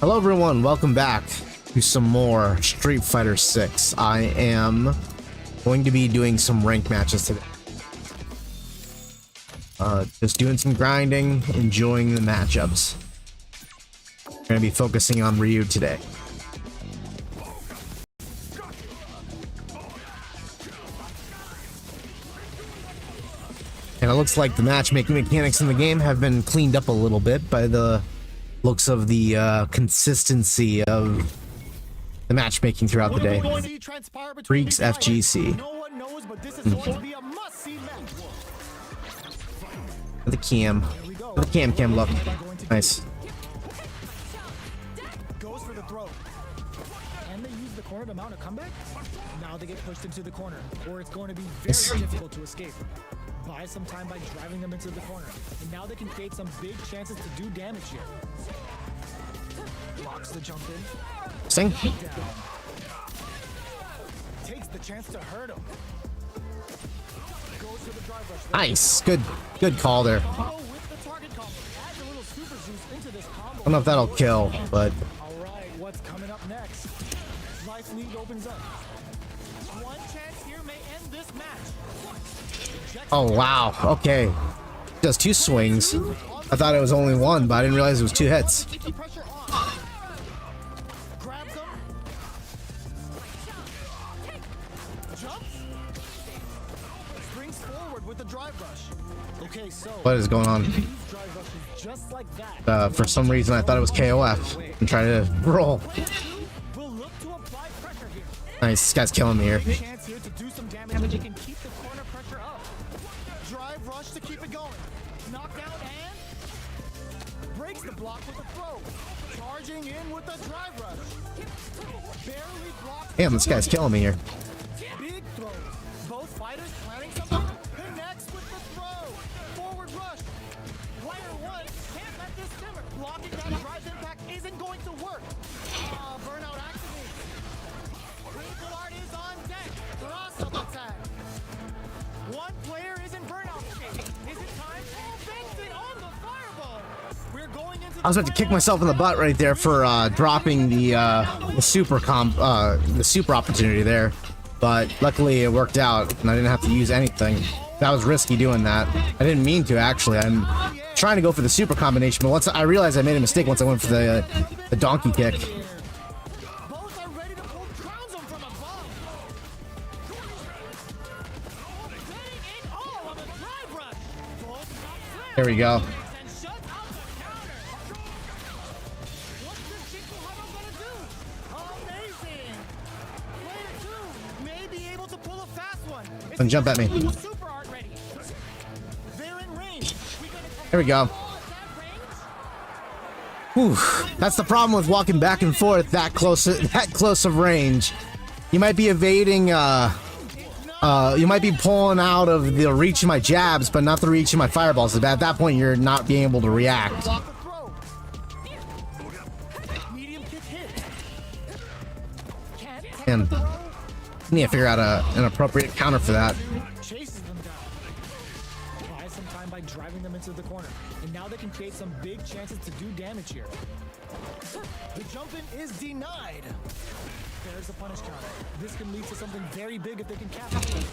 Hello everyone, welcome back to some more Street Fighter 6. I am going to be doing some rank matches today. Just doing some grinding, enjoying the matchups. We're going to be focusing on Ryu today. And it looks like the matchmaking mechanics in the game have been cleaned up a little bit by the looks of the consistency of the matchmaking throughout the day. Freaks FGC. The cam. The cam look. Nice. Goes for the throw. And they use the corner to mount a comeback. Now they get pushed into the corner, or it's going to be very difficult to escape. Buy some time by driving them into the corner, and now they can create some big chances to do damage here. Blocks the jump in. Sing. Takes the chance to hurt him. Goes for the drive rush. Nice. Good call there. I don't know if that'll kill, but All right, what's coming up next? Life lead opens up. One chance here may end this match. oh wow. Okay. Does two swings. I thought it was only one, but I didn't realize it was two hits. Keep the pressure on. Grabs him. Jumps. Springs forward with the drive rush. Okay, so What is going on? drive rushes just like that. For some reason I thought it was KOF. I'm trying to roll. We'll look to apply pressure here. Nice. This guy's killing me here. Chance here to do some damage. He can keep the corner pressure up. Drive rush to keep it going. Knockdown and breaks the block with a throw. Charging in with the drive rush. Barely blocks. Damn, this guy's killing me here. Big throws. Both fighters planning something. Connects with the throw. Forward rush. Player one can't let this simmer. Blocking that drive impact isn't going to work. Burnout activates. Critical art is on deck. Cross up attack. One player is in burnout state. Is it time? Oh, banks it on the fireball. We're going into I was about to kick myself in the butt right there for dropping the super opportunity there, but luckily it worked out and I didn't have to use anything. That was risky doing that. I didn't mean to actually. I'm trying to go for the super combination, but once I realized I made a mistake once I went for the donkey kick. Both are ready to pull crowns them from above. Getting it all on the drive rush. Both not There we go. and shut out the counter. What's this Chico Huddle gonna do? Amazing. Player two may be able to pull a fast one. And jump at me. Super art ready. They're in range. There we go. Whew. That's the problem with walking back and forth that close of range. You might be evading. You might be pulling out of the reach of my jabs, but not the reach of my fireballs. At that point, you're not being able to react. Block the throw. Medium kick hit. Can't take And the throw. I need to figure out an appropriate counter for that. Chases them down. Buy some time by driving them into the corner. And now they can create some big chances to do damage here. The jump in is denied. There's a punish counter. This can lead to something very big if they can capitalize.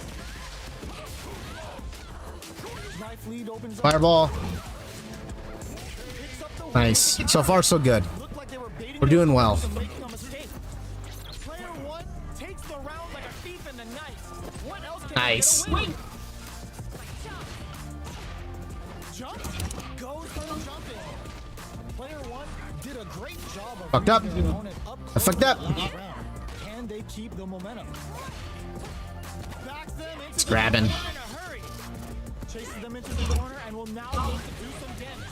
Life lead opens up. Fireball. Picks up the win. Nice. So far, so good. Looked like they were baiting We're doing them well. into making a mistake. Player one takes the round like a thief in the night. What else can Nice. they get away? Jump goes for the jump in. Player one did a great job of Fucked up. moving their opponent up I fucked up. close to the ground. Can they keep the momentum? Backs them into the grabbing. corner in a hurry. Chases them into the corner and will now look to do some damage.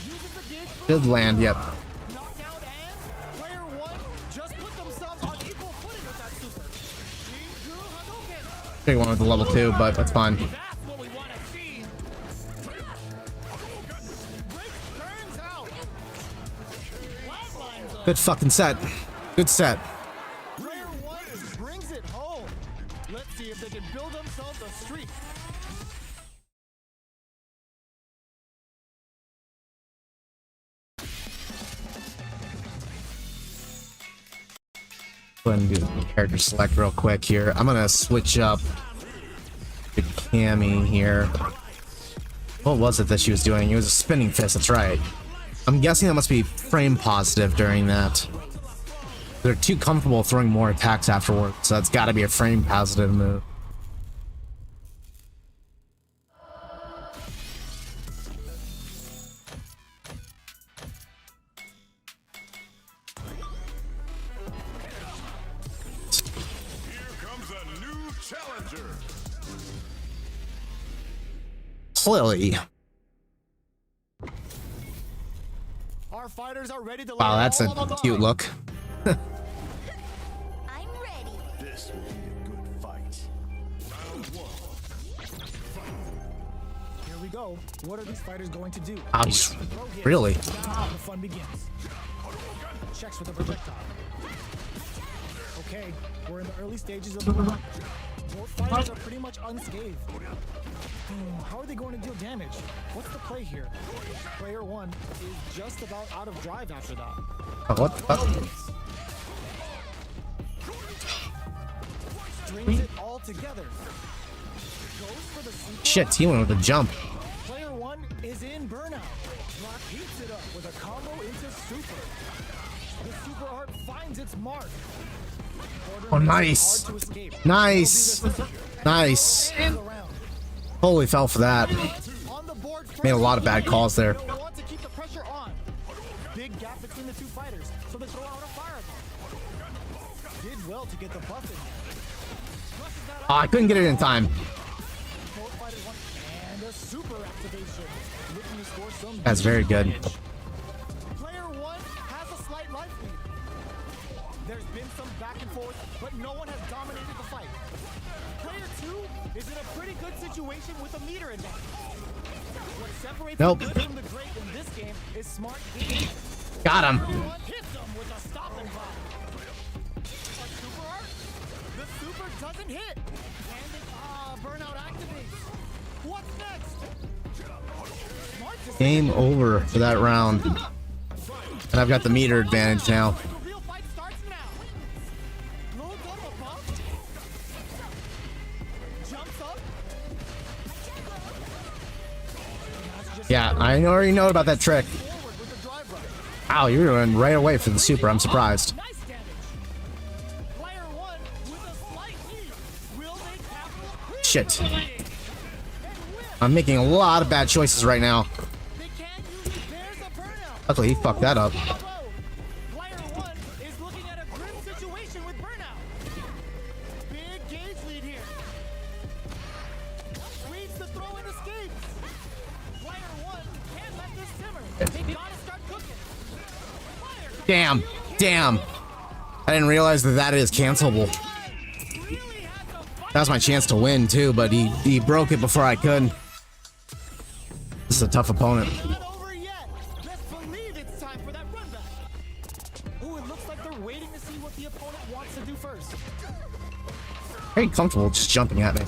Uses the gauge for Good land. Yep. knockdown and player one just put themselves on equal footing with that super. Jingu Hadouken. Big one with the level 2, but that's fine. That's what we want to see. Rick turns out. Flatlines them. Good fucking set. Good set. Player one brings it home. Let's see if they can build themselves a streak. Go ahead and do the character select real quick here. I'm gonna switch up the Cammy here. What was it that she was doing? It was a spinning fist, that's right. I'm guessing that must be frame positive during that. They're too comfortable throwing more attacks afterwards, so that's gotta be a frame positive move. Lily. Our fighters are ready to Wow, that's a cute look. I'm ready. This will be a good fight. Round one. Here we go. What are these fighters going to do? Ouch. Really? Now the fun begins. Checks with the projectile. Okay, we're in the early stages of the run. Both fighters are pretty much unscathed. How are they going to deal damage? What's the play here? Player one is just about out of drive after that. What the fuck? Strings it all together. Goes for the super. Shit, he went with a jump. Player one is in burnout. Rock heats it up with a combo into super. The super art finds its mark. Oh, nice. Nice. Nice. Holy fell for that. Made a lot of bad calls there. Want to keep the pressure on. Big gap between the two fighters, so they throw out a fireball. Did well to get the buff in. Oh, I couldn't get it in time. Both fighters want and a super activation. Looking to score some. That's very good. Player one has a slight life lead. There's been some back and forth, but no one has dominated the fight. Player two is in a pretty good situation with a meter advantage. What separates Nope. the good from the great in this game is smart games. Got him. Everyone hits them with a stop and pop. A super art? The super doesn't hit. And it, burnout activates. What's next? Smart decision. Game over for that round. And I've got the meter advantage now. The real fight starts now. Low double buff. Jumps up. Yeah, I already know about that trick. Forward with the drive rush. Ow, you were running right away for the super. I'm surprised. Nice damage. Player one with a slight lead. Will they tackle? Shit. And win. I'm making a lot of bad choices right now. They can't use. There's a burnout. Luckily, he fucked that up. Player one is looking at a grim situation with burnout. Big gauge lead here. Reads the throw and escapes. Player one can't let this simmer. They gotta start cooking. Player Damn. Damn. I didn't realize that that is cancelable. really had to fight. That was my chance to win, too, but he broke it before I could. This is a tough opponent. Not over yet. Let's believe it's time for that run back. Ooh, it looks like they're waiting to see what the opponent wants to do first. Very comfortable just jumping at me.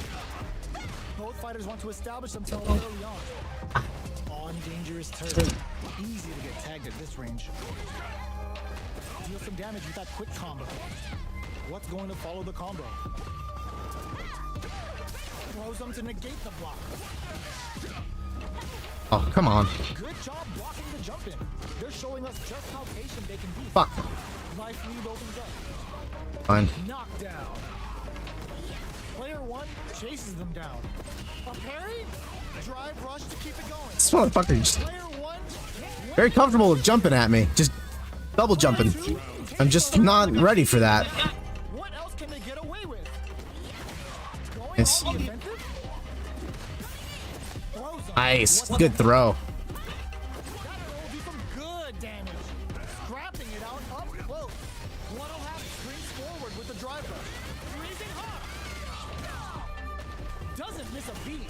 Both fighters want to establish themselves early on. On dangerous turn. Easy to get tagged at this range. Deal some damage with that quick combo. What's going to follow the combo? Throws them to negate the block. Oh, come on. Good job blocking the jump in. They're showing us just how patient they can be. Fuck. Life lead opens up. Fine. Knockdown. Player one chases them down. A parry? Drive rush to keep it going. This motherfucker just Player one very comfortable with jumping at me. Just double jumping. I'm just not ready for that. What else can they get away with? Going It's all defensive? Throws them. nice. Good throw. That will do some good damage. Scrapping it out up close. What'll happen? Springs forward with the drive rush. Freezing hard. Doesn't miss a beat.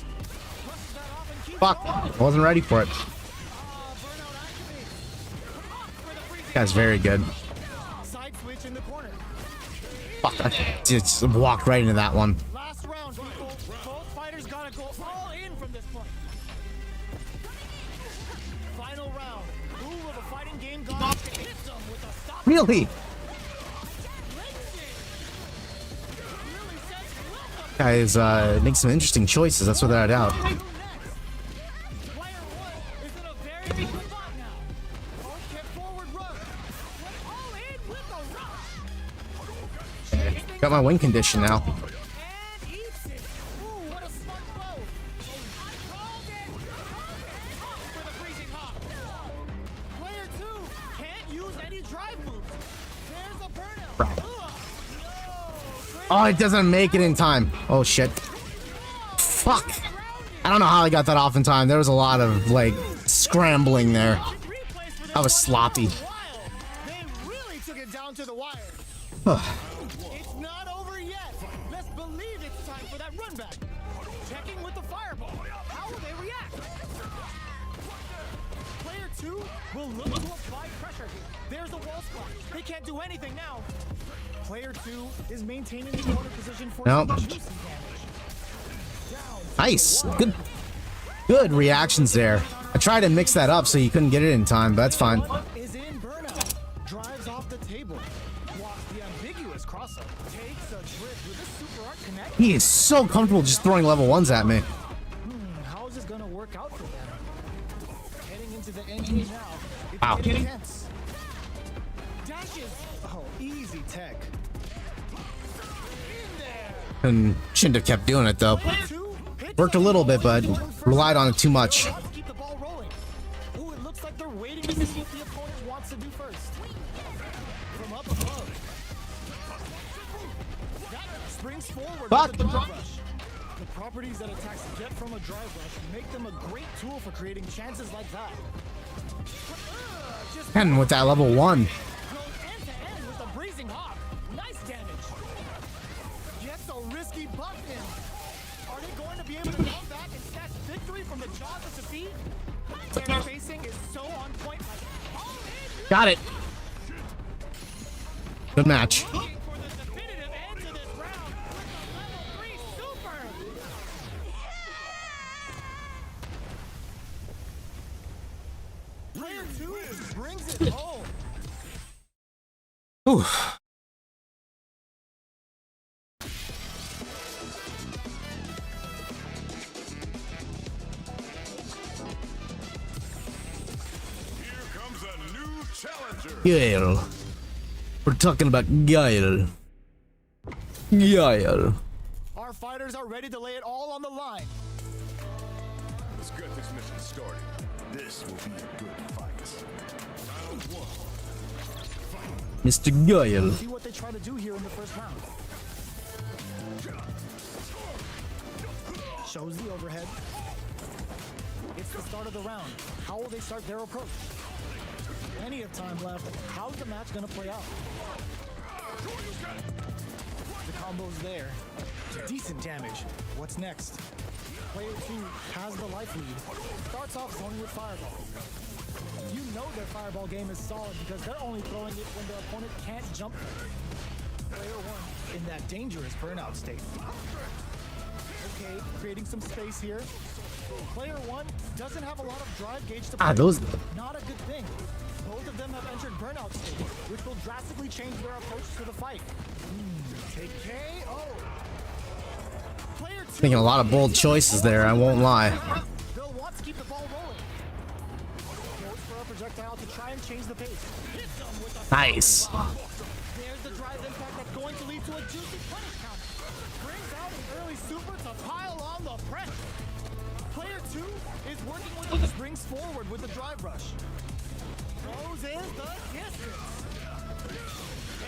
Pushes that off and keeps Fuck. going. Wasn't ready for it. Burnout activates. For the freezing Guy's very good. side switch in the corner. Fuck. I just walked right into that one. Last round, people. Both fighters gotta go all in from this point. Final round. Who will the fighting game god hit them with a stop? Really? Guy is making some interesting choices. That's without a doubt. Player one is in a very good spot now. Okay, forward rush. Went all in with the rush. Got my win condition now. And eats it. Ooh, what a smart throw. Called it. For the freezing hop. Player two can't use any drive moves. There's a burnout. Right. Ugh. Oh, it doesn't make it in time. Oh shit. Fuck. I don't know how I got that off in time. There was a lot of like scrambling there. That was sloppy. They really took it down to the wire. It's not over yet. Let's believe it's time for that run back. Checking with the fireball. How will they react? Player two will look to apply pressure here. There's a wall spot. They can't do anything now. Player two is maintaining the corner position for Nope. some juicy damage. Nice. Good reactions there. I tried to mix that up so you couldn't get it in time, but that's fine. Is in burnout. Drives off the table. Blocks the ambiguous crossover. Takes a trip with a super art connect. He is so comfortable just throwing level 1s at me. How is this gonna work out for them? Heading into the end game now. It's Wow. getting tense. Dashes. Oh, easy tech. In there. And shouldn't have kept doing it though. Two. Hits Worked a little bit, but relied on it too much. Let's keep the ball rolling. Ooh, it looks like they're waiting to see what the opponent wants to do first. From up above. That springs forward Fuck. with the drive rush. The properties that attacks get from a drive rush make them a great tool for creating chances like that. Just And with that level 1. goes end to end with a breezing hop. Nice damage. Gets a risky butt in. Are they going to be able to come back and snatch victory from the jaws of defeat? Their facing is so on point. Got it. Good match. Looking for the definitive end to this round with the level 3 super. Player 2 brings it home. Ooh. Here comes a new challenger. Guile. We're talking about Guile. Guile. Our fighters are ready to lay it all on the line. Let's get this mission started. This will be a good fight. Round one. Mr. Guile. See what they try to do here in the first round. Shows the overhead. It's the start of the round. How will they start their approach? Plenty of time left. How's the match gonna play out? The combo's there. Decent damage. What's next? Player 2 has the life lead. Starts off zoning with fireball. You know their fireball game is solid because they're only throwing it when their opponent can't jump. Player 1 in that dangerous burnout state. Okay, creating some space here. Player 1 doesn't have a lot of drive gauge to play. Those. Not a good thing. Both of them have entered burnout state, which will drastically change their approach to the fight. Take KO. Player 2 Making a lot of bold choices there, I won't lie. They'll want to keep the ball rolling. Goes for a projectile to try and change the pace. Hits them with a Nice. There's the drive impact that's going to lead to a juicy punish counter. Brings out an early super to pile on the pressure. Player 2 is working with the springs forward with the drive rush. Throws in the distance.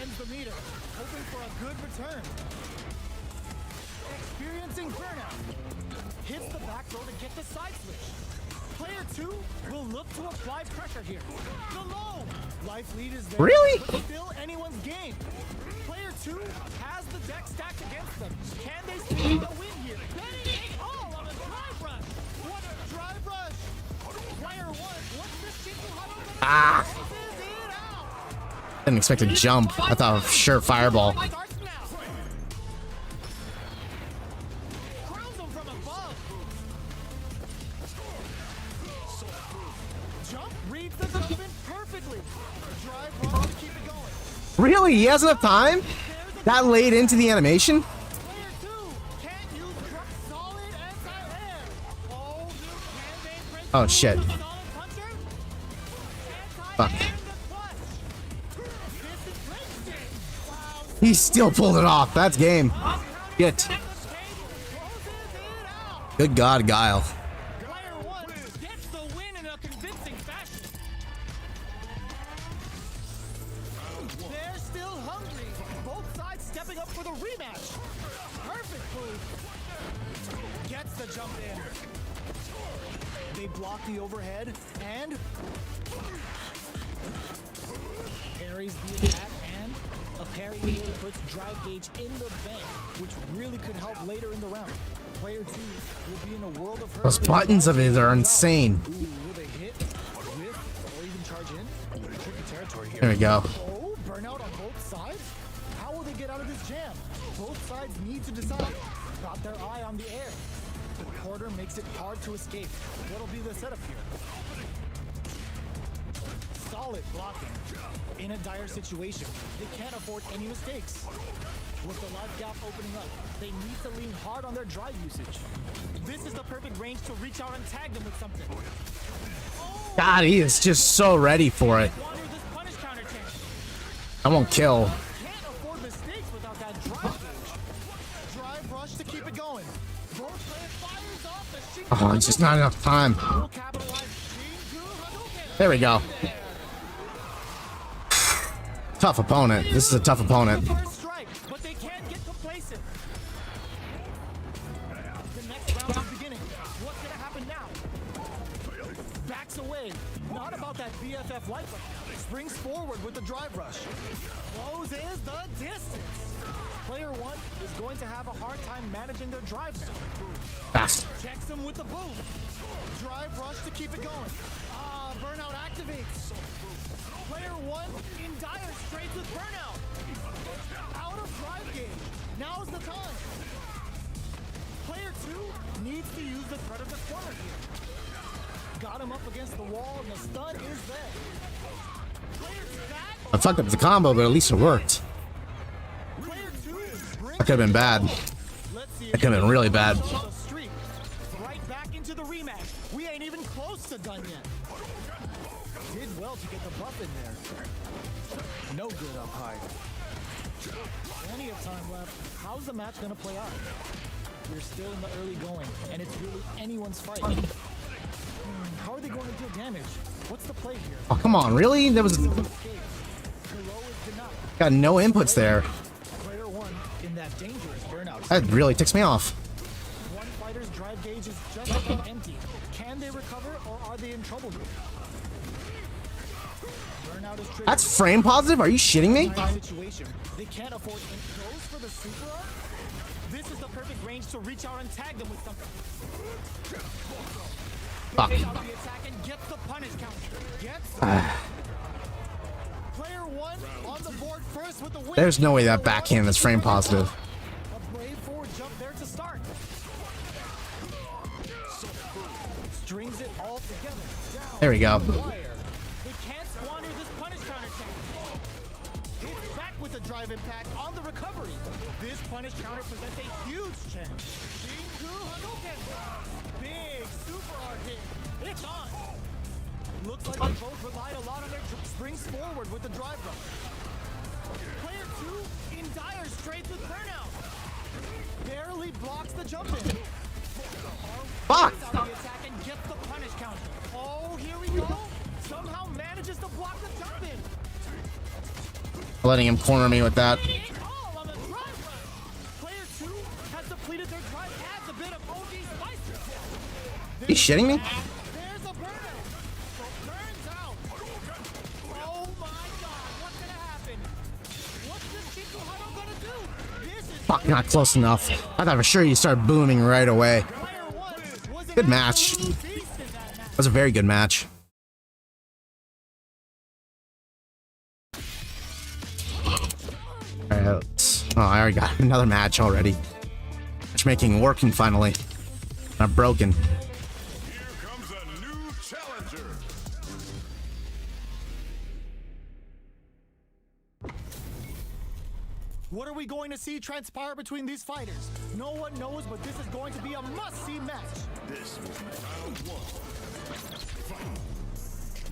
Ends the meter, hoping for a good return. Experiencing burnout. Hits the back throw to get the side switch. Player 2 will look to apply pressure here. The low. Life lead is there. Really? But still anyone's game. Player 2 has the deck stacked against them. Can they steal the win here? Betting it all on a drive rush. What a drive rush. Player 1, what's this cheeky huddle gonna do? Ah. This is it out. Didn't expect a jump. I thought sure fireball. Starts now. Crowns him from above. Jump reads the movement perfectly. Drive hard to keep it going. Really? He has enough time? That late into the animation? Player 2 can't Oh shit. Solid puncher. Fuck. And the clutch. This is Winston. Wow. He still pulled it off. That's game. Shit. Closes it out. Good God, Guile. Player one gets the win in a convincing fashion. They're still hungry. Both sides stepping up for the rematch. Perfect move. Gets the jump in. They block the overhead and parries the attack, and a parry really puts drive gauge in the bank, which really could help later in the round. Player two will be in a world of hurt. Those buttons of his are insane. Ooh, will they hit, whiff, or even charge in? Tricky territory here. There we go. Oh, burnout on both sides? How will they get out of this jam? Both sides need to decide. Got their eye on the air. The quarter makes it hard to escape. What'll be the setup here? Solid blocking. In a dire situation, they can't afford any mistakes. With the life gap opening up, they need to lean hard on their drive usage. This is the perfect range to reach out and tag them with something. God, he is just so ready for it. Wander this punish counter chance. I won't kill. Can't afford mistakes without that drive gauge. Drive rush to keep it going. Both players fires off the sheet. Oh, it's just not enough time. Will capitalize. Shinju Hadouken. There we go. Tough opponent. This is a tough opponent. First strike, but they can't get complacent. The next round is beginning. What's gonna happen now? Backs away. Not about that BFF life right now. Springs forward with the drive rush. Closes the distance. Player one is going to have a hard time managing their drive now. Fast. Checks him with the boom. Drive rush to keep it going. Burnout activates. Player one in dire straits with burnout. Out of drive gauge. Now's the time. Player two needs to use the threat of the corner here. Got him up against the wall, and the stun is there. Player's back. I fucked up the combo, but at least it worked. Player two brings That could have been bad. Let's see That could have been really bad. the streak. Right back into the rematch. We ain't even close to done yet. Did well to get the buff in there. No good up high. Plenty of time left. How's the match gonna play out? We're still in the early going, and it's really anyone's fight. How are they going to deal damage? What's the play here? Oh, come on. Really? That was... Escape. Below is denied. Got no inputs there. Player one in that dangerous burnout. That really ticks me off. One fighter's drive gauge is just about empty. Can they recover, or are they in trouble here? Burnout is triggered. That's frame positive? Are you shitting me? Situation. They can't afford it. Goes for the super arc. This is the perfect range to reach out and tag them with something. Fuck. Takes out the attack and gets the punish counter. Gets player one on the board first with the win. There's no way that backhand is frame positive. A brave forward jump there to start. Strings it all together. Down There we go. the wire. They can't squander this punish counter chance. Hits back with a drive impact on the recovery. This punish counter presents a huge chance. Shinju Hadouken. Big super art hit. It's on. Looks like they both relied a lot on their springs forward with the drive rush. Player two in dire straits with burnout. Barely blocks the jump in. Fuck! Takes out the attack and gets the punish counter. Oh, here we go. Somehow manages to block the jump in. Letting him corner me with that. It all on the drive rush. Player two has depleted their drive, adds a bit of OG spice. You shitting me? There's a burnout. So burns out. Oh my god, what's gonna happen? What's this Shinju Hado gonna do? This is Fuck, not close enough. I thought for sure you start booming right away. player one was an Good match. absolute beast in that match. That was a very good match. Alright. Oh, I already got another match already. Matchmaking working finally. Not broken. Here comes a new challenger. What are we going to see transpire between these fighters? No one knows, but this is going to be a must-see match. This will be round one.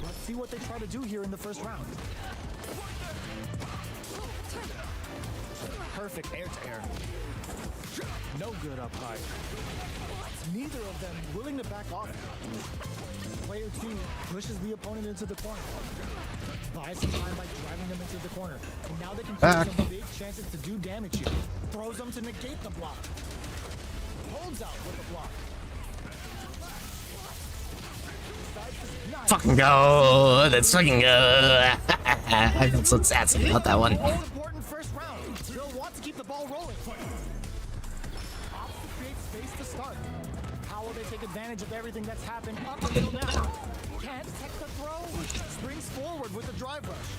Let's see what they try to do here in the first round. Perfect air to air. No good up high. Neither of them willing to back off. Player 2 pushes the opponent into the corner. Buys some time by driving them into the corner. And now they can create some big chances to do damage here. Throws them to negate the block. Holds out with the block. Fucking go! Let's fucking go! I feel so sassy about that one. All important first round. They'll want to keep the ball rolling. Ops to create space to start. How will they take advantage of everything that's happened up until now? Can't tech the throw. Springs forward with a drive rush.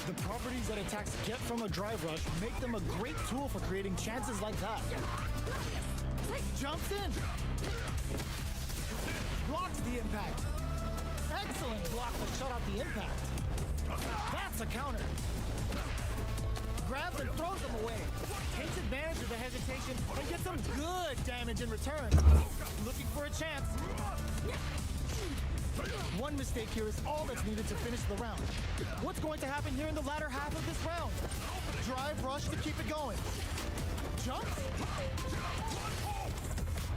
The properties that attacks get from a drive rush make them a great tool for creating chances like that. Jumps in. Blocks the impact. Excellent block to shut out the impact. That's a counter. Grabs and throws them away. Takes advantage of the hesitation and gets some good damage in return. Looking for a chance. One mistake here is all that's needed to finish the round. What's going to happen here in the latter half of this round? Drive rush to keep it going. Jumps.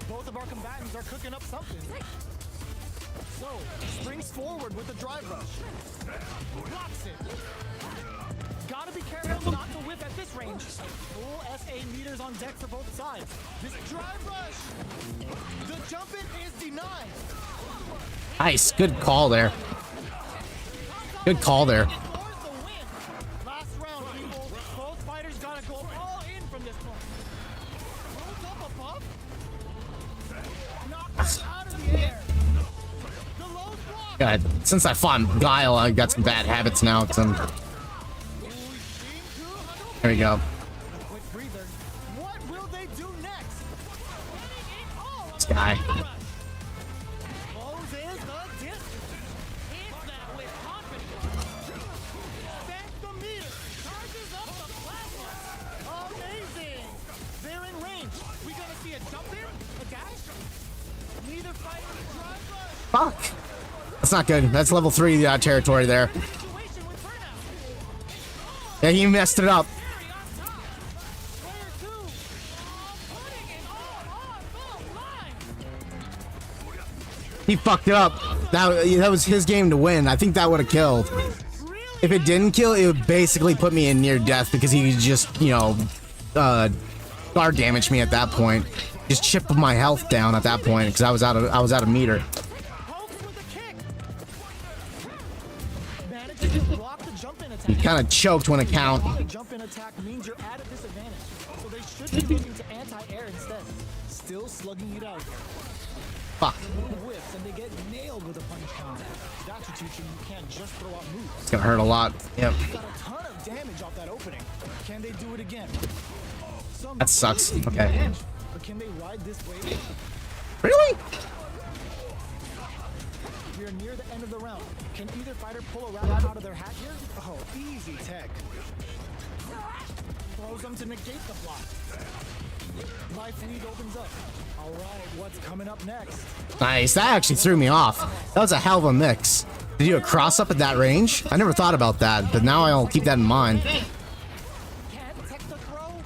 Both of our combatants are cooking up something. So, springs forward with the drive rush. Blocks it. Gotta be careful not to whip at this range. Full SA meters on deck for both sides. This drive rush. The jump in is denied. Nice, good call there. Good call there. Scores the win. Last round, people. Both fighters gotta go all in from this point. Rolls up above. Knocks out of the air. The low block. God, since I fought Guile, I got some bad habits now. There we go. Quick breather. What will they do next? This guy. Closes the distance. Hits that with confidence. Sends the meter. Charges up the plasma. Amazing. They're in range. We gonna see a jump in? A dash? Neither fighter drive rush. Fuck. That's not good. That's level 3 territory there. Situation with burnout. Yeah, he messed it up. Very on top. Player 2. Putting it all on the line. He fucked it up. That was his game to win. I think that would have killed. If it didn't kill, it would basically put me in near death because he just, you know, guard damaged me at that point. Just chipped my health down at that point because I was out of meter. Pokes with a kick. Manages to block the jump in He attack. kind of choked when it count. The jump in attack means you're at a disadvantage, so they should be looking to anti-air instead. Still slugging it out. Fuck. Whiffs and they get nailed with a punch counter. That should teach you can't just throw out moves. It's gonna hurt a lot. Yep. Got a ton of damage off that opening. Can they do it again? Some That sucks. big Okay. damage, but can they ride this wave? Really? We're near the end of the round. Can either fighter pull a rabbit out of their hat here? Oh, easy tech. Throws them to negate the block. Life lead opens up. All right, what's coming up next? Nice. That actually threw me off. That was a hell of a mix. Did you do a cross up at that range? I never thought about that, but now I'll keep that in mind. Can't tech the throw.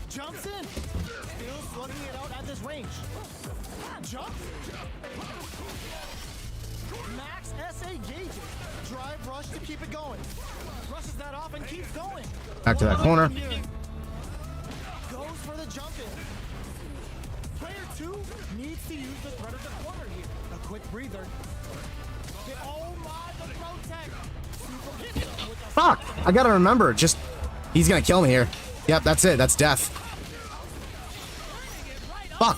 Jumps in. Still slugging it out at this range. Jump. Max SA gauges. Drive rush to keep it going. Rushes that off and keeps going. Back to that corner. Goes for the jump in. Player 2 needs to use the threat of the corner here. A quick breather. Oh my, the throw tech. Super hits him with a Fuck. I gotta remember. Just he's gonna kill me here. Yep, that's it. That's death. Fuck.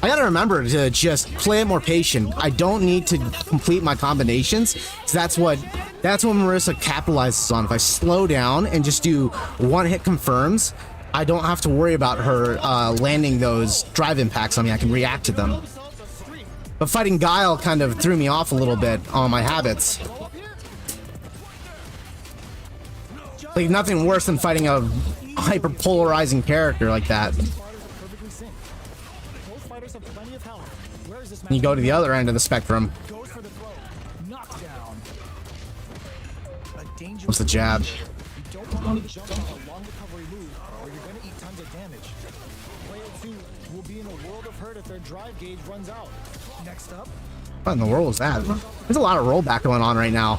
I gotta remember to just play it more patient. I don't need to complete my combinations. 'Cause that's what Marissa capitalizes on. If I slow down and just do one hit confirms, I don't have to worry about her landing those drive impacts on me. I can react to them. themselves a streak. But fighting Guile kind of threw me off a little bit on my habits. Go up here. Like nothing worse than fighting a hyper polarizing character like that. Fighters are perfectly synced. Both fighters have plenty of health. Where is this And you go to the other end of the spectrum. Goes for the throw. Knockdown. A dangerous. What's the jab? You don't want to jump on a long recovery move, or you're going to eat tons of damage. Player 2 will be in a world of hurt if their drive gauge runs out. Next up. What in the world is that? There's a lot of rollback going on right now.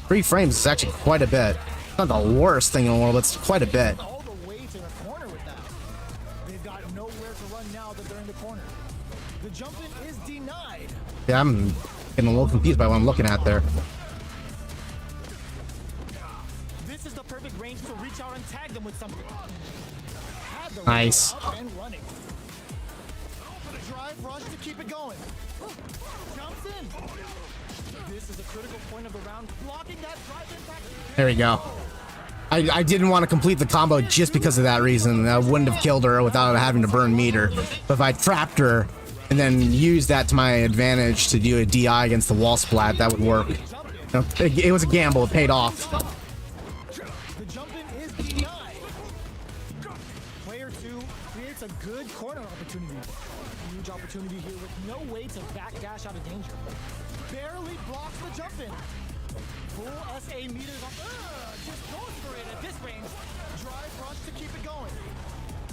3 frames is actually quite a bit. Not the worst thing in the world, but it's quite a bit. All the way to the corner with that. They've got nowhere to run now that they're in the corner. The jump in is denied. Yeah, I'm getting a little confused by what I'm looking at there. This is the perfect range to reach out and tag them with something. Had the Nice. runner up and running. Drive rush to keep it going. Jumps in. This is a critical point of the round, blocking that drive impact. There we go. I didn't want to complete the combo just because of that reason. I wouldn't have killed her without having to burn meter. But if I trapped her and then used that to my advantage to do a DI against the wall splat, that would work. You know, it was a gamble. It paid off. The jump in is denied. Player 2 creates a good corner opportunity. Huge opportunity here with no way to backdash out of danger. Barely blocks the jump in. Full SA meters on. Just goes for it at this range. Drive rush to keep it going.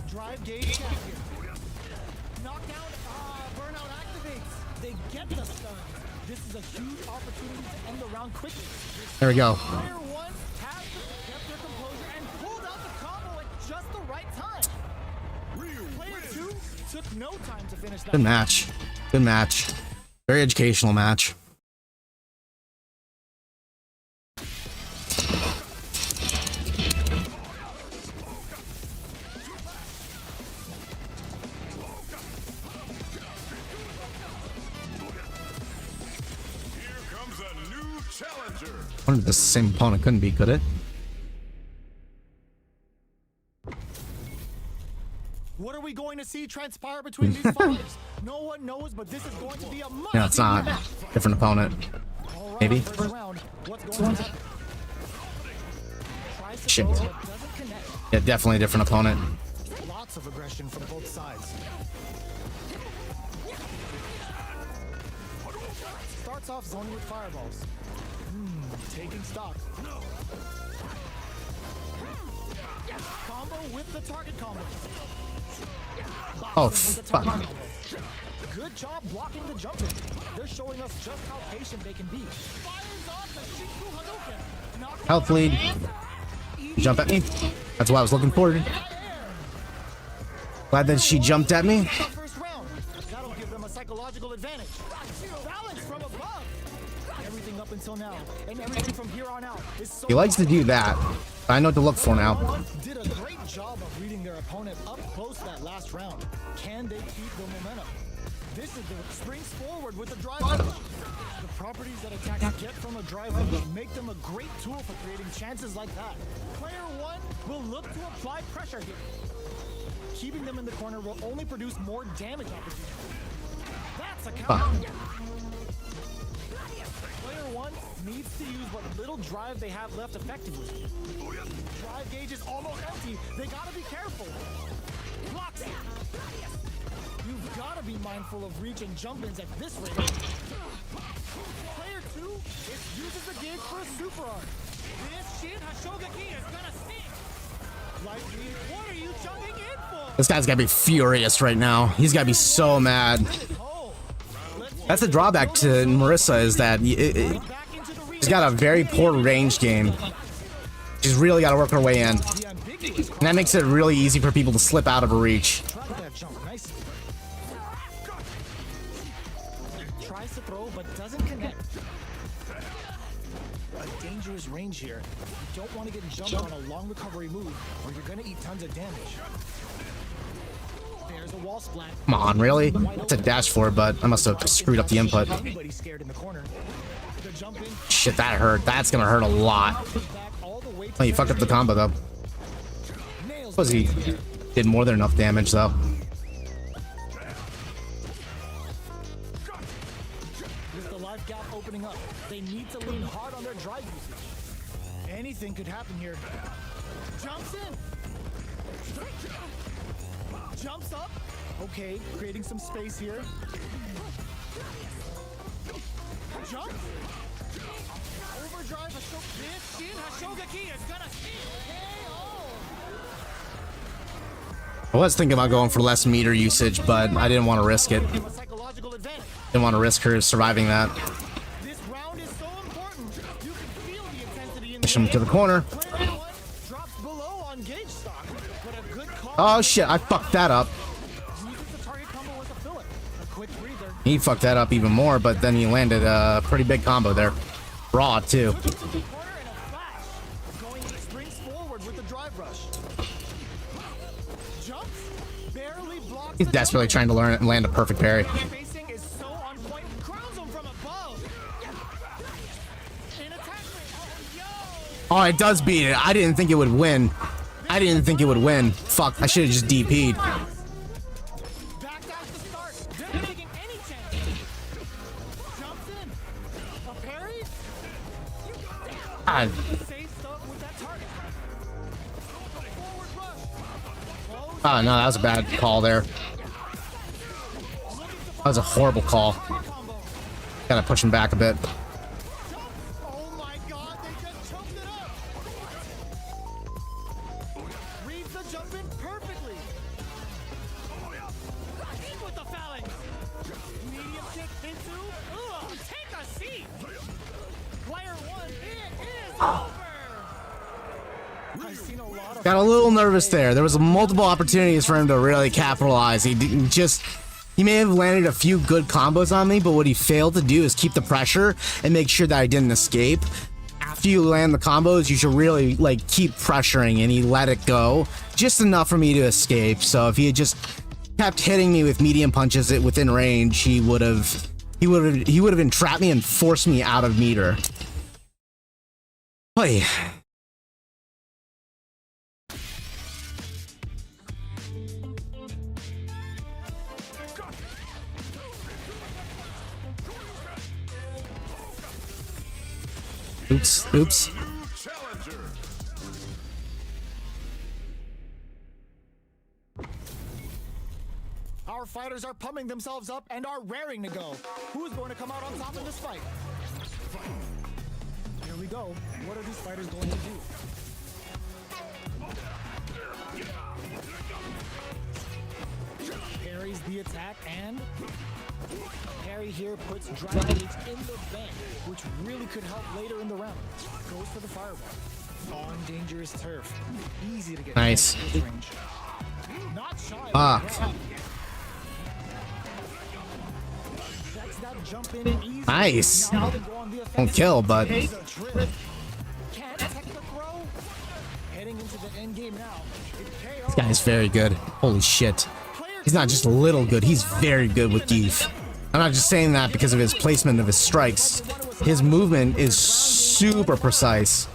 Drive gauge gap here. Knockdown. Burnout activates. They get the stun. This is a huge opportunity to end the round quickly. There we go. Player 1 has kept their composure and pulled out the combo at just the right time. Player 2 took no time to finish that. Good match. Good match. Very educational match. I wonder if the same opponent couldn't be, could it? What are we going to see transpire between these fighters? No one knows, but this is going to be a must. No, it's not. Different opponent. All right, Maybe. first round. What's going to happen? Tries to Shit. throw, but doesn't connect. Yeah, definitely a different opponent. Lots of aggression from both sides. Starts off zoning with fireballs. Taking stock. Combo with the target combo. Oh, With the fuck. target combo. Good job blocking the jump in. They're showing us just how patient they can be. Fires off the Shinku Hadouken. Knockdown. Health lead. Jump at me. That's what I was looking for. Glad that she jumped at me. First round. That'll give them a psychological advantage. Balance from above. Everything up until now, and everything from here on out is so. He likes to do that. I know what to look for now. Did a great job of reading their opponent up close that last round. Can they keep the momentum? This is the springs forward with the drive. The properties that attackers get from a drive make them a great tool for creating chances like that. Player 1 will look to apply pressure here. Keeping them in the corner will only produce more damage opportunities. That's a counter. Player 1 needs to use what little drive they have left effectively. Drive gauge is almost empty. They gotta be careful. Blocks it. You've gotta be mindful of reach and jump-ins at this rate. Player 2 uses the gauge for a super art. This shit Hashogaki is gonna sting. Like, what are you jumping in for? This guy's gotta be furious right now. He's gotta be so mad. That's the drawback to Marissa, is that she's got a very poor range game. She's really got to work her way in. And that makes it really easy for people to slip out of her reach. Tries to throw, but doesn't connect. A dangerous range here. You don't want to get jumped on a long recovery move, or you're gonna eat tons of damage. There's a wall splat. Come on, really? It's a dash forward, but I must have screwed up the input. Everybody's scared in the corner. The jump in. Shit, that hurt. That's gonna hurt a lot. Oh, you fucked up the combo, though. Suppose he did more than enough damage, though. With the life gap opening up, they need to lean hard on their drive usage. Anything could happen here. Jumps in. Jumps up. Okay, creating some space here. Jump. Overdrive. This Shin Hashogaki is gonna KO. I was thinking about going for less meter usage, but I didn't want to risk it. A psychological advantage. Didn't want to risk her surviving that. This round is so important. You can feel the intensity in Push him to the corner. Player one drops below on gauge stock, but a good call. Oh shit, I fucked that up. Uses the target combo as a filler. A quick breather. He fucked that up even more, but then he landed a pretty big combo there. Raw too. Corner and a flash. Going springs forward with the drive rush. Jumps. Barely blocks. He's the desperately trying to land a perfect parry. Spacing is so on point. Crowns him from above. In attachment. Oh, yo. Oh, it does beat it. I didn't think it would win. I didn't think it would win. Fuck, I should have just DP'd. Backed out to start. Never taking any chance. Jumps in. A parry. God. Safe stuff with that target. Forward rush. Close. Oh no, that was a bad call there. That was a horrible call. Combo. Gotta push him back a bit. Oh my god, they just choked it up. Reads the jump in perfectly. In with the phalanx. Medium kick into. Ugh, take a seat. Player one, it is over. I've seen a lot of Got a little nervous there. There was multiple opportunities for him to really capitalize. He didn't just... He may have landed a few good combos on me, but what he failed to do is keep the pressure and make sure that I didn't escape. After you land the combos, you should really like keep pressuring, and he let it go just enough for me to escape. So if he had just kept hitting me with medium punches within range, he would have entrapped me and forced me out of meter. Hey. Oops, oops. Challenger. Our fighters are pumping themselves up and are raring to go. Who's going to come out on top in this fight? Here we go. What are these fighters going to do? Parries the attack and parry here puts drive gauge in the bank, which really could help later in the round. Goes for the fireball. On dangerous turf. Easy to get Nice. past this range. Not shy. of the Fuck. grab. Checks that jump in easy. Nice. Now they go on the Won't offensive. kill, but It's a trip. Can't tech the throw. Heading into the end game now. this guy is very good. Holy shit. He's not just a little good, he's very good with Geef. I'm not just saying that because of his placement of his strikes. His movement is super precise.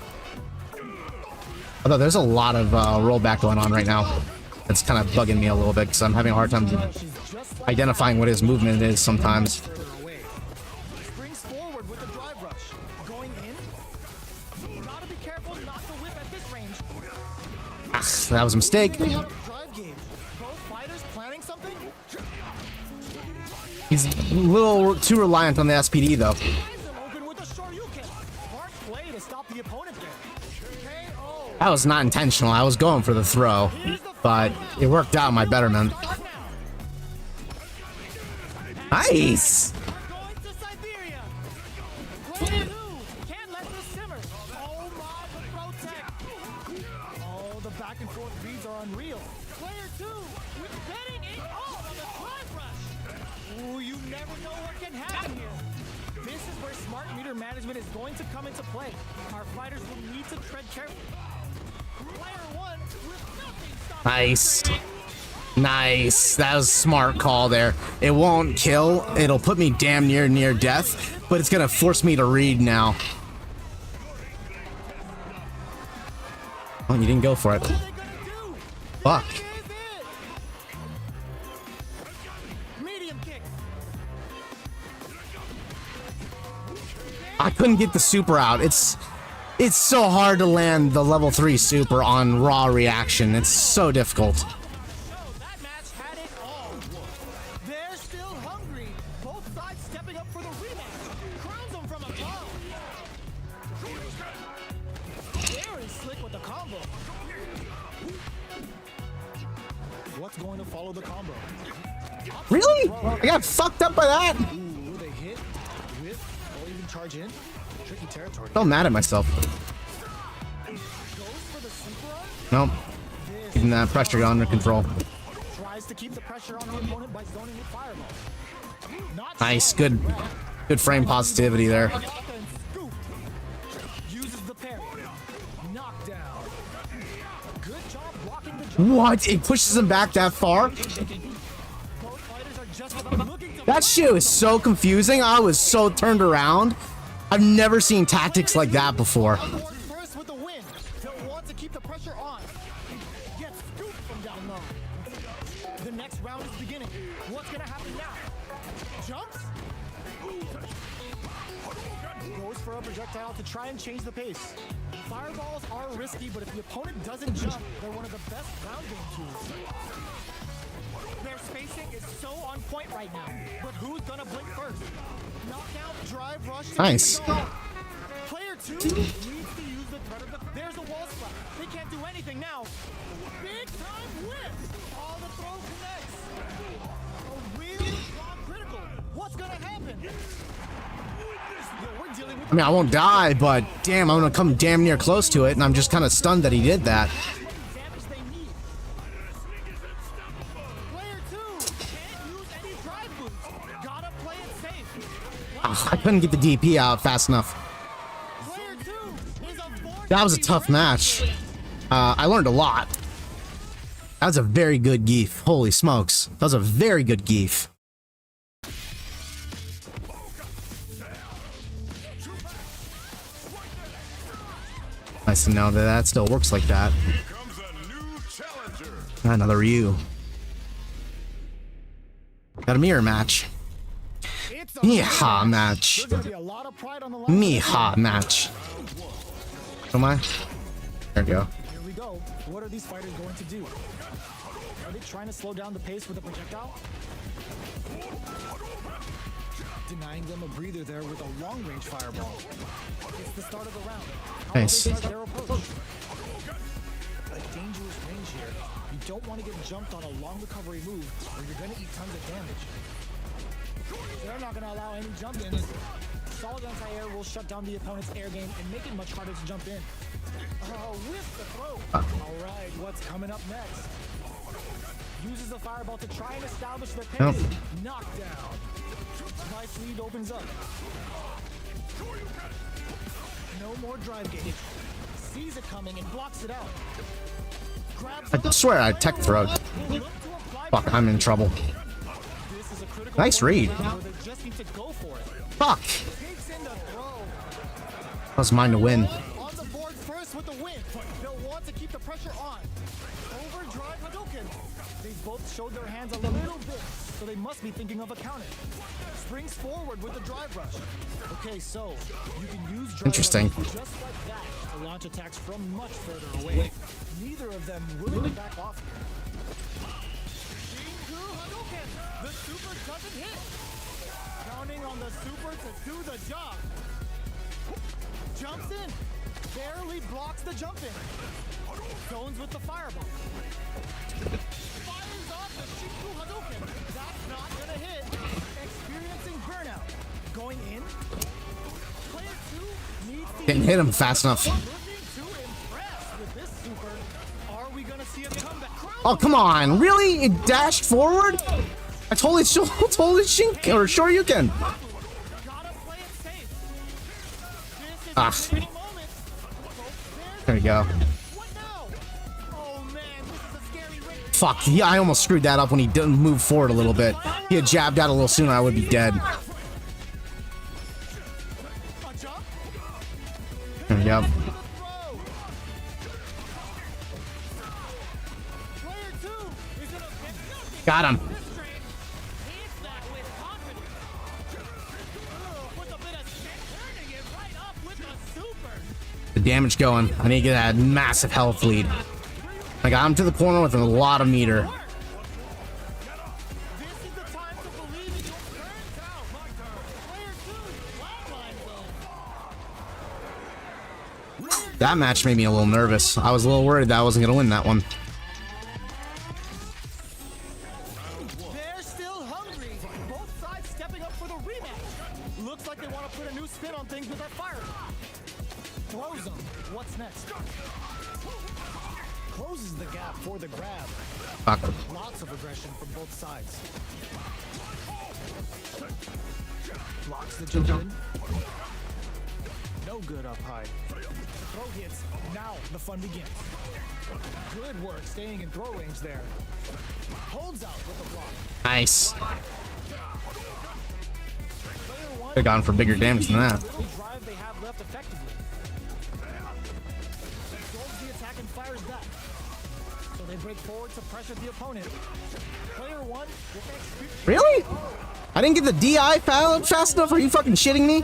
Although there's a lot of rollback going on right now. That's kind of bugging me a little bit because I'm having a hard time identifying what his movement is sometimes. Springs forward with the drive rush. Going in. Gotta be careful not to whip at this range. Ah, that was a mistake. Drive gauge. Both fighters planning something? He's a little too reliant on the SPD though. Eyes him open with a Shoryuken. Smart play to stop the opponent there. KO. That was not intentional. I was going for the throw, but it worked out in my betterment. Nice. We're going to Siberia. Player two. Can't let this simmer. Oh my, the pro tech. Oh, the back and forth reads are unreal. Player two with betting it all on the drive rush. Ooh, you never know what can happen here. This is where smart meter management is going to come into play. Our fighters will need to tread carefully. Player one with nothing stopping. Nice. Nice. That was a smart call there. It won't kill. It'll put me damn near death, but it's gonna force me to read now. Oh, you didn't go for it. What are they gonna do? Fuck. Is it? Medium kick. I couldn't get the super out. It's so hard to land the level 3 super on raw reaction. It's so difficult. So that match had it all. still hungry. Both sides stepping up for the rematch. Crowns them from above. Very slick with the combo. What's going to follow the combo? Really? I got fucked up by that. Ooh, they hit, whip, or even charge in. Tricky territory. So mad at myself. Goes for the super arm. Nope. Keeping that pressure under control. Tries to keep the pressure on the opponent by zoning with fireball. Not Nice. so Good. Good frame positivity there. up and scoop. Uses the parry. Knockdown. Good job blocking the jump. What? It pushes him back that far? Both fighters are just looking to That shit was so confusing. I was so turned around. I've never seen tactics like that before. first with the win. He'll want to keep the pressure on. Gets scooped from down low. The next round is beginning. What's gonna happen now? Jumps? Goes for a projectile to try and change the pace. Fireballs are risky, but if the opponent doesn't jump, they're one of the best ground game tools. Their spacing is so on point right now, but who's gonna blink first? Knockout, drive, rush. to Nice. keep it going. Player 2 needs to use the threat of the. There's a wall splat. They can't do anything now. Big time whip. All the throw connects. A real strong critical. What's gonna happen? Yo, we're dealing with I mean, I won't die, but damn, I'm gonna come damn near close to it, and I'm just kind of stunned that he did that. damage they need. Player 2 can't use any drive boost. Gotta play it safe. Ah, I couldn't get the DP out fast enough. Player 2 is a born That was a to be tough ready. match. I learned a lot. That was a very good geef. Holy smokes. That was a very good geef. Nice to know that that still works like that. Comes a new challenger. Another Ryu. Got a mirror match. It's a Miha match. There's gonna be a lot of pride on the line. Miha match. Am I? There we go. Here we go. What are these fighters going to do? Are they trying to slow down the pace with a projectile? Denying them a breather there with a long-range fireball. It's the start of the round. How will Nice. they start their approach? A dangerous range here. You don't want to get jumped on a long recovery move, or you're going to eat tons of damage. They're not going to allow any jump in. Solid anti-air will shut down the opponent's air game and make it much harder to jump in. Oh, with the throw. All right, what's coming up next? Uses the fireball to try and establish the pace. Nope. Knockdown. Nice lead opens up. No more drive gauge. Sees it coming and blocks it out. Grabs I swear I tech throwed. Look to apply Fuck, I'm in trouble. This is a critical Nice moment read. where they just need to go for it. Fuck. Takes in the throw. That was mine to win. On the board first with the win. They'll want to keep the pressure on. Overdrive Hadouken. They both showed their hands a little bit, so they must be thinking of a counter. Springs forward with the drive rush. Okay, so you can use drive Interesting. rush just like that to launch attacks from much further away. Neither of them willing to back off here. Shinku Hadouken. The super doesn't hit. Counting on the super to do the job. Jumps in. Barely blocks the jump in. Zones with the fireball. Fires off the Shinku Hadouken. That's not gonna hit. Experiencing burnout. Going in. Player 2 needs to Didn't hit him fast enough. looking to impress with this super. Are we gonna see a comeback? Oh, come on. Really? It dashed forward? I totally shink or Shoryuken. Gotta play it safe. This is Ah. a critical moment. There you go. What now? Oh man, this is a scary race. Fuck. Yeah, I almost screwed that up when he didn't move forward a little bit. He had jabbed out a little sooner, I would be dead. A jump? There we go. The throw. Player 2 is in a nothing. Got him. Hits that with confidence. With a bit of shit, turning it right up with a super. The damage going. I need to get that massive health lead. I got him to the corner with a lot of meter. This is the time to believe. That match made me a little nervous. I was a little worried that I wasn't gonna win that one. They're still hungry. Both sides stepping up for the rematch. Looks like they want to put a new spin on things with their fire. Throws them. What's next? Closes the gap for the grab. Fuck. Lots of aggression from both sides. Blocks the jump in. No good up high. Throw hits. Now the fun begins. Good work staying in throw range there. Holds out with the block. Nice. Player one Could've gone for bigger damage than that. little drive they have left effectively. Absorbs the attack and fires back. So they break forward to pressure the opponent. Player one with experience. Really? I didn't get the DI fast enough? Are you fucking shitting me?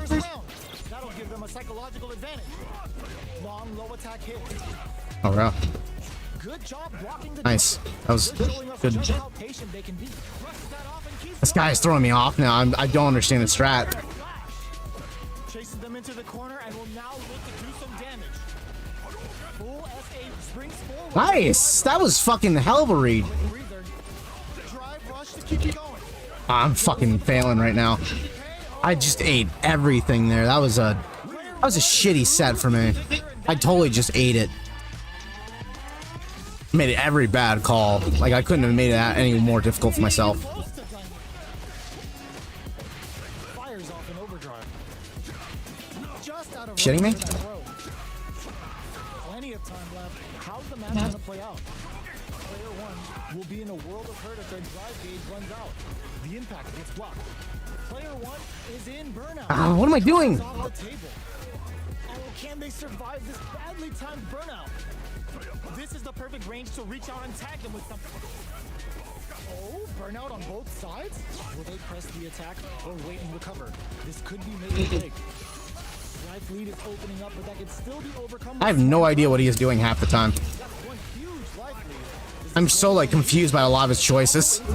That'll give them a psychological advantage. Long low attack hit. Oh, wow. Good job blocking the Nice. That was showing us good. just how patient they can be. Brushes that off and keeps This guy's throwing me off now. I don't understand the strat. chases them into the corner and will now look to do some damage. Full S8 springs forward. Nice. That was fucking hell of a read. Breather. Drive rush to keep it going. I'm fucking failing right now. I just ate everything there. That was a shitty set for me. I totally just ate it. Made it every bad call. Like, I couldn't have made it any more difficult for myself. Fires off an overdrive. Just out of Shitting me? Plenty of time left. How's the match gonna play out? Player one will be in a world of hurt if their drive gauge runs out. The impact gets blocked. Player one is in burnout. What am I doing? It's off the table. Oh, can they survive this badly timed burnout? This is the perfect range to reach out and tag them with something. Oh, burnout on both sides? Will they press the attack or wait and recover? This could be made or break. Life lead is opening up, but that could still be overcome. I have no idea what he is doing half the time. That's one huge life lead. I'm so, like, confused by a lot of his choices. Super.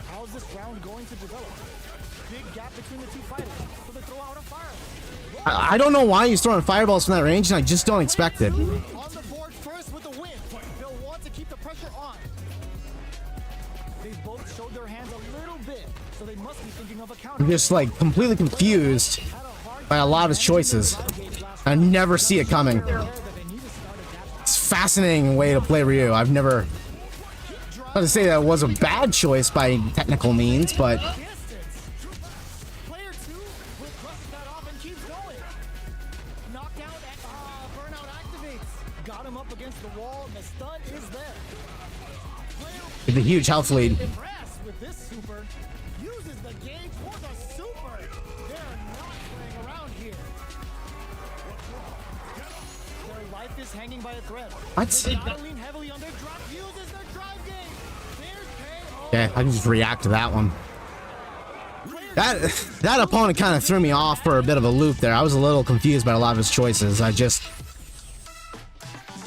How's this round going to develop? Big gap between the two fighters, so they throw out a fire. I don't know why he's throwing fireballs from that range, and I just don't expect it. On the board first with the win. They'll want to keep the pressure on. They both showed their hands a little bit, so they must be thinking of a counter. I'm just, like, completely confused by a lot of his choices. I never see it coming. It's a fascinating way to play Ryu. I've never... Not to say that it was a bad choice by technical means, but... Player two will crushes that off and keeps going. Knockdown and burnout activates. Got him up against the wall and the stun is there. Player The huge health lead. impressed with this super. Uses the gauge for the super. They're not playing around here. Their life is hanging by a thread. What? Gotta lean heavily on their drop. Uses their drive gauge. There's KO. Yeah, I can just react to that one. That opponent kind of threw me off for a bit of a loop there. I was a little confused by a lot of his choices.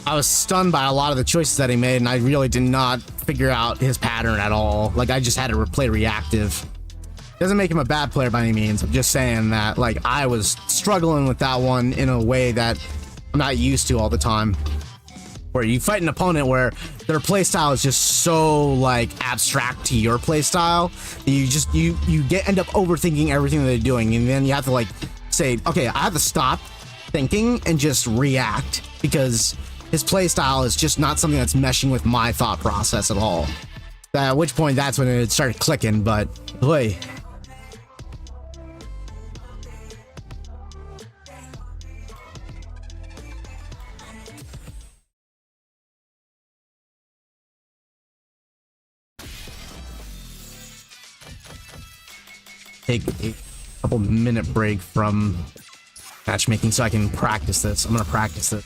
I was stunned by a lot of the choices that he made, and I really did not figure out his pattern at all. Like, I just had to play reactive. Doesn't make him a bad player by any means. I'm just saying that, like, I was struggling with that one in a way that I'm not used to all the time. Where you fight an opponent where their playstyle is just so, like, abstract to your playstyle, you end up overthinking everything that they're doing, and then you have to, like, say, okay, I have to stop thinking and just react, because his playstyle is just not something that's meshing with my thought process at all. At which point, that's when it started clicking, but boy. Take a couple minute break from matchmaking so I can practice this. I'm gonna practice it.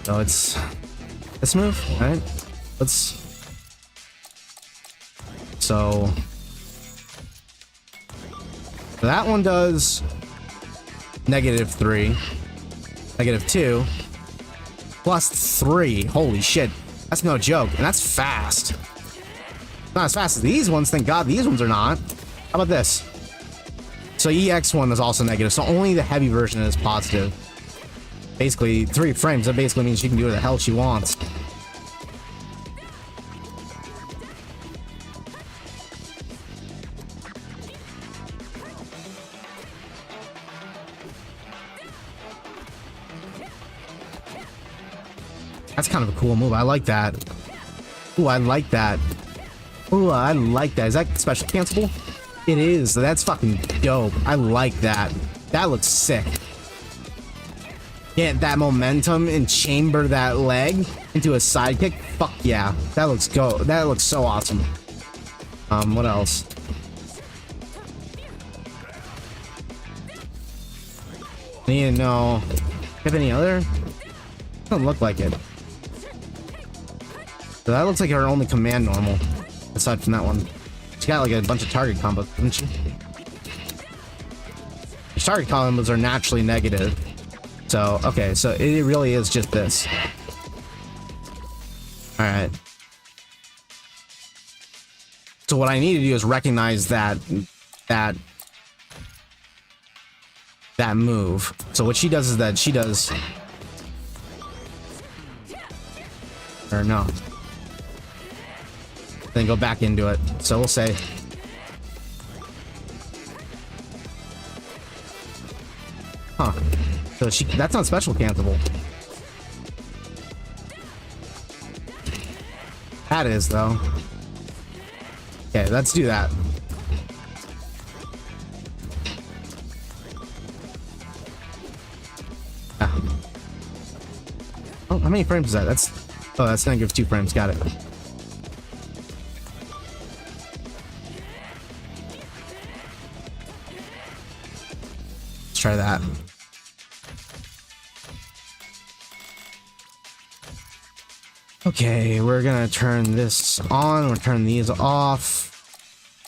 So it's this move, right? So that one does -3, -2, +3. Holy shit, that's no joke, and that's fast. Not as fast as these ones, thank God these ones are not. How about this? So EX1 is also negative, so only the heavy version is positive. basically 3 frames. That basically means she can do what the hell she wants. That's kind of a cool move. I like that. Ooh, I like that. Ooh, I like that. Is that special cancelable? It is. That's fucking dope. I like that. That looks sick. Get that momentum and chamber that leg into a sidekick. Fuck yeah. That looks That looks so awesome. What else? I need to know. Have any other? Doesn't look like it. So that looks like her only command normal, aside from that one. She got like a bunch of target combos, didn't she? Her target combos are naturally negative. So, okay, so it really is just this. Alright. So what I need to do is recognize that move. So what she does is that she does... Or no. Then go back into it. So we'll say... Huh. So that's not special cancelable. That is, though. Okay, let's do that. Ah. Oh, how many frames is that? Oh, that's gonna give 2 frames. Got it. Let's try that. Okay, we're gonna turn this on. We'll turn these off.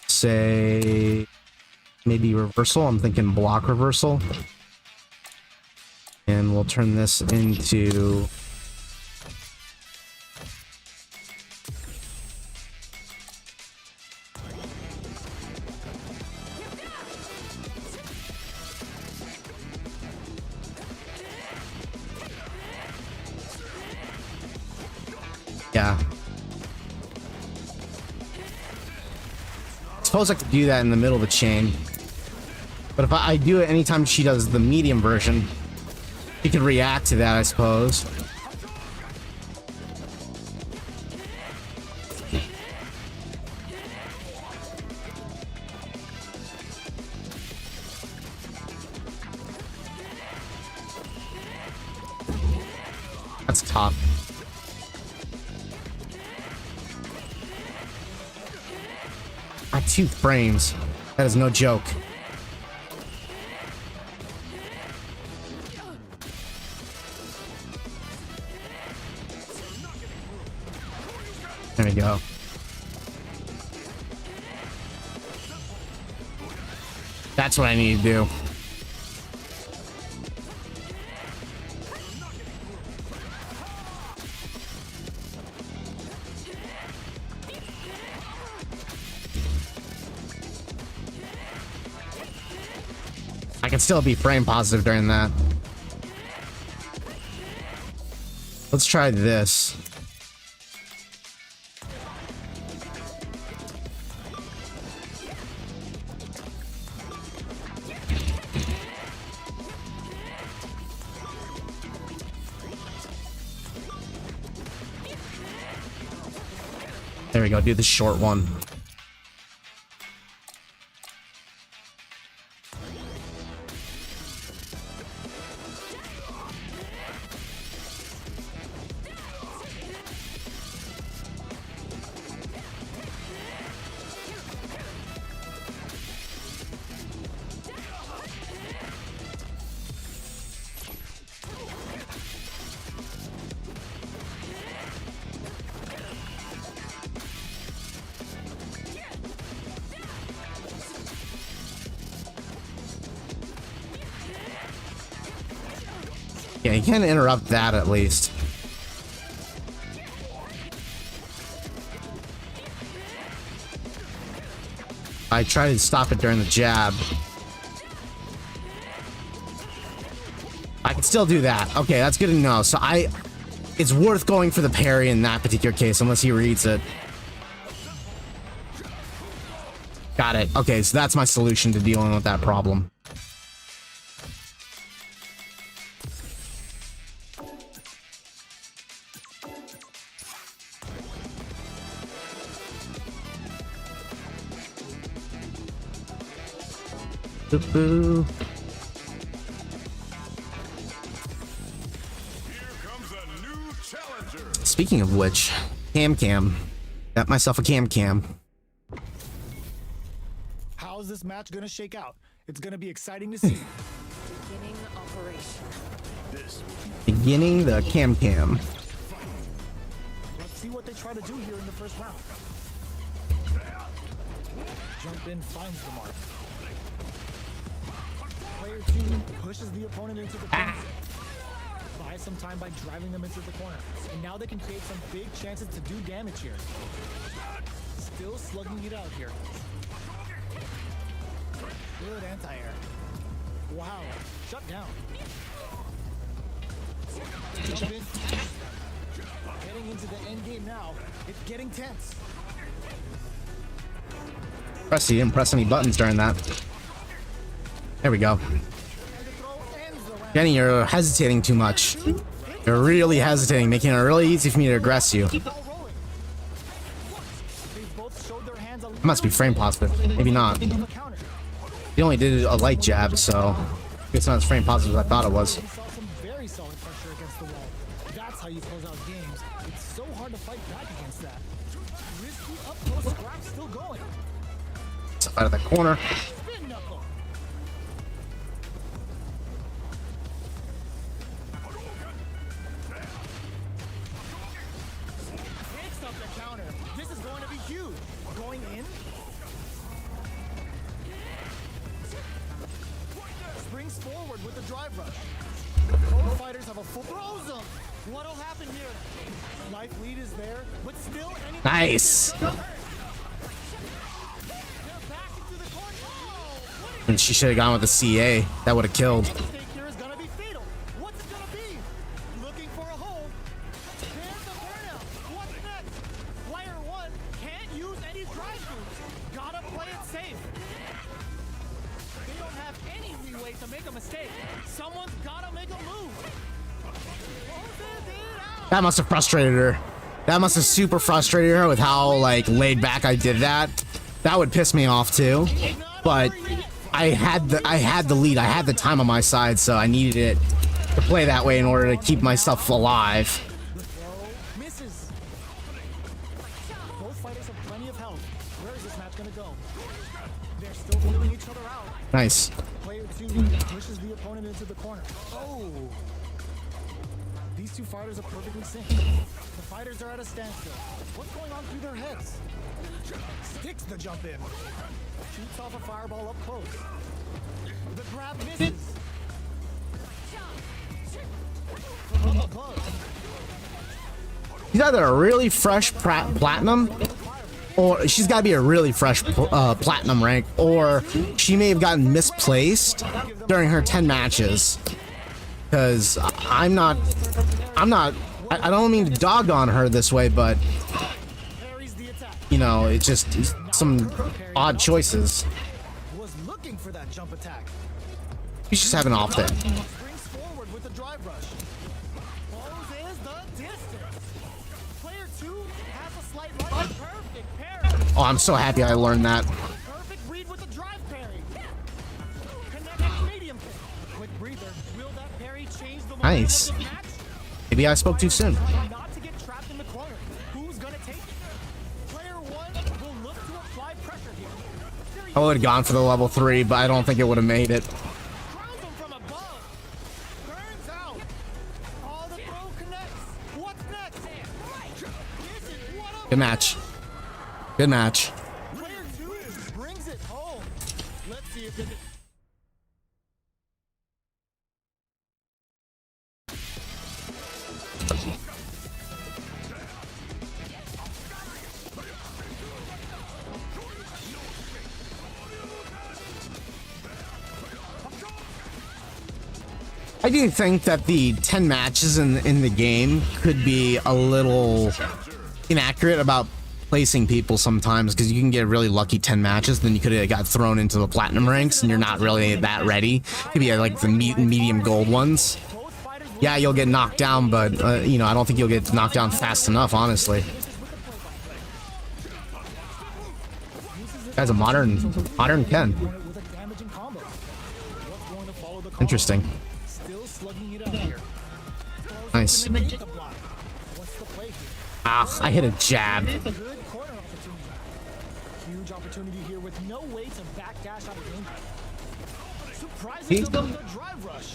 Say maybe reversal. I'm thinking block reversal. And we'll turn this into... Yeah. I suppose I could do that in the middle of the chain. But if I do it anytime she does the medium version, she could react to that, I suppose. That's tough. By 2 frames. That is no joke. There we go. That's what I need to do. I can still be frame positive during that. Let's try this. There we go, do the short one. Yeah, you can't interrupt that at least. I tried to stop it during the jab. I can still do that. Okay, that's good to know. So it's worth going for the parry in that particular case, unless he reads it. Got it. Okay, so that's my solution to dealing with that problem. Boo. Speaking of which, Cam. Got myself a Cam. How's this match gonna shake out? It's gonna be exciting to see. Beginning operation. Beginning the Cam. Let's see what they try to do here in the first round. Jump in, finds the mark. Player 2 pushes the opponent into the corner. Buys some time by driving them into the corner. And now they can create some big chances to do damage here. Still slugging it out here. Good anti-air. Wow, shut down. Jump in. Getting into the end game now. It's getting tense. He didn't press any buttons during that. There we go. Jenny, you're hesitating too much. You're really hesitating, making it really easy for me to aggress you. It must be frame positive. Maybe not. He only did a light jab, so it's not as frame positive as I thought it was. Very solid pressure against the wall. That's how you close out games. It's so hard to fight back against that. Risky up close scrap still going. It's out of the corner. Spin knuckle. Picks up the counter. This is going to be huge. Going in. Springs forward with the drive rush. Both fighters have a full throws him. What'll happen here? Life lead is there, but still any Nice. They're back into the corner. Oh, what And she should have gone with the CA. That would have killed. a mistake here is gonna be fatal. What's it gonna be? Looking for a hole. There's the burnout. What's next? Player 1 can't use any drive moves. Gotta play it safe. They don't have any leeway to make a mistake. Someone's gotta make a move. That must have frustrated her. That must have super frustrated her with how like laid back I did that. That would piss me off too. But I had the lead. I had the time on my side, so I needed it to play that way in order to keep myself alive. The throw misses. Both fighters have plenty of health. Where is this match gonna go? They're still feeling each other out. Nice. Player 2 pushes the opponent into the corner. Oh! These two fighters are perfectly synced. The fighters are at a standstill. What's going on through their heads? Sticks the jump in. Shoots off a fireball up close. The grab misses. From up close. She's either a really fresh platinum, or she's got to be a really fresh platinum rank, or she may have gotten misplaced during her 10 matches. Because I don't mean to dog on her this way, but Parries the attack. you know, it's just some odd choices. Was looking for that jump attack. She's just having an off day. Springs forward with the drive rush. Closes the distance. Player 2 has a slight right. Perfect parry. Oh, I'm so happy I learned that. Perfect read with the drive parry. Connecting medium kick. Quick breather. Will that parry change the momentum Nice. of this match? Maybe I spoke too soon. Not to get trapped in the corner. Who's gonna take it? Player 1 will look to apply pressure here. There he I would have gone for the level 3, but I don't think it would have made it. crowns him from above. Burns out. All the throw connects. What's next? This is what a Good match. Good match. player 2 brings it home. Let's see if it. I do think that the 10 matches in the game could be a little inaccurate about placing people sometimes, because you can get really lucky 10 matches, then you could have got thrown into the platinum ranks and you're not really that ready. Could be like the medium gold ones. Yeah, you'll get knocked down, but you know, I don't think you'll get knocked down fast enough, honestly. Guy's a modern Ken. Interesting. Nice. Ah, I hit a jab. Huge opportunity here with no way to backdash out of game. Surprising the drive rush.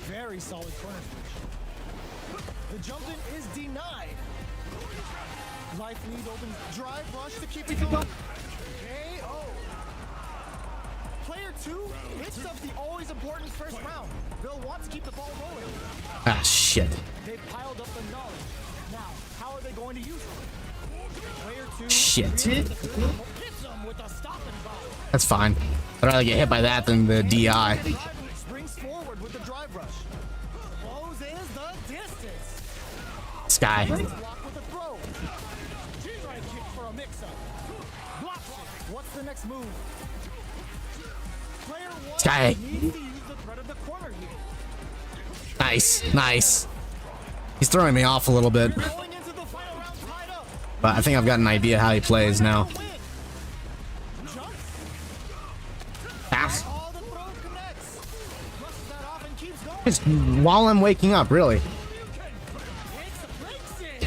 Very solid corner switch. The jump in is denied. Life lead opens. Drive rush to keep it going. KO. Player 2 hits up the always important first round. They'll want to keep the ball rolling. Ah, shit. They've piled up the knowledge. Now, how are they going to use it? Player 2 Shit. hits them with a stopping blow. That's fine. I'd rather get hit by that than the DI. Springs forward with the drive rush. Closes the distance. This guy. Block with a throw. G-right kick for a mix-up. Blocks it. What's the next move? Player 1 This guy. needs to use the threat of the corner here. Nice, nice. He's throwing me off a little bit, Going into the final round tied up. but I think I've got an idea how he plays now. Win. Jumps. Ah, All the throw connects. Brushes that off and keeps going. just while I'm waking up, really. Breaks it.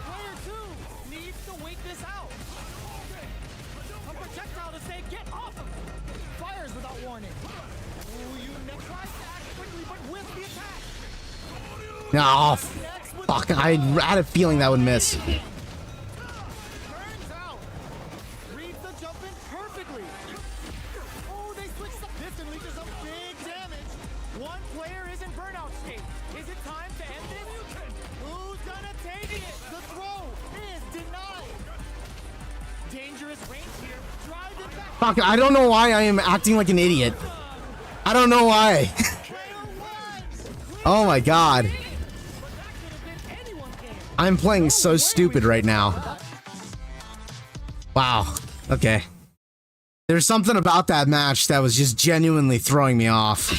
Player 2 needs to wait this out. A projectile to say get off him. Fires without warning. Ooh, you next tries to act quickly, but with the attack. No, Next with fuck. I had a feeling that would miss. turns out. Reads the jump in perfectly. Oh, they switched up. This unleashes some big damage. One player is in burnout state. Is it time to end this? Who's gonna take it? The throw is denied. Dangerous range here. Drive it back. Fuck, I don't know why I am acting like an idiot. I don't know why. Player 1. Oh my god. But that could have been anyone's game. I'm playing so stupid right now. Wow. Okay. There's something about that match that was just genuinely throwing me off.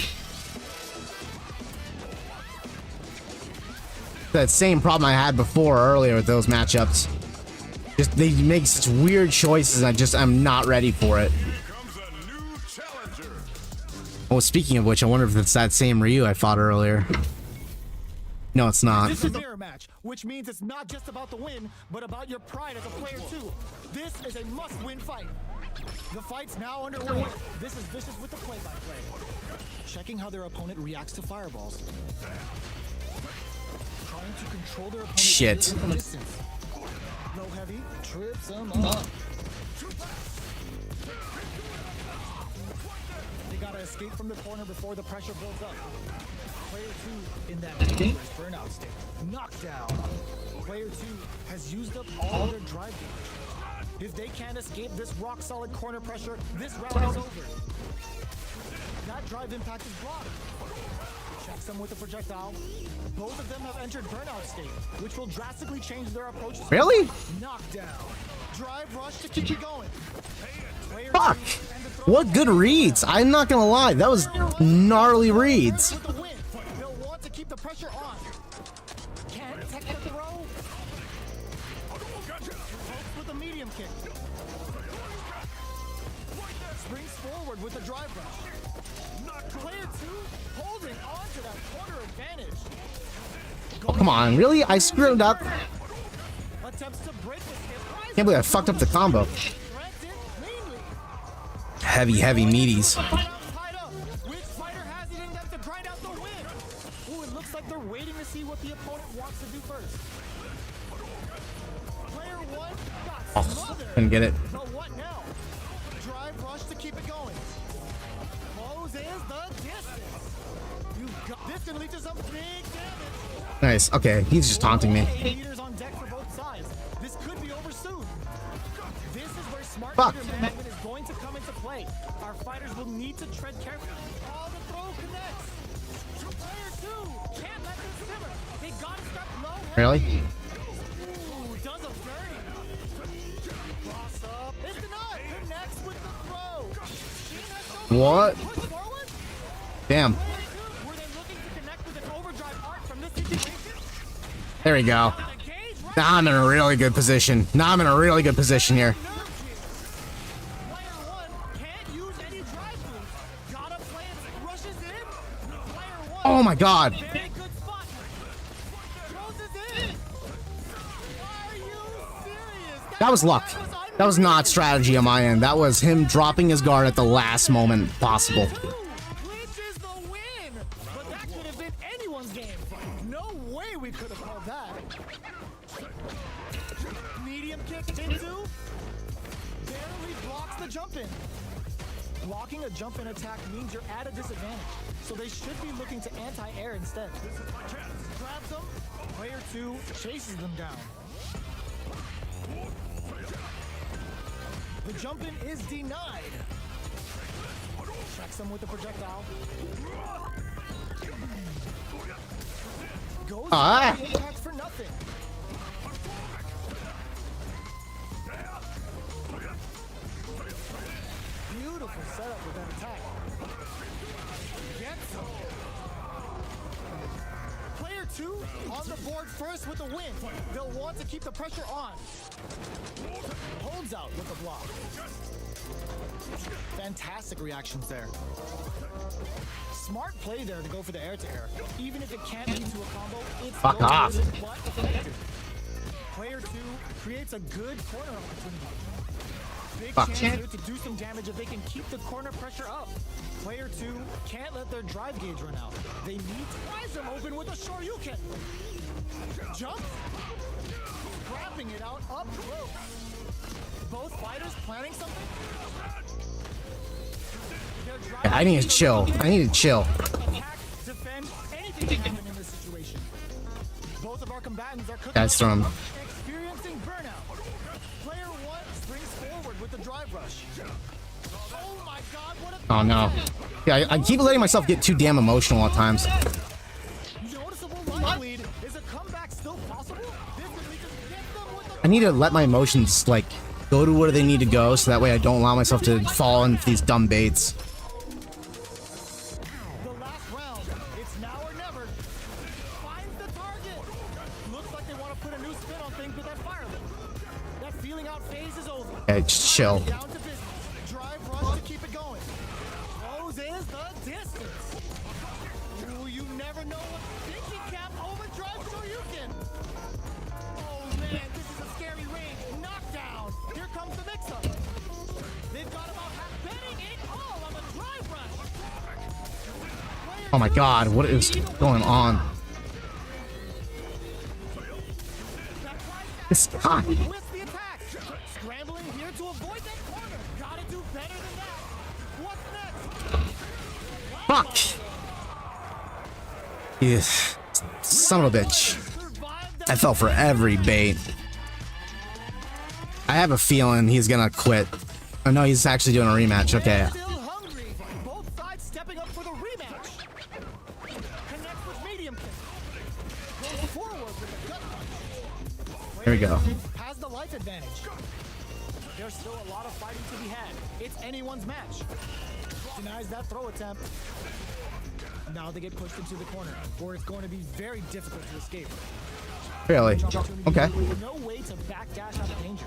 That same problem I had before earlier with those matchups. Just they make such weird choices. I'm not ready for it. Comes a new challenger. Oh, speaking of which, I wonder if it's that same Ryu I fought earlier. No, it's not. This is a mirror match, which means it's not just about the win, but about your pride as a player too. This is a must-win fight. The fight's now underway. This is Vicious with the play-by-play. Checking how their opponent reacts to fireballs. Trying to control their opponent's Shit. distance. Low heavy, trips them up. They gotta escape from the corner before the pressure builds up. Player 2 in that dangerous burnout state. Knockdown. Player 2 has used up all of their drive damage. If they can't escape this rock-solid corner pressure, this round is over. That drive impact is blocked. Checks them with a projectile. Both of them have entered burnout state, which will drastically change their approach. Really? Knockdown. Drive rush to keep it going. Player Fuck. 2 and the throw What good reads. I'm not gonna lie. That was gnarly reads. with the win. They'll want to keep the pressure on. Can't tech the throw. Hopes with a medium kick. Springs forward with a drive rush. Player 2 holding on to that corner advantage. Oh, come on. Really? I screwed up. Attempts to break the skip. Can't believe I fucked up the combo. Dragged in cleanly. Heavy meaties. Tied up. Which fighter has it in them to grind out the win? Ooh, it looks like they're waiting to see what the opponent wants to do first. Player 1 got smothered. Couldn't get it. But what now? Drive rush to keep it going. Closes the distance. You've got this can lead to some big damage. Nice. Okay, he's just taunting me. Leaders on deck for both sides. This could be over soon. This is where smart Fuck. leader management is going to come into play. Our fighters will need to tread carefully. Oh, the throw connects. Player 2 can't let this simmer. They gotta start low. Really? Ooh, does a dirty. Cross up. It's denied. Connects with the throw. Sheen has no What? push forward. Damn. Player 2, were they looking to connect with an overdrive arc from this situation? There we go. Engage right. Now I'm in a really good position. Now I'm in a really good position here. Player 1 can't use any drive moves. Gotta play it. Rushes in. Player 1. Oh my god. Very good spot. Throws it in. Are you serious? That was luck. That was not strategy on my end. That was him dropping his guard at the last moment possible. Clinches the win. But that could have been anyone's game. No way we could have called that. Medium kick into. Barely blocks the jump in. Blocking a jump in attack means you're at a disadvantage. So they should be looking to anti-air instead. Grabs them. Player 2 chases them down. The jump in is denied. Checks him with the projectile. Goes Ah. for the impact for nothing. Beautiful setup with that attack. Gets him. Player 2 on the board first with the win. They'll want to keep the pressure on. Holds out with the block. Fantastic reactions there. Smart play there to go for the air-to-air. Even if it can't lead to a combo, it's Fuck going to off. do it, but it's effective. Player 2 creates a good corner opportunity. Big Fuck. chance here to do some damage if they can keep the corner pressure up. Player 2 can't let their drive gauge run out. They need to prize them open with a Shoryuken. Jump. Wrapping it out up close. Both fighters planning something? Their drive I need to chill. I need to chill. attack, defend, anything can happen in this situation. Both of our combatants are cooking Guys, up throw him. experiencing burnout. Player 1 springs forward with the drive rush. Oh my god, what a Oh no. Yeah, I keep letting myself get too damn emotional at times. noticeable run lead. Is a comeback still possible? This would be just get them with the I need to let my emotions like go to where they need to go so that way I don't allow myself to fall into these dumb baits. The last round. It's now or never. Finds the target. Looks like they want to put a new spin on things with that fire lift. That feeling out phase is over. Okay, just chill. Down to business. Drive rush to keep it going. Closes the distance. Ooh, you never know what thinking cap overdrive Shoryuken. Oh man, this is a scary range. Knockdown. Here comes the mix-up. They've got about half betting it all on the drive rush. Player Oh my god, what is going on? This guy. Twists the attack. Scrambling here to avoid that corner. Gotta do better than that. What's next? Fuck. Yes. Son of a bitch. Survive I fell for every bait. I have a feeling he's gonna quit. Oh no, he's actually doing a rematch. Okay. Still hungry. Both sides stepping up for the rematch. Connects with medium kick. Goes forward with a gut punch. Here we go. Has the life advantage. There's still a lot of fighting to be had. It's anyone's match. Denies that throw attempt. Now they get pushed into the corner, or it's going to be very difficult to escape. Really? Okay. No way to backdash out of danger.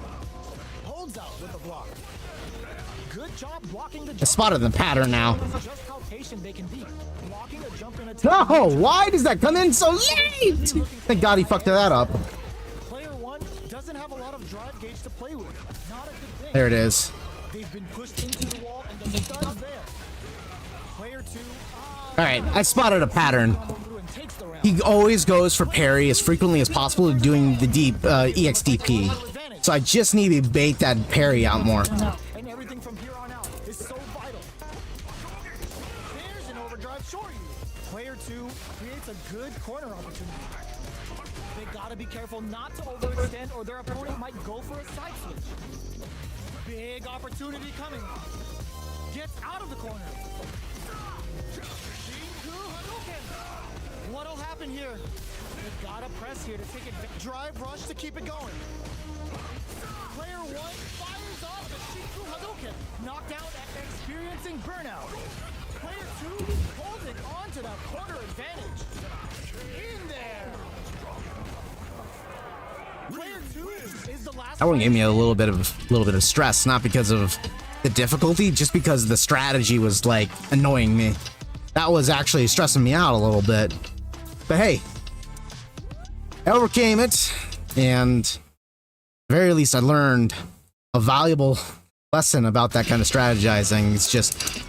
Holds out with the block. Good job blocking the I jump. spotted the pattern now. Just how patient they can be. Blocking a jump in attack. No, why does that come in so late? Thank God he fucked that up. Player 1 doesn't have a lot of drive gauge to play with. Not a good thing. There it is. They've been pushed into the wall and the stun's there. Player 2 Alright, I spotted a pattern. comes through and takes the round. He always goes for parry as frequently as possible doing the deep EXDP. So I just need to bait that parry out more. And everything from here on out is so vital. There's an overdrive Shoryu. Player 2 creates a good corner opportunity. They gotta be careful not to overextend or their opponent might go for a side switch. Big opportunity coming. Gets out of the corner. What'll happen here? They gotta press here to take it. Drive rush to keep it going. Player one fires off the Shiku Hadouken. Knocked out and experiencing burnout. Player two holding on to that corner advantage. In there. Player two is the last. That one gave me a little bit of stress, not because of the difficulty, just because the strategy was like annoying me. That was actually stressing me out a little bit. But hey, I overcame it, and at the very least I learned a valuable lesson about that kind of strategizing. It's just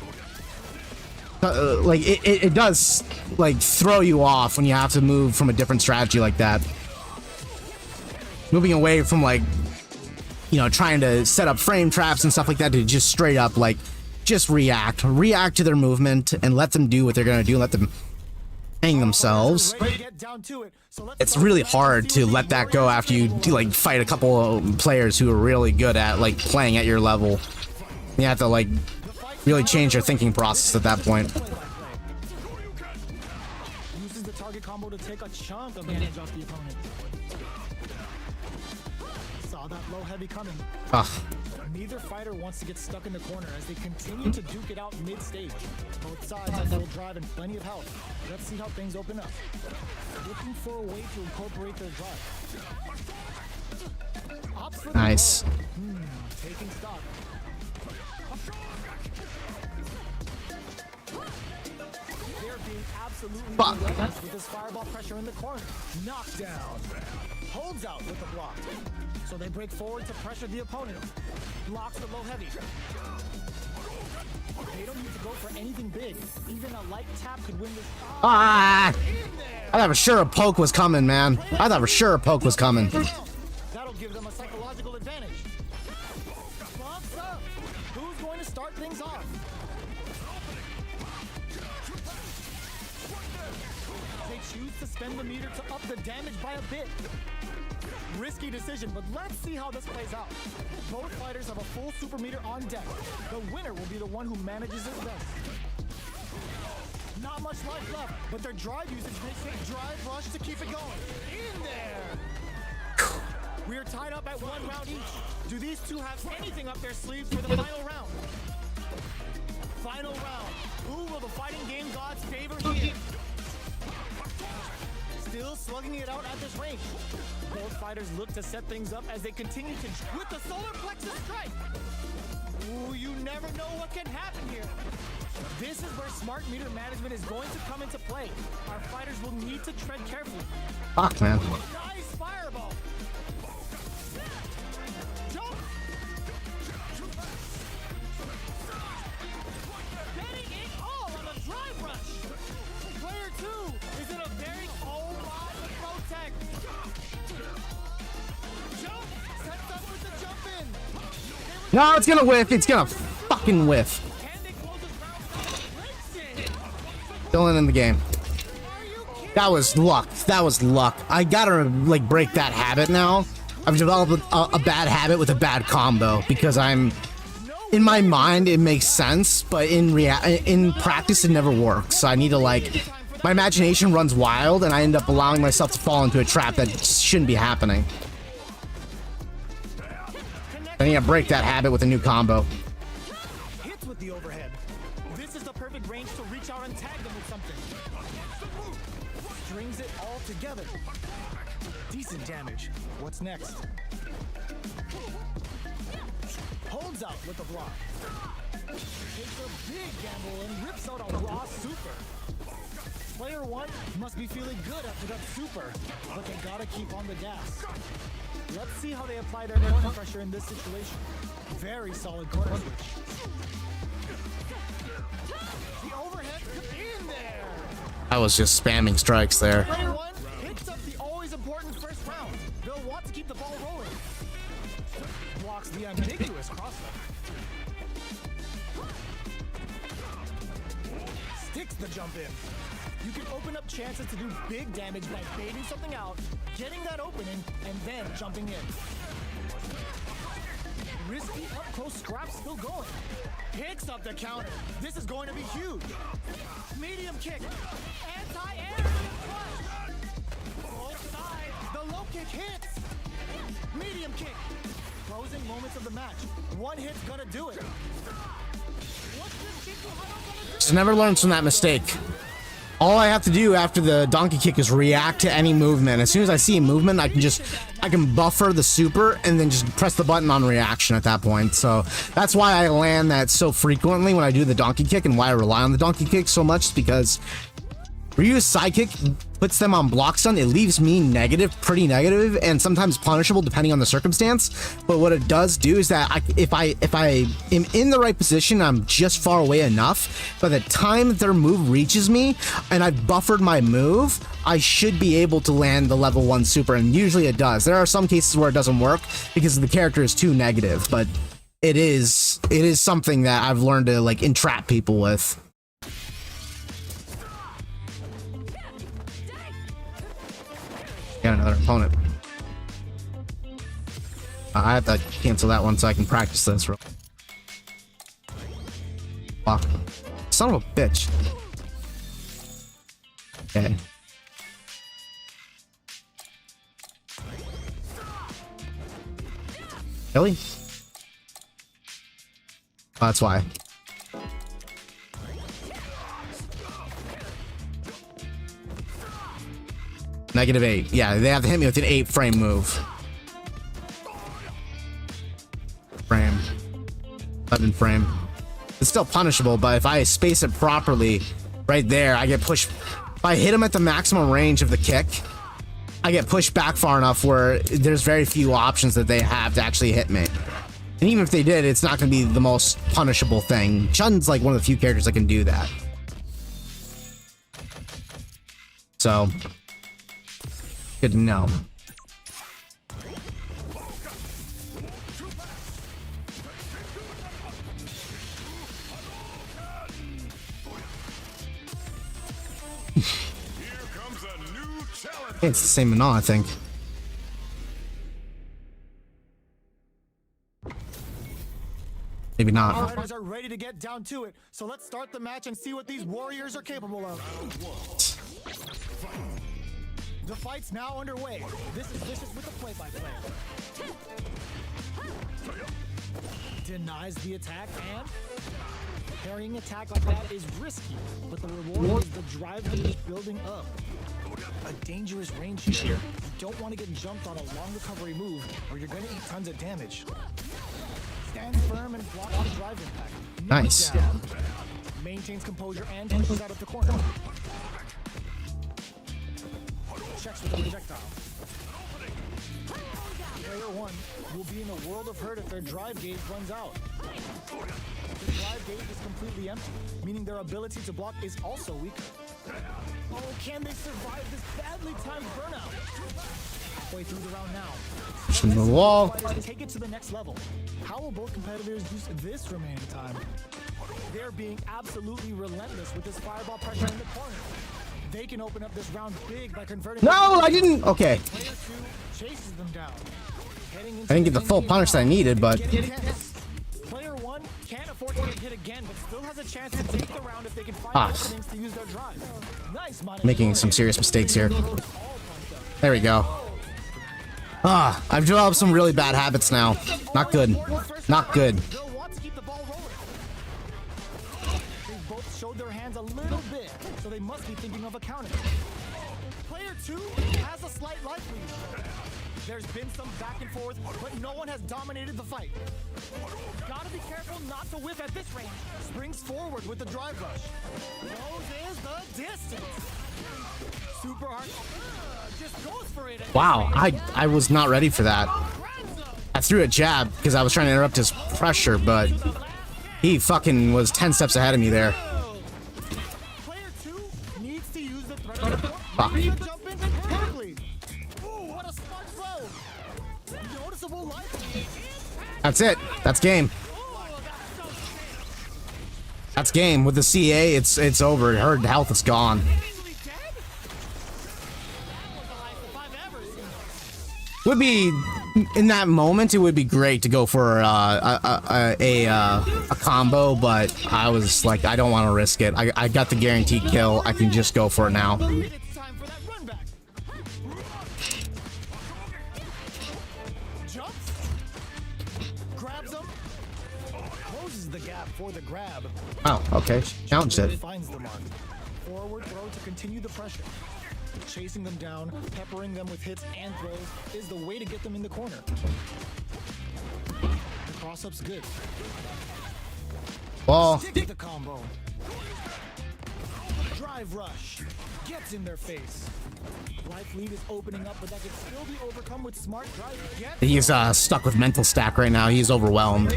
like it does like throw you off when you have to move from a different strategy like that. Moving away from like, you know, trying to set up frame traps and stuff like that to just straight up like just react to their movement and let them do what they're gonna do, let them hang themselves. It's really hard to let that go after you like fight a couple of players who are really good at like playing at your level. You have to like really change your thinking process at that point. Uses the target combo to take a chunk of damage off the opponent. Saw that low heavy coming. Ugh. Neither fighter wants to get stuck in the corner as they continue to duke it out mid-stage. Both sides have full drive and plenty of health. Let's see how things open up. Looking for a way to incorporate their drive. Opts for the Nice. ball. Taking stock. They're being absolutely relentless with this fireball pressure in the corner. Knockdown. Holds out with the block. So they break forward to pressure the opponent. Blocks the low heavy. They don't need to go for anything big. Even a light tap could win this. Ah! I thought for sure a poke was coming, man. I thought for sure a poke was coming. That'll give them a psychological advantage. Bumps up. Who's going to start things off? They choose to spend the meter to up the damage by a bit. Risky decision, but let's see how this plays out. Both fighters have a full super meter on deck. The winner will be the one who manages it best. Not much life left, but their drive usage makes it drive rush to keep it going. In there! We are tied up at 1 round each. Do these two have anything up their sleeves for the final round? Final round. Who will the fighting game gods favor here? Still slugging it out at this range. Both fighters look to set things up as they continue to with the solar plexus strike. Ooh, you never know what can happen here. This is where smart meter management is going to come into play. Our fighters will need to tread carefully. Fuck, man. Nice fireball. Jump. Betting it all on the drive rush. Player two is in a very protect. Jump. Sets up with the jump in. No, it's gonna whiff. It's gonna fucking whiff. Still in the game. That was luck. That was luck. I gotta like break that habit now. I've developed a bad habit with a bad combo because I'm in my mind it makes sense, but in practice it never works. So I need to like my imagination runs wild and I end up allowing myself to fall into a trap that shouldn't be happening. I need to break that habit with a new combo. Hits with the overhead. This is the perfect range to reach out and tag them with something. Strings it all together. Decent damage. What's next? Holds out with the block. Takes a big gamble and rips out a raw super. Player one must be feeling good after that super, but they gotta keep on the gas. Let's see how they apply their corner pressure in this situation. Very solid corner switch. The overhead in there. I was just spamming strikes there. Player one picks up the always important first round. They'll want to keep the ball rolling. Blocks the ambiguous crossover. Sticks the jump in. You can open up chances to do big damage by baiting something out, getting that opening, and then jumping in. Risky up-close scrap still going. Picks up the counter. This is going to be huge. Medium kick. Anti-air. Flush. Both sides. The low kick hits. Medium kick. Closing moments of the match. One hit's gonna do it. What's this kick gonna do? Just never learns from that mistake. All I have to do after the donkey kick is react to any movement. As soon as I see a movement, I can buffer the super and then just press the button on reaction at that point. So that's why I land that so frequently when I do the donkey kick, and why I rely on the donkey kick so much, because Ryu's sidekick puts them on block stun. It leaves me negative, pretty negative, and sometimes punishable depending on the circumstance. But what it does do is that if I am in the right position, I'm just far away enough. By the time their move reaches me and I've buffered my move, I should be able to land the level 1 super, and usually it does. There are some cases where it doesn't work because the character is too negative, but it is something that I've learned to like entrap people with. Got another opponent. I have to cancel that one so I can practice this. Fuck. Son of a bitch. Okay. Really? Oh, that's why. -8. Yeah, they have to hit me with an 8 frame move. Frame. 11 frame. It's still punishable, but if I space it properly, right there, I get pushed. If I hit him at the maximum range of the kick, I get pushed back far enough where there's very few options that they have to actually hit me. And even if they did, it's not going to be the most punishable thing. Chun's like one of the few characters that can do that. So, good to know. It's the same Manal, I think. Maybe not. Our fighters are ready to get down to it, so let's start the match and see what these warriors are capable of. The fight's now underway. This is Vicious with the play-by-play. Denies the attack, and parrying attack like that is risky, but the reward is the drive that is building up. A dangerous range here. You don't want to get jumped on a long recovery move, or you're going to eat tons of damage. Stand firm and block the drive impact. Nice. Down. Maintains composure and pushes out of the corner. Checks with the projectile. Player 1 will be in a world of hurt if their drive gauge runs out. The drive gauge is completely empty, meaning their ability to block is also weaker. Oh, can they survive this badly timed burnout? Halfway through the round now. Pushing the wall. Take it to the next level. How will both competitors use this remaining time? They're being absolutely relentless with this fireball pressure in the corner. They can open up this round big by converting. No, I didn't. Okay. Player 2 chases them down. I didn't get the full punish that I needed, but Player 1 can't afford to get hit again, but still has a chance to take the round if they can find openings to use their drive. Nice, making some serious mistakes here. There we go. I've developed some really bad habits now. Not good. Not good. They'll want to keep the ball rolling. They've both showed their hands a little bit, so they must be thinking of a counter. Player 2 has a slight life lead. There's been some back and forth, but no one has dominated the fight. Gotta be careful not to whiff at this range. Springs forward with the drive rush. Closes the distance. Super hard. Just goes for it. Wow, I was not ready for that. I threw a jab because I was trying to interrupt his pressure, but he fucking was 10 steps ahead of me there. Player 2 needs to use the threat of the Fuck. jump in perfectly. Ooh, what a smart throw. Noticeable life. That's it. That's game. That's game. With the CA, it's over. Her health is gone. would be in that moment. It would be great to go for a combo, but I was like, I don't want to risk it. I got the guaranteed kill. I can just go for it now. It's time for that run back. Jumps. Grabs him. Closes the gap for the grab. Oh, okay. Challenge it. Finds the mark. Forward throw to continue the pressure. Chasing them down, peppering them with hits and throws is the way to get them in the corner. The cross-up's good. Well, Stick the combo. Drive rush. Gets in their face. Life lead is opening up, but that can still be overcome with smart drive. he's stuck with mental stack right now. He's overwhelmed.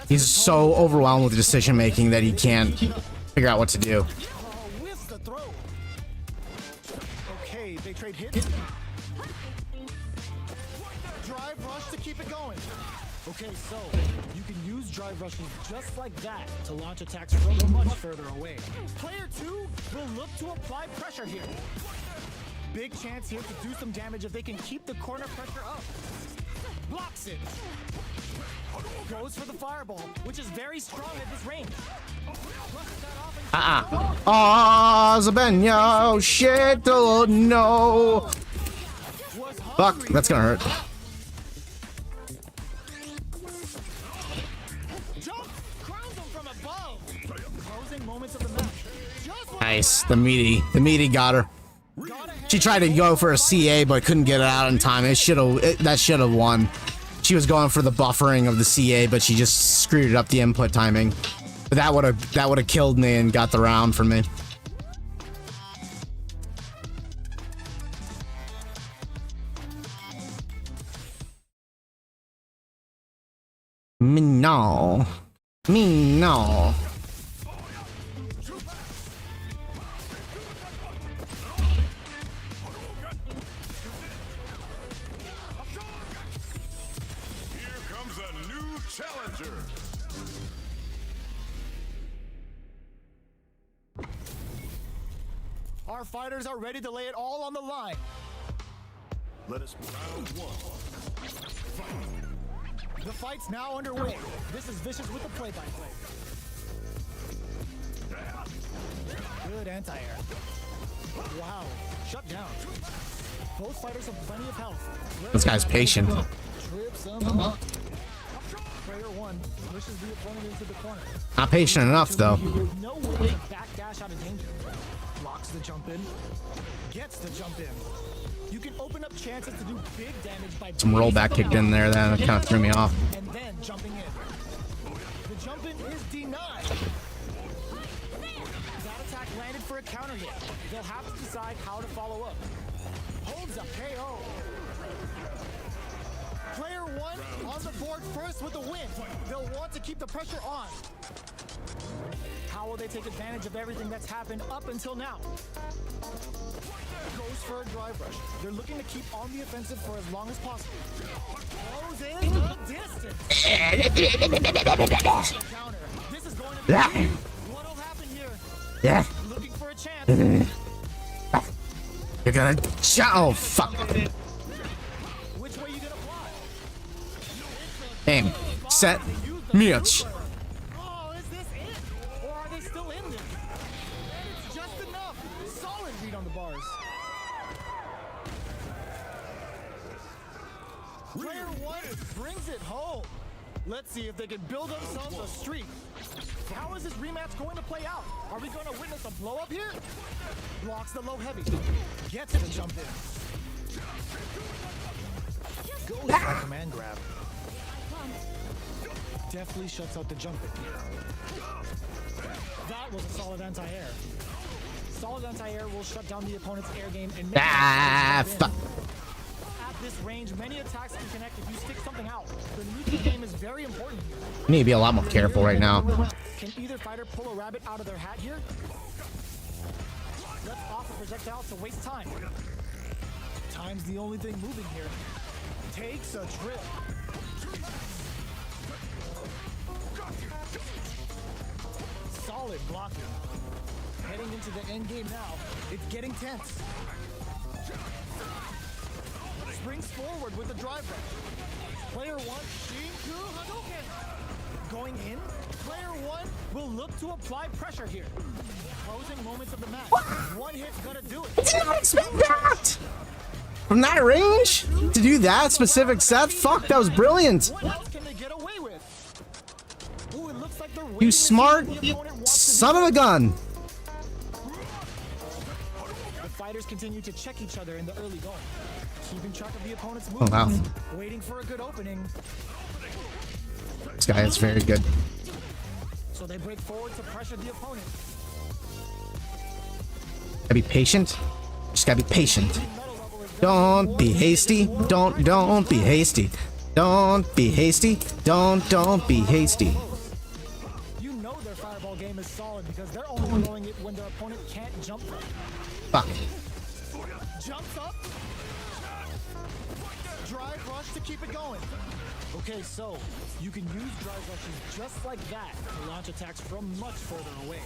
He's so overwhelmed with decision making that he can't figure out what to do. Whiffs the throw. Okay, they trade hits. Drive rush to keep it going. Okay, so you can use drive rushes just like that to launch attacks from much further away. Player 2 will look to apply pressure here. Big chance here to do some damage if they can keep the corner pressure up. Blocks it. Goes for the fireball, which is very strong at this range. Oh, Zabenya, oh shit, oh no. Fuck, that's gonna hurt. Jump, crowns him from above. Closing moments of the match. Just Nice, the meaty got her. She tried to go for a CA but couldn't get it out in time. That should have won. She was going for the buffering of the CA, but she just screwed up the input timing. But that would have killed me and got the round for me. Me no. Here comes a new challenger. Our fighters are ready to lay it all on the line. Let us round one. The fight's now underway. This is Vicious with the play-by-play. Good anti-air. Wow, shut down. Both fighters have plenty of health. This guy's patient. Trips him up. Player 1 pushes the opponent into the corner. Not patient enough though. No way to backdash out of danger. Blocks the jump in. Gets the jump in. You can open up chances to do big damage by Some rollback kicked in there, then it kind of threw me off. and then jumping in. The jump in is denied. That attack landed for a counter hit. They'll have to decide how to follow up. Holds a KO. Player 1 on the board first with the win. They'll want to keep the pressure on. How will they take advantage of everything that's happened up until now? Goes for a drive rush. They're looking to keep on the offensive for as long as possible. Goes in the distance. Counter. This is going to be what'll happen here. Yeah. Looking for a chance. You're gonna oh fuck. Which way you gonna fly? Aim. Set. Mitch. Oh, is this it? Or are they still in this? And it's just enough. Solid read on the bars. Player 1 brings it home. Let's see if they can build themselves a streak. How is this rematch going to play out? Are we going to witness a blow up here? Blocks the low heavy. Gets the jump in. Goes for a command grab. Deftly shuts out the jump in. That was a solid anti-air. Solid anti-air will shut down the opponent's air game and make Fuck. At this range, many attacks can connect if you stick something out. The neutral game is very important here. Need to be a lot more careful right now. Can either fighter pull a rabbit out of their hat here? Let's off a projectile to waste time. Time's the only thing moving here. Takes a trip. Solid blocking. Heading into the end game now. It's getting tense. springs forward with the drive rush. Player 1, Shinku Hadouken. Going in, player 1 will look to apply pressure here. Closing moments of the match. One hit's gonna do it. I did not expect that! From that range? To do that specific set? Fuck, that was brilliant! What else can they get away with? Ooh, it looks like they're waiting You to see smart what the opponent wants to son do. of a gun! The fighters continue to check each other in the early going, keeping track of the opponent's Oh movements, wow. waiting for a good opening. This guy is very good. So they break forward to pressure the opponent. Gotta be patient. Just gotta be patient. Don't be hasty. Don't be hasty. Don't be hasty. Don't be hasty. You know their fireball game is solid because they're only throwing it when their opponent can't jump from it. Fuck. Jumps up. Drive rush to keep it going. Okay, so you can use drive rushes just like that to launch attacks from much further away.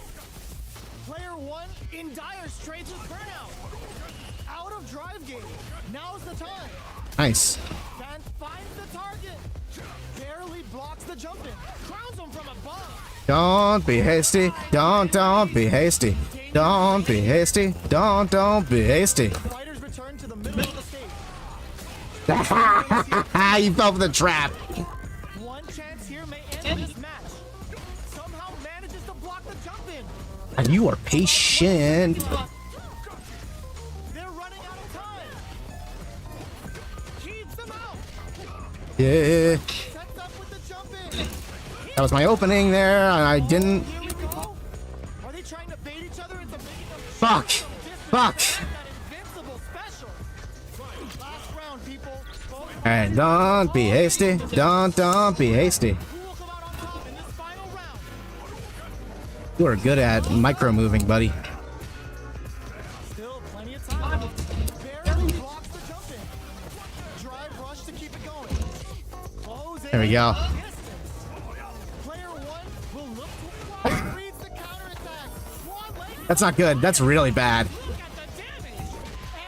Player 1 in dire straits with burnout. Out of drive gauge. Now's the time. Nice. Dan finds the target. Barely blocks the jump in. Crowns him from above. Don't be hasty. Don't be hasty. Don't be hasty. Don't be hasty. Fighters return to the middle of the stage. You fell for the trap. One chance here may end this match. Somehow manages to block the jump in. And you are patient. They're running out of time. Keeps them out. Yeah. Sets up with the jump in. That was my opening there, and I didn't. Here we go. Are they trying to bait each other into making them Fuck. Fuck. that invincible special? Last round, people. Both Alright, don't be hasty. Don't be hasty. who will come out on top in this final round? You are good at micro moving, buddy. Still plenty of time. Barely blocks the jump in. Drive rush to keep it going. Close There we go. distance. Player 1 will look to reads the counterattack. One leg. That's not good. That's really bad. Look at the damage.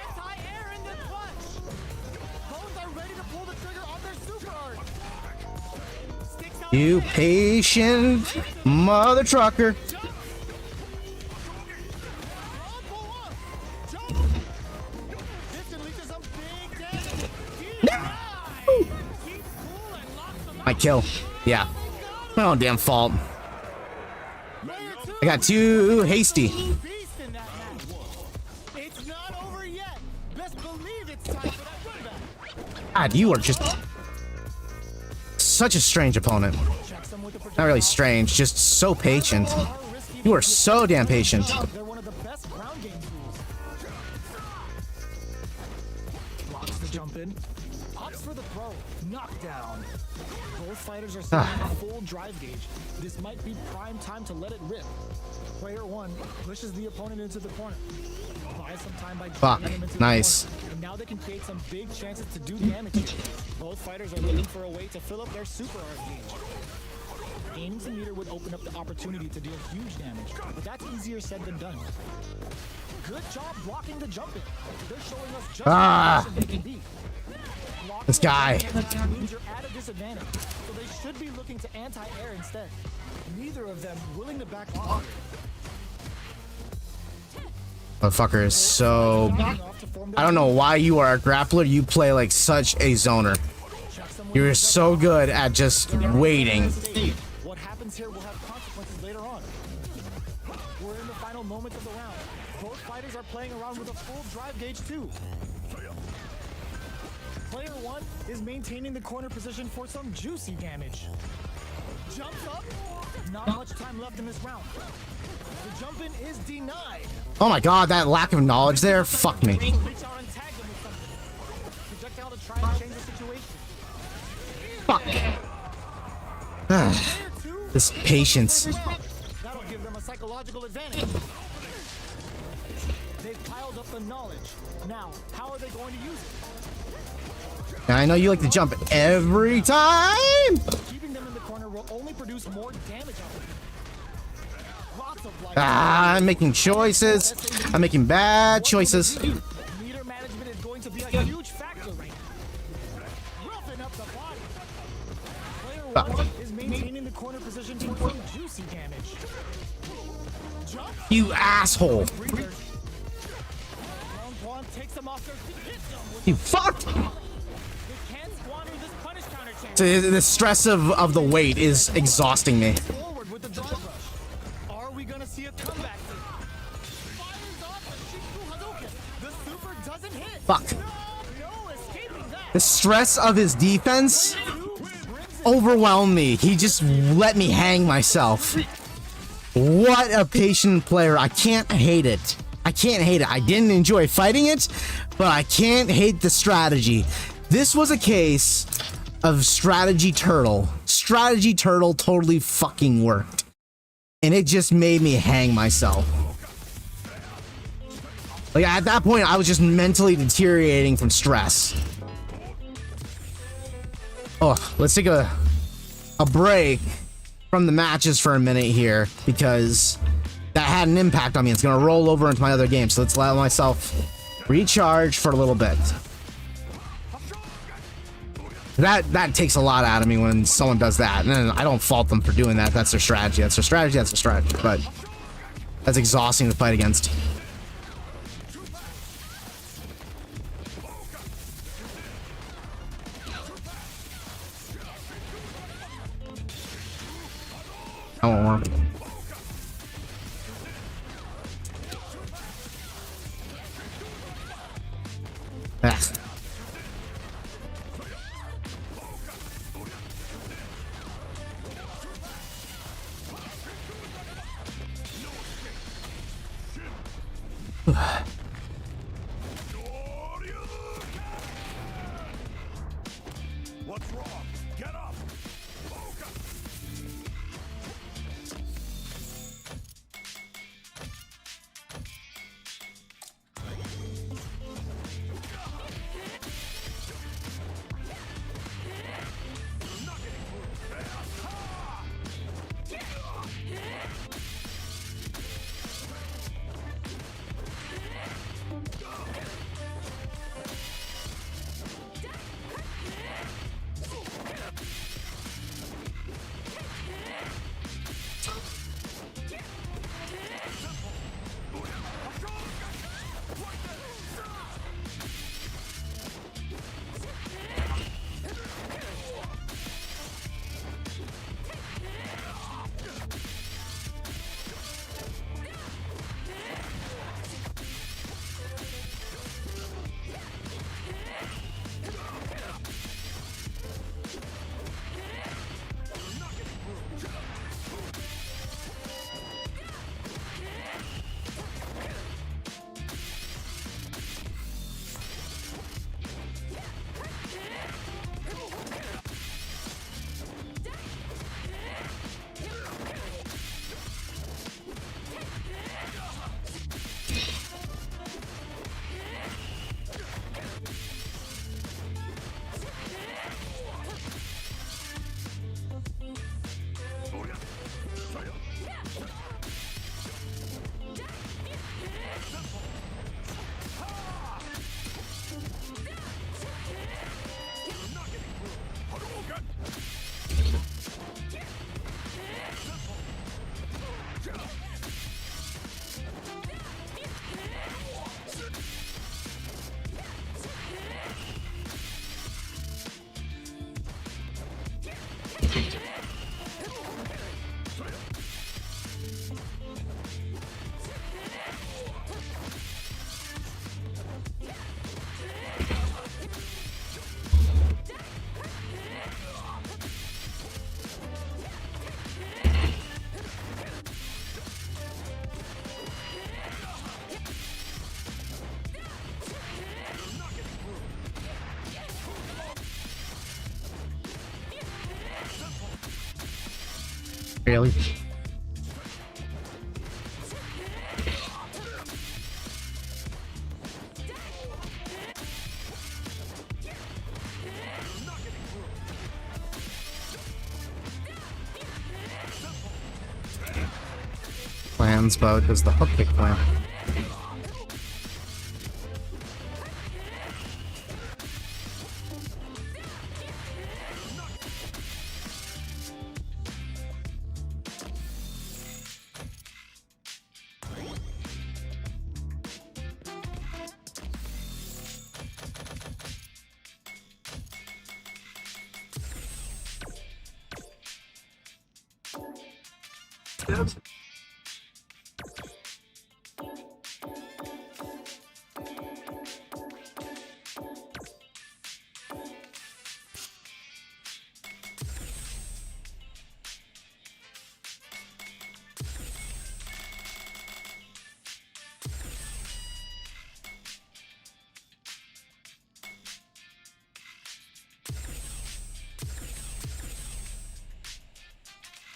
Anti-air in the clutch. Both are ready to pull the trigger on their super art. Sticks out You the hand. patient mother trucker. Pull up. Jump. This can lead to some big damage. Denied. Keeps cool and locks them out. My kill. Yeah. My own damn fault. Player 2. I got too hasty. Beast in that match. It's not over yet. Best believe it's time for that comeback. God, you are just such a strange opponent. Checks them with the Not really strange, just so patient. You are so damn patient. They're one of the best ground game tools. Blocks the jump in. Opts for the throw. Knockdown. Both fighters are sitting in a full drive gauge. This might be prime time to let it rip. Player 1 pushes the opponent into the corner. Buys some time by Fuck. driving him into Nice. the corner. And now they can create some big chances to do damage here. Both fighters are looking for a way to fill up their super art gauge. Gaining some meter would open up the opportunity to deal huge damage, but that's easier said than done. Good job blocking the jump in. They're showing us just how efficient they can be. Blocking This the guy. jump in means you're at a disadvantage, so they should be looking to anti-air instead. Neither of them willing to back off. Motherfucker is so. Off to form their I don't know why you are a grappler. You play like such a zoner. checks them with You're the so good at just waiting. What happens here will have consequences later on. We're in the final moments of the round. Both fighters are playing around with a full drive gauge too. Player 1 is maintaining the corner position for some juicy damage. Jumps up. Not much time left in this round. The jump in is denied. Oh my god, that lack of knowledge there. Fuck me. Reach out and tag them with something. Projectile to try and change the situation. Fuck. Player 2 This patience. That'll give them a psychological advantage. They've piled up the knowledge. Now, how are they going to use it? I know you like to jump every time. Keeping them in the corner will only produce more damage out of them. Lots of life. I'm making choices. I'm making bad choices. Meter management is going to be a huge factor right now. corner position for some juicy damage. Jump. You asshole. Breather. Round one takes them off their feet. Hit them with You fuck. They can't squander this punish counter chance. The stress of the weight is exhausting me. Forward with the drive rush. Are we gonna see a comeback? Fires off a Shiku Hadouken. The super doesn't hit. Fuck. No escaping that. The stress of his defense overwhelmed me. He just let me hang myself. What a patient player. I can't hate it. I can't hate it. I didn't enjoy fighting it, but I can't hate the strategy. This was a case of strategy turtle. Strategy turtle totally fucking worked. And it just made me hang myself. Like at that point, I was just mentally deteriorating from stress. Oh, let's take a break from the matches for a minute here because that had an impact on me. It's gonna roll over into my other game, so let's allow myself recharge for a little bit. That takes a lot out of me when someone does that, and then I don't fault them for doing that. That's their strategy. That's their strategy. That's their strategy. But that's exhausting to fight against. I won't work. Ah. What's wrong? Get up! Really? Plans, but does the hook kick plan?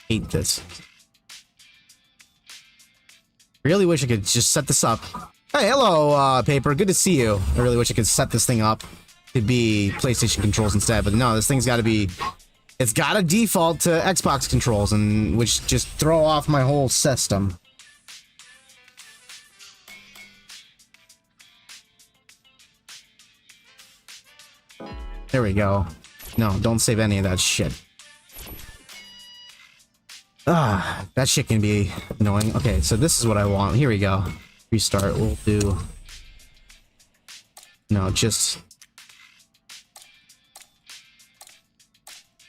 Hate this. Really wish I could just set this up. Hey, hello, Paper. Good to see you. I really wish I could set this thing up to be PlayStation controls instead, but no, this thing's got to be. It's got to default to Xbox controls, and which just throw off my whole system. There we go. No, don't save any of that shit. Ah, that shit can be annoying. Okay, so this is what I want. Here we go. Restart. We'll do. No, just.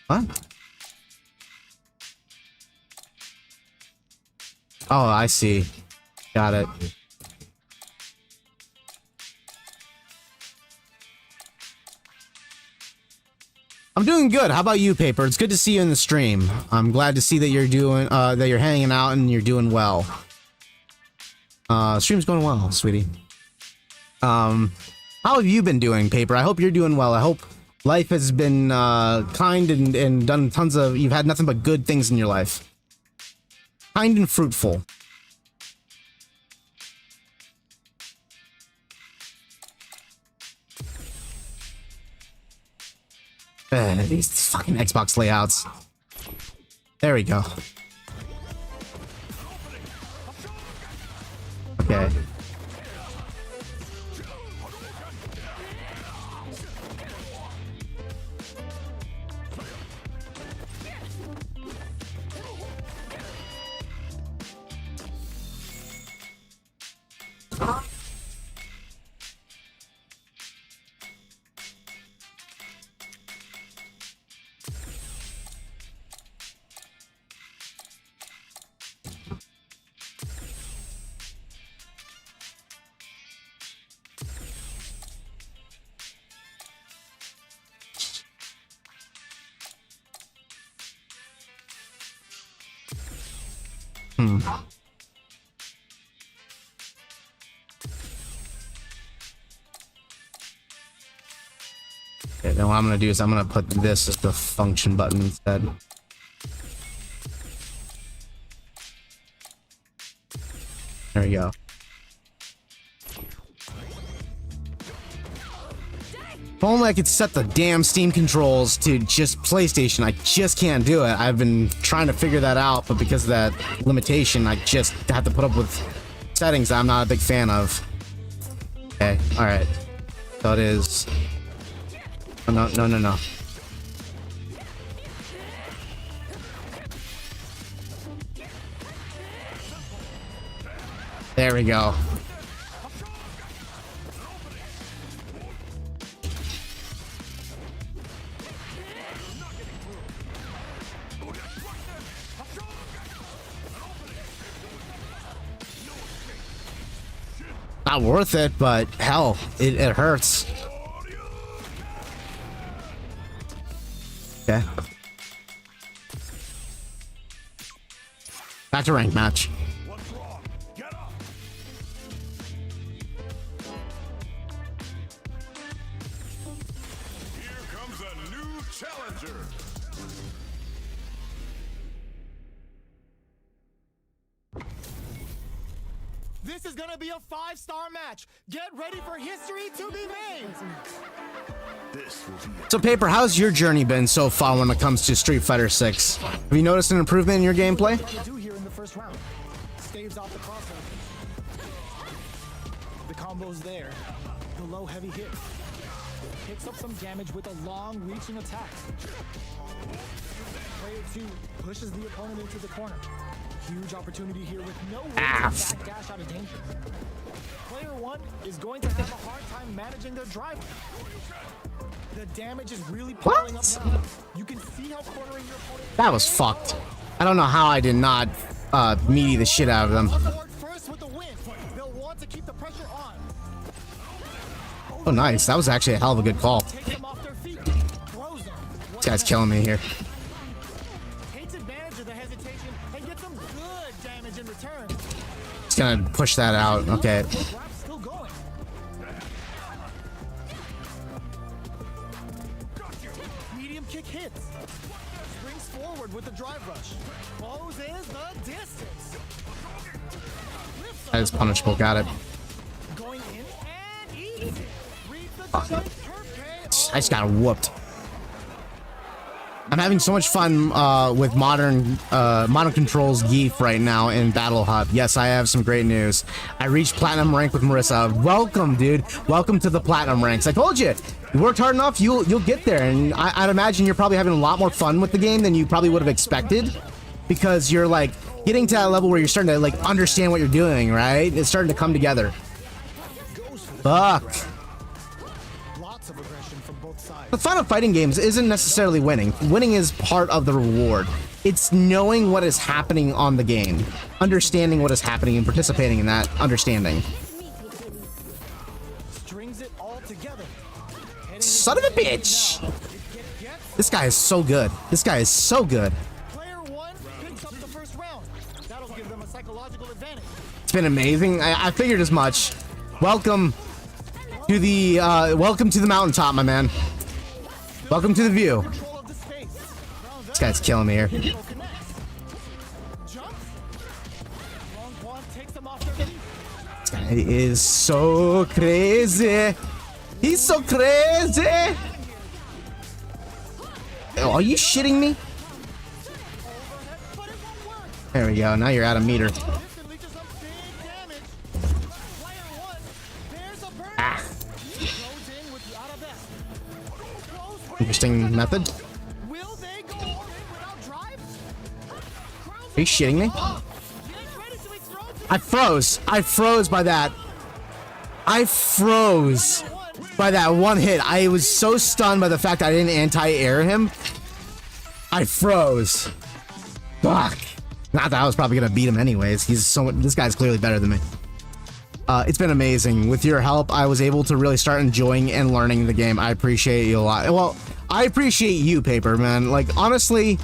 What? Oh, I see. Got it. I'm doing good. How about you, Paper? It's good to see you in the stream. I'm glad to see that you're doing, that you're hanging out and you're doing well. Stream's going well, sweetie. How have you been doing, Paper? I hope you're doing well. I hope life has been, kind and done tons of, you've had nothing but good things in your life. Kind and fruitful. These fucking Xbox layouts. There we go. Okay. Okay, then what I'm gonna do is I'm gonna put this as the function button instead. There we go. If only I could set the damn Steam controls to just PlayStation. I just can't do it. I've been trying to figure that out, but because of that limitation, I just have to put up with settings I'm not a big fan of. Okay, alright. So it is... Oh, no, no, no, no. There we go. Not worth it, but hell, it hurts. Okay. Back to rank match. What's wrong? Get up! Here comes a new challenger. This is gonna be a 5-star match. Get ready for history to be made. This will be So, Paper, how's your journey been so far when it comes to Street Fighter 6? Have you noticed an improvement in your gameplay? What you do here in the first round. Staves off the crossover. The combo's there. The low heavy hit. Picks up some damage with a long reaching attack. Player 2 pushes the opponent into the corner. Huge opportunity here with no way to backdash out of danger. Player 1 is going to have a hard time managing their drive. The damage is really piling up now. You can see how cornering your opponent. That was fucked. I don't know how I did not meaty the shit out of them. On board first with the win. They'll want to keep the pressure on. Oh, nice. That was actually a hell of a good call. Takes them off their feet. Throws them. This guy's killing me here. Takes advantage of the hesitation and gets some good damage in return. Just gonna push that out. Okay. Grab's still going. Medium kick hits. Springs forward with the drive rush. Closes the distance. That is punishable. Got it. Going in and eats it. Reads the jump. I just got whooped. I'm having so much fun with modern controls geef right now in Battle Hub. Yes, I have some great news. I reached platinum rank with Marissa. Welcome, dude. Welcome to the platinum ranks. I told you, you worked hard enough, you'll get there. And I'd imagine you're probably having a lot more fun with the game than you probably would have expected, because you're like getting to that level where you're starting to like understand what you're doing, right? It's starting to come together. Fuck. Lots of aggression from both sides. The fun of fighting games isn't necessarily winning. Winning is part of the reward. It's knowing what is happening on the game, understanding what is happening, and participating in that understanding. Strings it all together. Son of a bitch! This guy is so good. This guy is so good. Player one picks up the first round. That'll give them a psychological advantage. It's been amazing. I figured as much. Welcome to the mountaintop, my man. Welcome to the view. Control of the space. This guy's killing me here. Connects. Jumps. Long Quan takes them off their feet. This guy is so crazy. He's so crazy. Oh, are you shitting me? But it won't work. There we go. Now you're out of meter. Instantly to some big damage. Player one. There's a burn. Ah, He goes in with the out of best. Goes for interesting method. Will they go all in without drive? Are you shitting me? Gets ready to explode. I froze. I froze by that. I froze by that one hit. I was so stunned by the fact I didn't anti-air him. I froze. Fuck. Not that I was probably gonna beat him anyways. This guy's clearly better than me. It's been amazing. With your help, I was able to really start enjoying and learning the game. I appreciate you a lot. Well, I appreciate you, Paper, man. Like, honestly,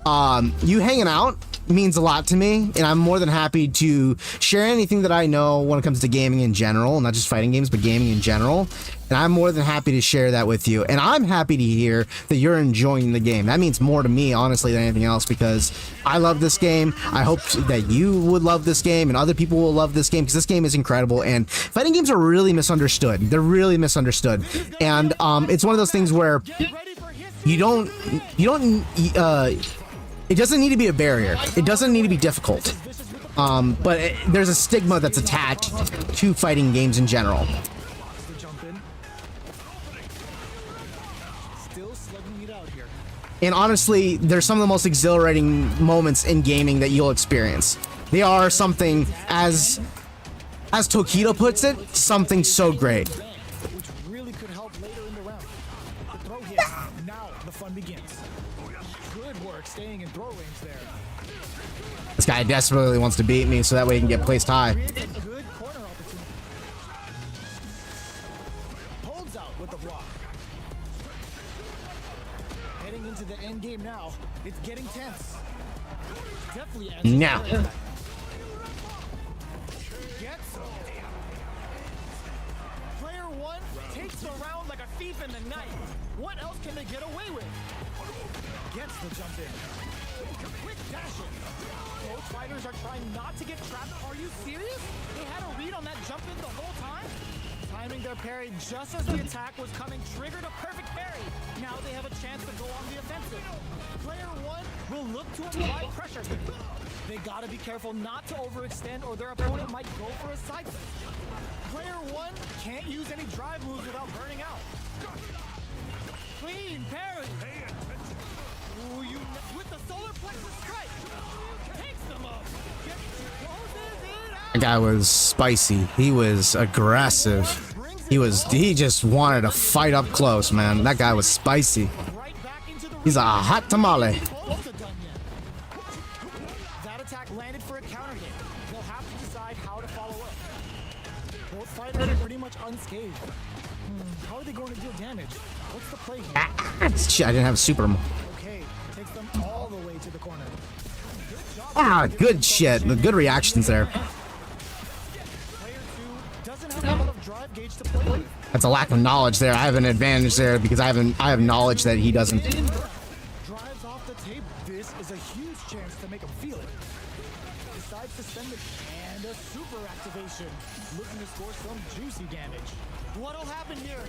you hanging out means a lot to me, and I'm more than happy to share anything that I know when it comes to gaming in general, not just fighting games, but gaming in general. And I'm more than happy to share that with you. And I'm happy to hear that you're enjoying the game. That means more to me, honestly, than anything else, because I love this game. I hope that you would love this game and other people will love this game, because this game is incredible. And fighting games are really misunderstood. They're really misunderstood. And it's one of those things where you don't it doesn't need to be a barrier. It doesn't need to be difficult. But there's a stigma that's attached to fighting games in general. Jump in. Still slugging it out here. And honestly, there's some of the most exhilarating moments in gaming that you'll experience. They are something, as Tokido puts it, something so great. Which really could help later in the round. The throw hits. Now the fun begins. Good work staying in throw range there. This guy desperately wants to beat me so that way he can get placed high. Good corner opportunity. Holds out with the block. Heading into the end game now. It's getting tense. Definitely ends. Now. Gets him. Player one takes the round like a thief in the night. What else can they get away with? Gets the jump in. Quick dash in. Both fighters are trying not to get trapped. Are you serious? They had a read on that jump in the whole time? Timing their parry just as the attack was coming triggered a perfect parry. Now they have a chance to go on the offensive. Player one will look to apply pressure. They gotta be careful not to overextend or their opponent might go for a side flip. Player one can't use any drive moves without burning out. Clean parry. Ooh, with the solar plexus strike. Takes them up. Closes it out. That guy was spicy. He was aggressive. He just wanted to fight up close, man. That guy was spicy. Right back into the He's a hot tamale. Almost done yet. That attack landed for a Both fighters are pretty much unscathed. How are they going to deal damage? What's the play here? Shit, I didn't have super. Okay, takes them all the way to the corner. Good shit. Good reactions there. Player 2 doesn't have a lot of drive gauge to play with. That's a lack of knowledge there. I have an advantage there because I have knowledge that he doesn't. Drives off the table. This is a huge chance to make him feel it. Decides to spend it and a super activation. Looking to score some juicy damage. What'll happen here?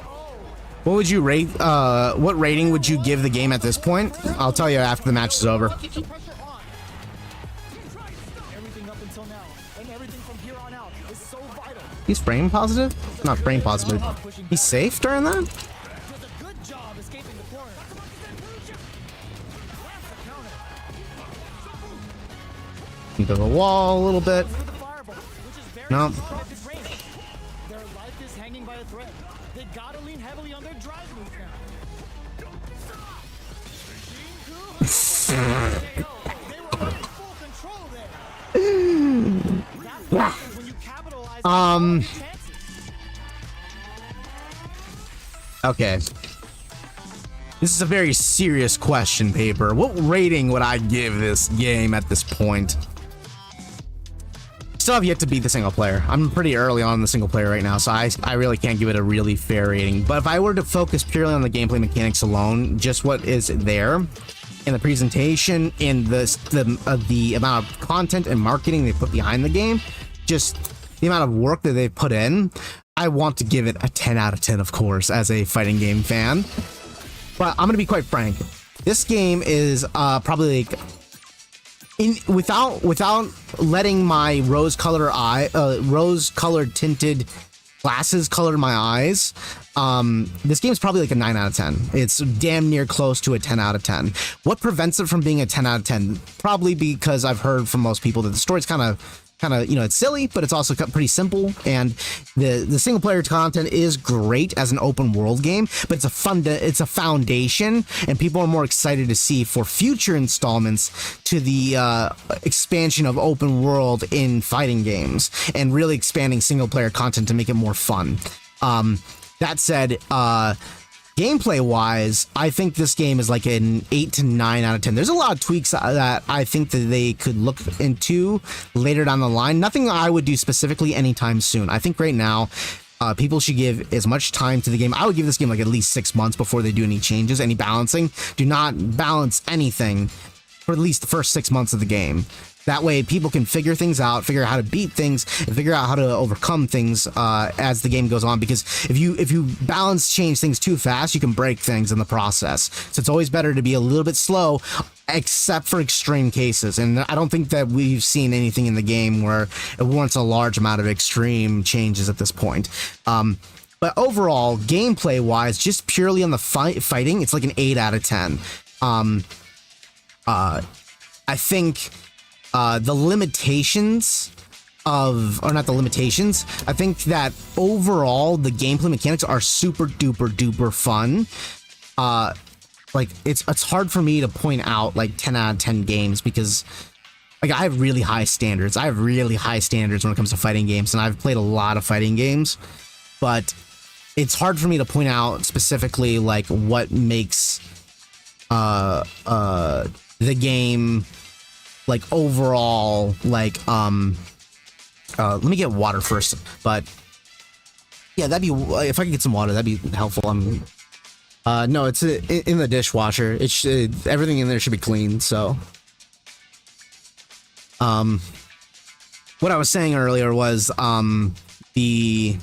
KO. What would you rate? What rating would you give the game at this point? I'll tell you after the match is over. Keep the pressure on. Everything up until now, and everything from here on out is so vital. He's frame positive? Not frame positive. He's safe during that? Does a good job escaping the corner. Into the wall a little bit. With the fireball, which is very No. disruptive range. Their life is hanging by a thread. They gotta lean heavily on their drive moves now. They were in full control there. That's what happens when you capitalize on chances. Okay. This is a very serious question, Paper. What rating would I give this game at this point? Still have yet to beat the single player. I'm pretty early on in the single player right now, so I really can't give it a really fair rating. But if I were to focus purely on the gameplay mechanics alone, just what is there in the presentation, in the amount of content and marketing they put behind the game, just the amount of work that they put in, I want to give it a 10 out of 10, of course, as a fighting game fan. But I'm gonna be quite frank. This game is probably like without letting my rose-colored tinted glasses color my eyes. This game is probably like a 9 out of 10. It's damn near close to a 10 out of 10. What prevents it from being a 10 out of 10? Probably because I've heard from most people that the story's kind of, you know, it's silly, but it's also pretty simple, and the single player content is great as an open world game, but it's a foundation, and people are more excited to see for future installments to the expansion of open world in fighting games and really expanding single player content to make it more fun. That said, gameplay wise, I think this game is like an 8 to 9 out of 10. There's a lot of tweaks that I think that they could look into later down the line. Nothing I would do specifically anytime soon. I think right now, people should give as much time to the game. I would give this game like at least 6 months before they do any changes, any balancing. Do not balance anything for at least the first 6 months of the game. That way people can figure things out, figure out how to beat things, and figure out how to overcome things as the game goes on. Because if you change things too fast, you can break things in the process. So it's always better to be a little bit slow, except for extreme cases. And I don't think that we've seen anything in the game where it warrants a large amount of extreme changes at this point. But overall, gameplay-wise, just purely on the fighting, it's like an 8 out of 10. I think... the limitations or not the limitations, I think that overall the gameplay mechanics are super duper fun. Like it's hard for me to point out like 10 out of 10 games because like I have really high standards. I have really high standards when it comes to fighting games, and I've played a lot of fighting games, but it's hard for me to point out specifically like what makes the game like overall like let me get water first, but yeah, that'd be, if I could get some water, that'd be helpful. No, it's in the dishwasher. It should, everything in there should be clean. So what I was saying earlier was the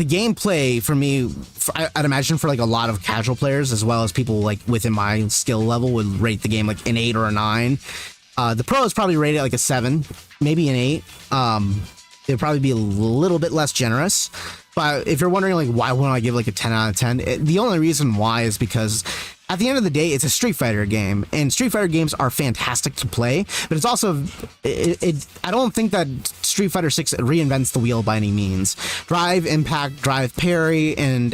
gameplay for me, I'd imagine for like a lot of casual players as well as people like within my skill level would rate the game like an 8 or a 9. The pros probably rate it like a 7, maybe an 8. It'd probably be a little bit less generous. But if you're wondering like why wouldn't I give like a 10 out of 10, the only reason why is because at the end of the day, it's a Street Fighter game, and Street Fighter games are fantastic to play, but it's also, I don't think that Street Fighter 6 reinvents the wheel by any means. Drive, impact, drive, parry, and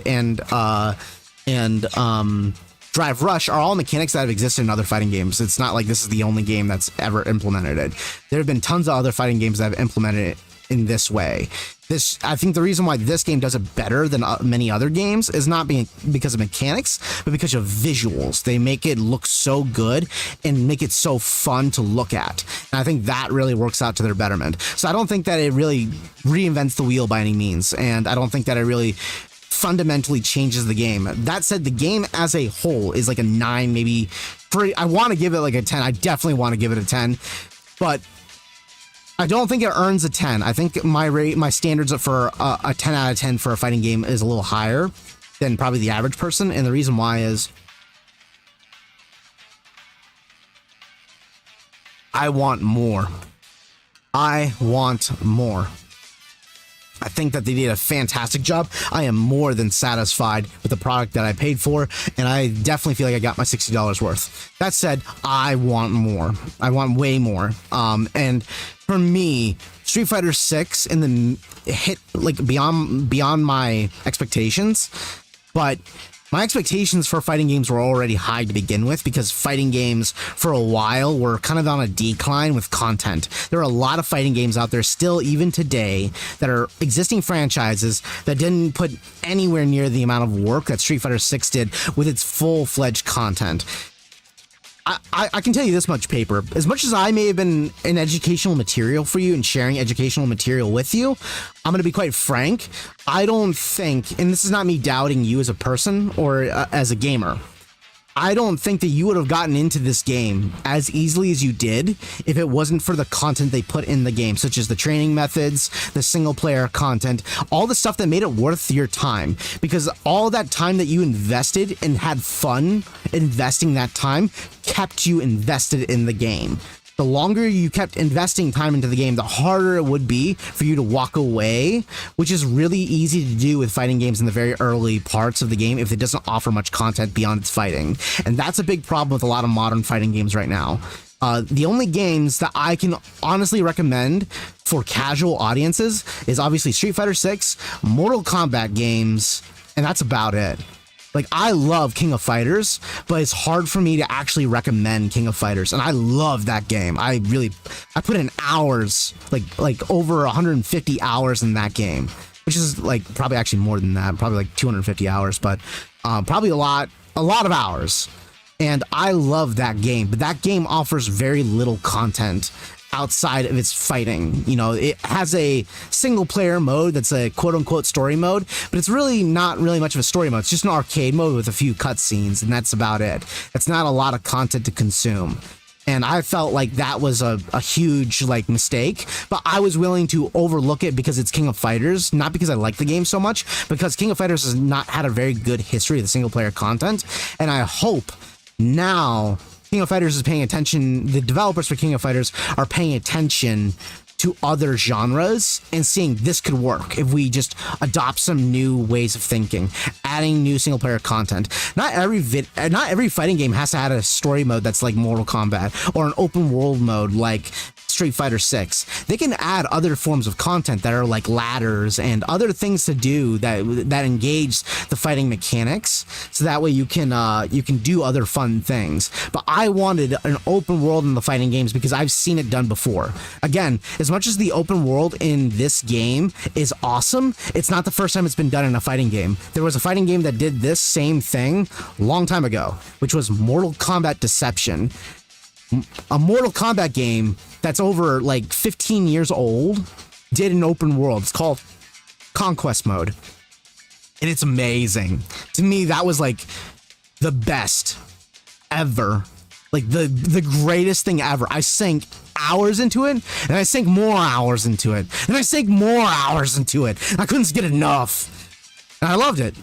drive rush are all mechanics that have existed in other fighting games. It's not like this is the only game that's ever implemented it. There have been tons of other fighting games that have implemented in this way. I think the reason why this game does it better than many other games is not because of mechanics, but because of visuals. They make it look so good and make it so fun to look at. And I think that really works out to their betterment. So I don't think that it really reinvents the wheel by any means. And I don't think that it really fundamentally changes the game. That said, the game as a whole is like a 9, maybe. I want to give it like a 10. I definitely want to give it a 10. But I don't think it earns a 10. I think my standards for a 10 out of 10 for a fighting game is a little higher than probably the average person, and the reason why is I want more. I want more. I think that they did a fantastic job. I am more than satisfied with the product that I paid for, and I definitely feel like I got my $60 worth. That said, I want more. I want way more. And for me, Street Fighter 6 in the hit like beyond my expectations, but my expectations for fighting games were already high to begin with because fighting games for a while were kind of on a decline with content. There are a lot of fighting games out there still, even today, that are existing franchises that didn't put anywhere near the amount of work that Street Fighter 6 did with its full-fledged content. I can tell you this much, Paper. As much as I may have been an educational material for you and sharing educational material with you, I'm going to be quite frank. I don't think, and this is not me doubting you as a person or as a gamer, I don't think that you would have gotten into this game as easily as you did if it wasn't for the content they put in the game, such as the training methods, the single player content, all the stuff that made it worth your time. Because all that time that you invested and had fun investing that time kept you invested in the game. The longer you kept investing time into the game, the harder it would be for you to walk away, which is really easy to do with fighting games in the very early parts of the game if it doesn't offer much content beyond its fighting. And that's a big problem with a lot of modern fighting games right now. The only games that I can honestly recommend for casual audiences is obviously Street Fighter 6, Mortal Kombat games, and that's about it. Like, I love King of Fighters, but it's hard for me to actually recommend King of Fighters, and I love that game. I put in hours, like over 150 hours in that game, which is like probably actually more than that, probably like 250 hours, but probably a lot of hours. And I love that game, but that game offers very little content outside of its fighting. You know, it has a single player mode that's a quote unquote story mode, but it's really not really much of a story mode. It's just an arcade mode with a few cutscenes, and that's about it. It's not a lot of content to consume. And I felt like that was a huge like mistake, but I was willing to overlook it because it's King of Fighters, not because I like the game so much, because King of Fighters has not had a very good history of the single player content. And I hope now King of Fighters is paying attention, the developers for King of Fighters are paying attention to other genres and seeing this could work if we just adopt some new ways of thinking, adding new single player content. Not every fighting game has to add a story mode that's like Mortal Kombat or an open world mode like Street Fighter 6. They can add other forms of content that are like ladders and other things to do that engage the fighting mechanics, so that way you can do other fun things. But I wanted an open world in the fighting games because I've seen it done before. Again, as much as the open world in this game is awesome, it's not the first time it's been done in a fighting game. There was a fighting game that did this same thing a long time ago, which was Mortal Kombat Deception. A Mortal Kombat game that's over like 15 years old did an open world. It's called Conquest Mode, and it's amazing. To me, that was like the best ever, like the greatest thing ever. I sank hours into it, and I sank more hours into it, and I sank more hours into it. I couldn't get enough. And I loved it.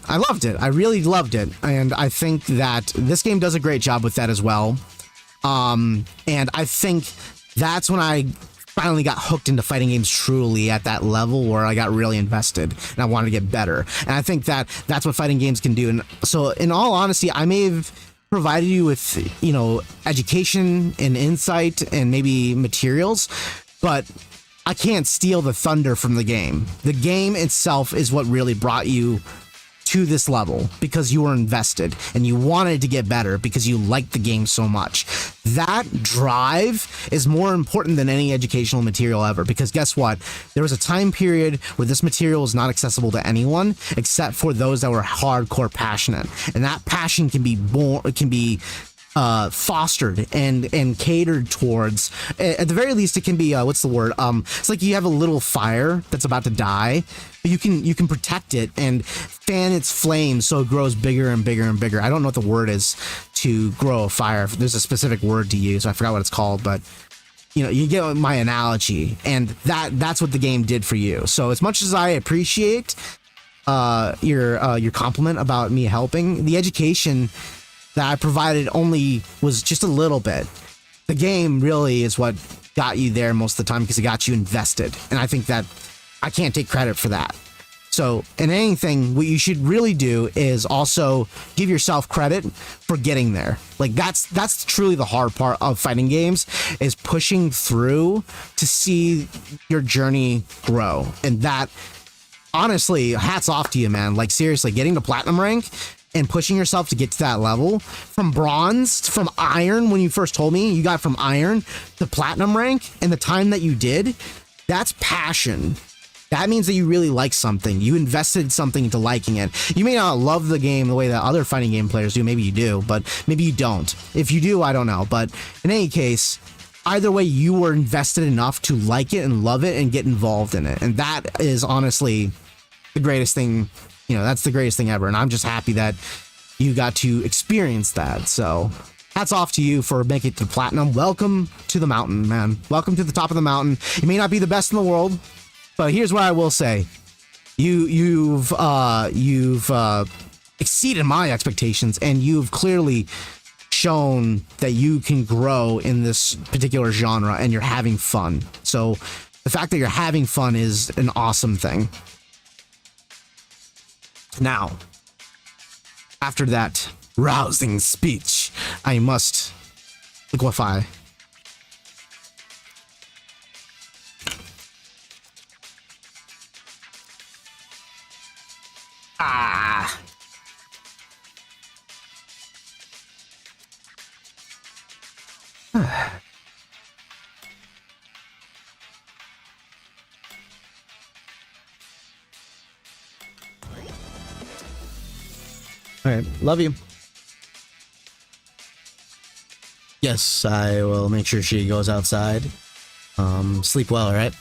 I really loved it. And I think that this game does a great job with that as well. And I think that's when I finally got hooked into fighting games truly at that level where I got really invested and I wanted to get better. And I think that that's what fighting games can do. And so in all honesty, I may have provided you with, you know, education and insight and maybe materials, but I can't steal the thunder from the game. The game itself is what really brought you to this level because you were invested and you wanted to get better because you liked the game so much. That drive is more important than any educational material ever, because guess what? There was a time period where this material was not accessible to anyone except for those that were hardcore passionate, and that passion can be fostered and catered towards. At the very least, it can be what's the word? It's like you have a little fire that's about to die, but you can protect it and fan its flame so it grows bigger and bigger and bigger. I don't know what the word is to grow a fire. There's a specific word to use. I forgot what it's called, but you know, you get my analogy, and that's what the game did for you. So as much as I appreciate your compliment about me helping, the education that I provided only was just a little bit. The game really is what got you there most of the time, because it got you invested, and I think that I can't take credit for that. So in anything, what you should really do is also give yourself credit for getting there. Like that's truly the hard part of fighting games, is pushing through to see your journey grow. And that, honestly, hats off to you, man. Like seriously, getting to platinum rank and pushing yourself to get to that level, from bronze, from iron, when you first told me you got from iron to platinum rank, and the time that you did, that's passion. That means that you really like something. You invested something into liking it. You may not love the game the way that other fighting game players do. Maybe you do, but maybe you don't. If you do, I don't know. But in any case, either way, you were invested enough to like it and love it and get involved in it. And that is honestly the greatest thing. You know, that's the greatest thing ever. And I'm just happy that you got to experience that. So hats off to you for making it to platinum. Welcome to the mountain, man. Welcome to the top of the mountain. You may not be the best in the world, but here's what I will say. You've exceeded my expectations, and you've clearly shown that you can grow in this particular genre, and you're having fun. So the fact that you're having fun is an awesome thing. Now, after that rousing speech, I must liquefy. All right, love you. Yes, I will make sure she goes outside. Sleep well, all right?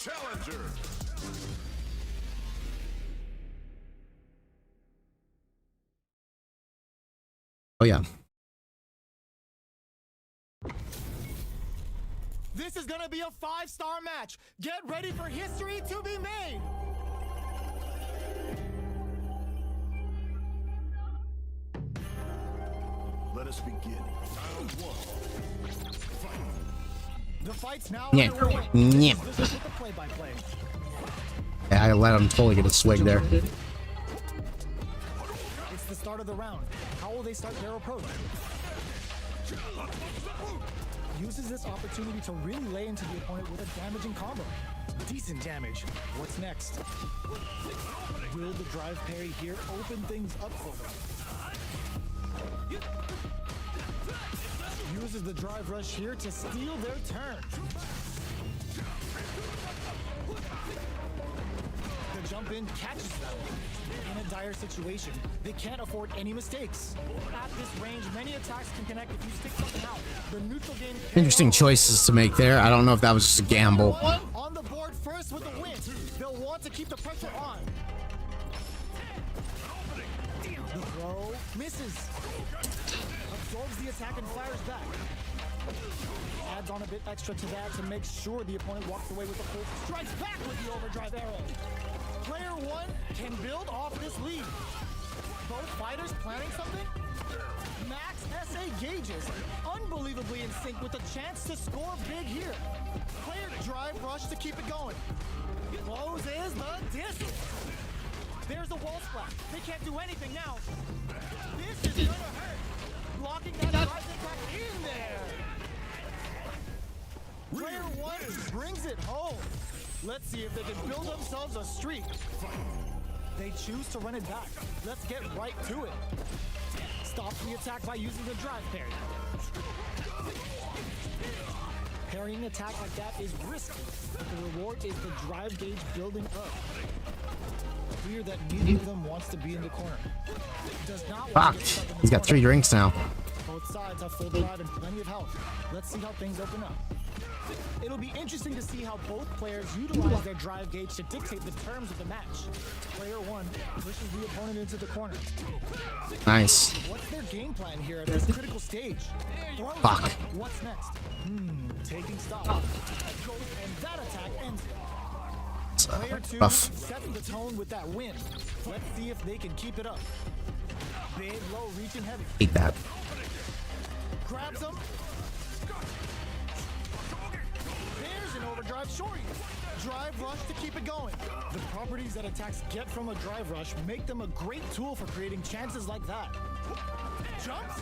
Challenger. Oh yeah. This is gonna be a 5-star match. Get ready for history to be made. Let us begin. Round 1. Fight. The fight's now Yeah. underway. Yeah. This is with the play-by-play. Yeah, I let him totally get a swig there. It's the start of the round. How will they start their approach? Uses this opportunity to really lay into the opponent with a damaging combo. Decent damage. What's next? Will the drive parry here open things up for them? Uses the drive rush here to steal their turn. The jump in catches them. In a dire situation, they can't afford any mistakes. At this range, many attacks can connect if you stick something out. The neutral game. Interesting choices to make there. I don't know if that was just a gamble. On the board first with the win. They'll want to keep the pressure on. The throw misses. Absorbs the attack and fires back. Adds on a bit extra to that to make sure the opponent walks away with the full. Strikes back with the overdrive arrow. Player 1 can build off this lead. Both fighters planning something? Max SA gauges, unbelievably in sync with a chance to score big here. Player drive rush to keep it going. Closes the distance. There's a wall splash. They can't do anything now. This is gonna hurt. Blocking that drive impact in there. Player one brings it home. Let's see if they can build themselves a streak. They choose to run it back. Let's get right to it. Stop the attack by using the drive parry. Parrying attack like that is risky. The reward is the drive gauge building up. Clear that neither of them wants to be in the corner. Does not want Fuck. to get stuck in the He's got corner. 3 drinks now. Both sides have full drive and plenty of health. Let's see how things open up. It'll be interesting to see how both players utilize their drive gauge to dictate the terms of the match. Player one pushes the opponent into the corner. Nice. What's their game plan here at this critical stage? Throws. Fuck. What's next? Taking stock. And that attack ends it. Player two Rough. sets the tone with that win. Let's see if they can keep it up. Big, low, reaching heavy. Hate that. Grabs him. There's an overdrive shorty. Drive rush to keep it going. The properties that attacks get from a drive rush make them a great tool for creating chances like that. Jumps.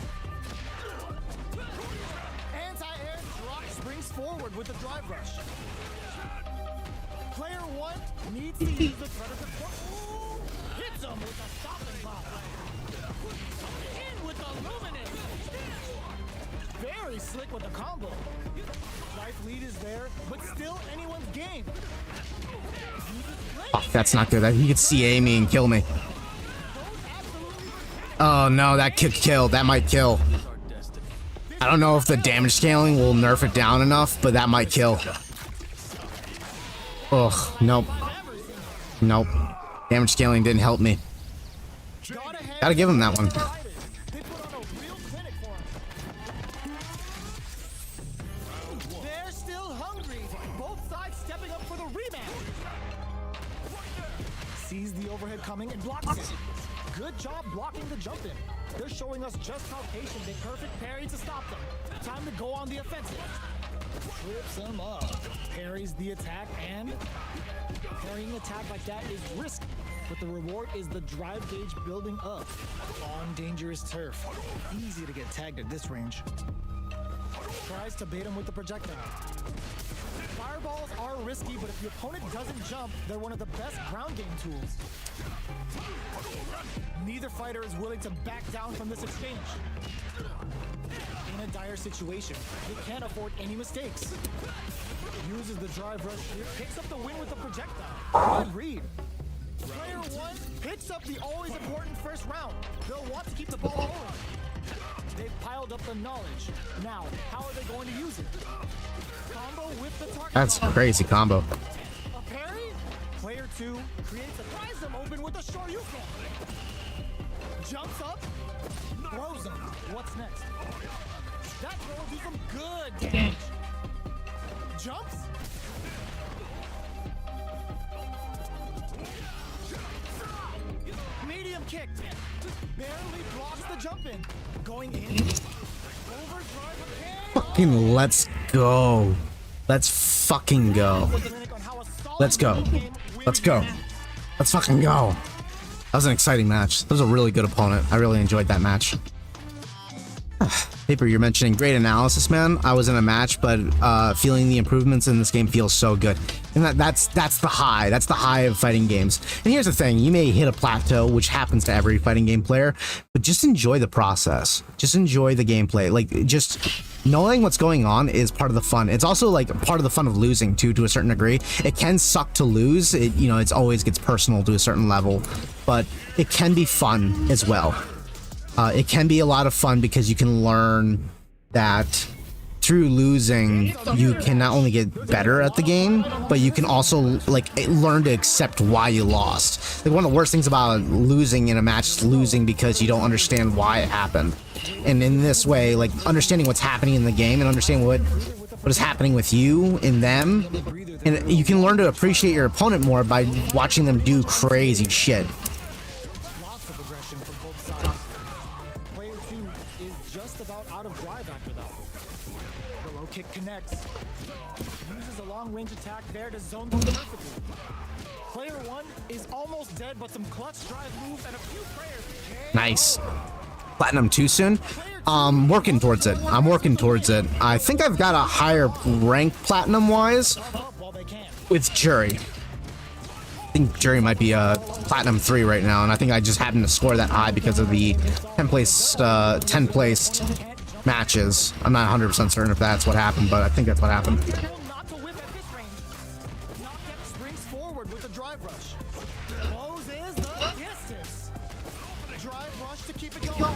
Anti-air drop springs forward with the drive rush. Player one needs to use the predator. Ooh, hits him with a stopping block. In with the luminous. Very slick with the combo. Life lead is there, but still anyone's game. Fuck, that's not good. He could CA me and kill me. Oh no, that could kill. That might kill. I don't know if the damage scaling will nerf it down enough, but that might kill. Ugh, nope. Nope. Damage scaling didn't help me. Gotta give him that one. They put on a real clinic for him. They're still hungry. Both sides stepping up for the rematch. Sees the overhead coming and blocks it. Good job blocking the jump in. They're showing us just how patient a perfect parry to stop them. Time to go on the offensive. Trips him up. Parries the attack and parrying attack like that is risky. But the reward is the drive gauge building up. On dangerous turf. Easy to get tagged at this range. Tries to bait him with the projectile. Fireballs are risky, but if the opponent doesn't jump, they're one of the best ground game tools. Neither fighter is willing to back down from this exchange. In a dire situation, they can't afford any mistakes. Uses the drive rush here, picks up the win with the projectile. Good read. Player one picks up the always important first round. They'll want to keep the ball rolling. They've piled up the knowledge. Now, how are they going to use it? Combo with the target. That's a crazy combo. A parry? Player two creates a prize them open with a Shoryuken. Jumps up, throws him. What's next? That throw will do some good damage. Jumps. Medium kick. Barely blocks the jump in. Going in. Overdrive again. Fucking let's go. Let's fucking go. Let's go. Let's go. Let's fucking go. That was an exciting match. That was a really good opponent. I really enjoyed that match. Paper, you're mentioning great analysis, man. I was in a match, but feeling the improvements in this game feels so good. And that's the high. That's the high of fighting games. And here's the thing. You may hit a plateau, which happens to every fighting game player, but just enjoy the process. Just enjoy the gameplay. Like, just knowing what's going on is part of the fun. It's also like part of the fun of losing too, to a certain degree. It can suck to lose. It, you know, it's always gets personal to a certain level, but it can be fun as well. It can be a lot of fun because you can learn that through losing, you can not only get better at the game, but you can also like learn to accept why you lost. Like, one of the worst things about losing in a match is losing because you don't understand why it happened. And in this way, like, understanding what's happening in the game and understanding what is happening with you and them, and you can learn to appreciate your opponent more by watching them do crazy shit. Lots of aggression from both sides. Player two is just about out of drive after that. The low kick connects. Uses a long-range attack there to zone them perfectly. Player 1 is almost dead, but some clutch drive moves and a few prayers. Nice. Platinum too soon? Working towards it. I'm working towards it. I think I've got a higher rank platinum-wise with Jury. I think Jury might be platinum 3 right now, and I think I just happened to score that high because of the 10 placed matches. I'm not 100% certain if that's what happened, but I think that's what happened. Not to whip at this range. Knockdown springs forward with a drive rush. Closes the distance. Drive rush to keep it going.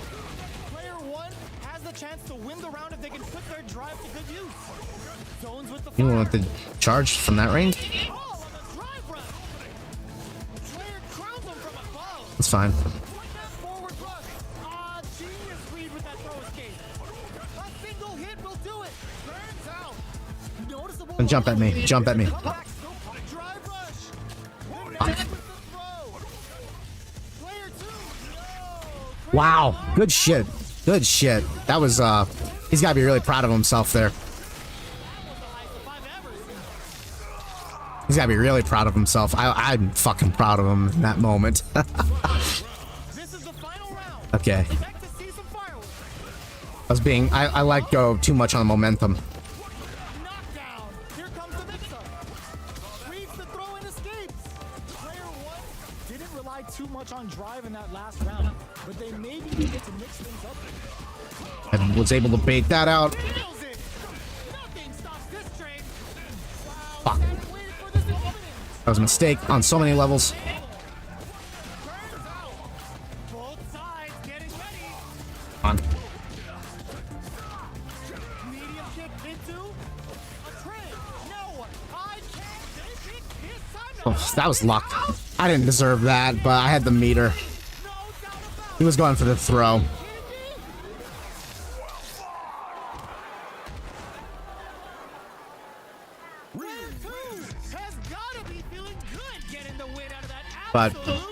Player 1 has the chance to win the round if they can put their drive to good use. Zones with the You fire. want the charge from that range? Oh, on the drive rush. Player crowns him from above. That's fine. Forward rush. Ah, genius read with that throw escape. A single hit will do it. Turns out. Noticeable. And jump at me. Jump at me. Comeback, still drive rush. Next with the throw. Player 2. No. Wow. Good shit. Good shit. That was, he's got to be really proud of himself there. He's got to be really proud of himself. I'm fucking proud of him in that moment. This is the final round. Okay. Expect to see some fireworks. I let go too much on the momentum. Knockdown. Here comes the mix-up. Reads the throw and escapes. Player 1 didn't rely too much on drive in that last round, but they maybe needed to mix things up. I was able to bait that out. Nails it. Nothing stops this train. Wow. Fuck. Haven't waited for this opening. That was a mistake on so many levels. Turns out. Both sides getting ready. On. Medium kick into a train. No, I can't take it this time. Oh, that was luck. I didn't deserve that, but I had the meter. No doubt about He was going for the throw. Player 2 has gotta be feeling good getting the win out of that But absolute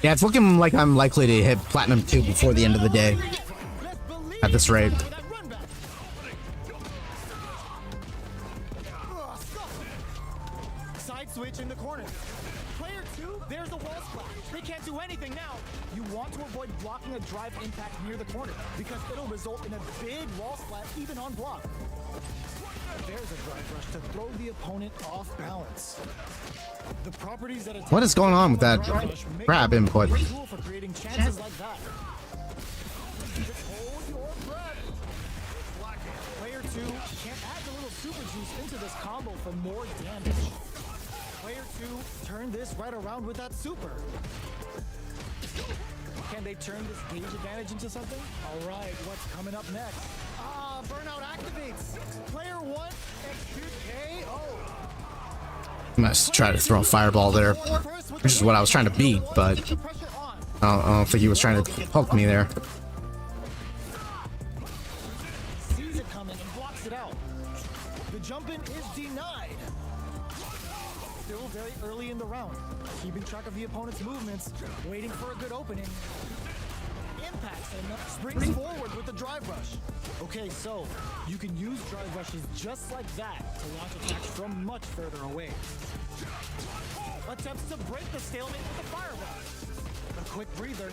yeah, it's looking like I'm likely to hit platinum 2 before the end of the day. Best believe At this rate. that run back. Ugh, stuff. Side switch in the corner. Player 2, there's a wall splat. They can't do anything now. You want to avoid blocking a drive impact near the corner because it'll result in a big wall splat even on block. There's a drive rush to throw the opponent off balance. The properties that What is going on with that drive rush make grab it a input? great tool for creating chances like that. Just hold your breath. Player 2 can't add the little super juice into this combo for more damage. Player 2 turn this right around with that super. Can they turn this gauge advantage into something? All right, what's coming up next? Ah, burnout activates. Player 1 execute KO. I must try to throw a fireball there, which is what I was trying to beat, but Pressure on. I don't think he was trying to poke me there. Sees it coming and blocks it out. The jump in is denied. Still very early in the round. Keeping track of the opponent's movements, waiting for a good opening. Impacts and springs forward with the drive rush. Okay, so you can use drive rushes just like that to launch attacks from much further away. Attempts to break the stalemate with the fireball. A quick breather.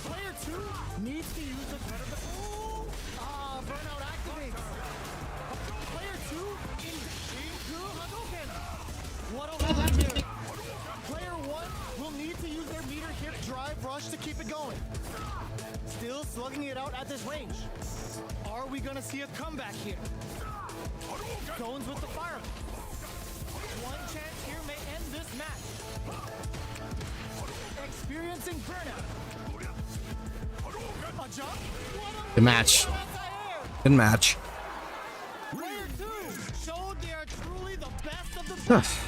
Player 2 needs to use the threat of the... Ooh! Ah, burnout activates. Player 2 in Shinku Hadouken. What'll happen here? Player 1 will need to use their meter hit drive rush to keep it going. Still slugging it out at this range. Are we gonna see a comeback here? Zones with the fire. One chance here may end this match. Experiencing burnout. A jump? What a Good match. Good match. Player 2 showed they are truly the best of the best.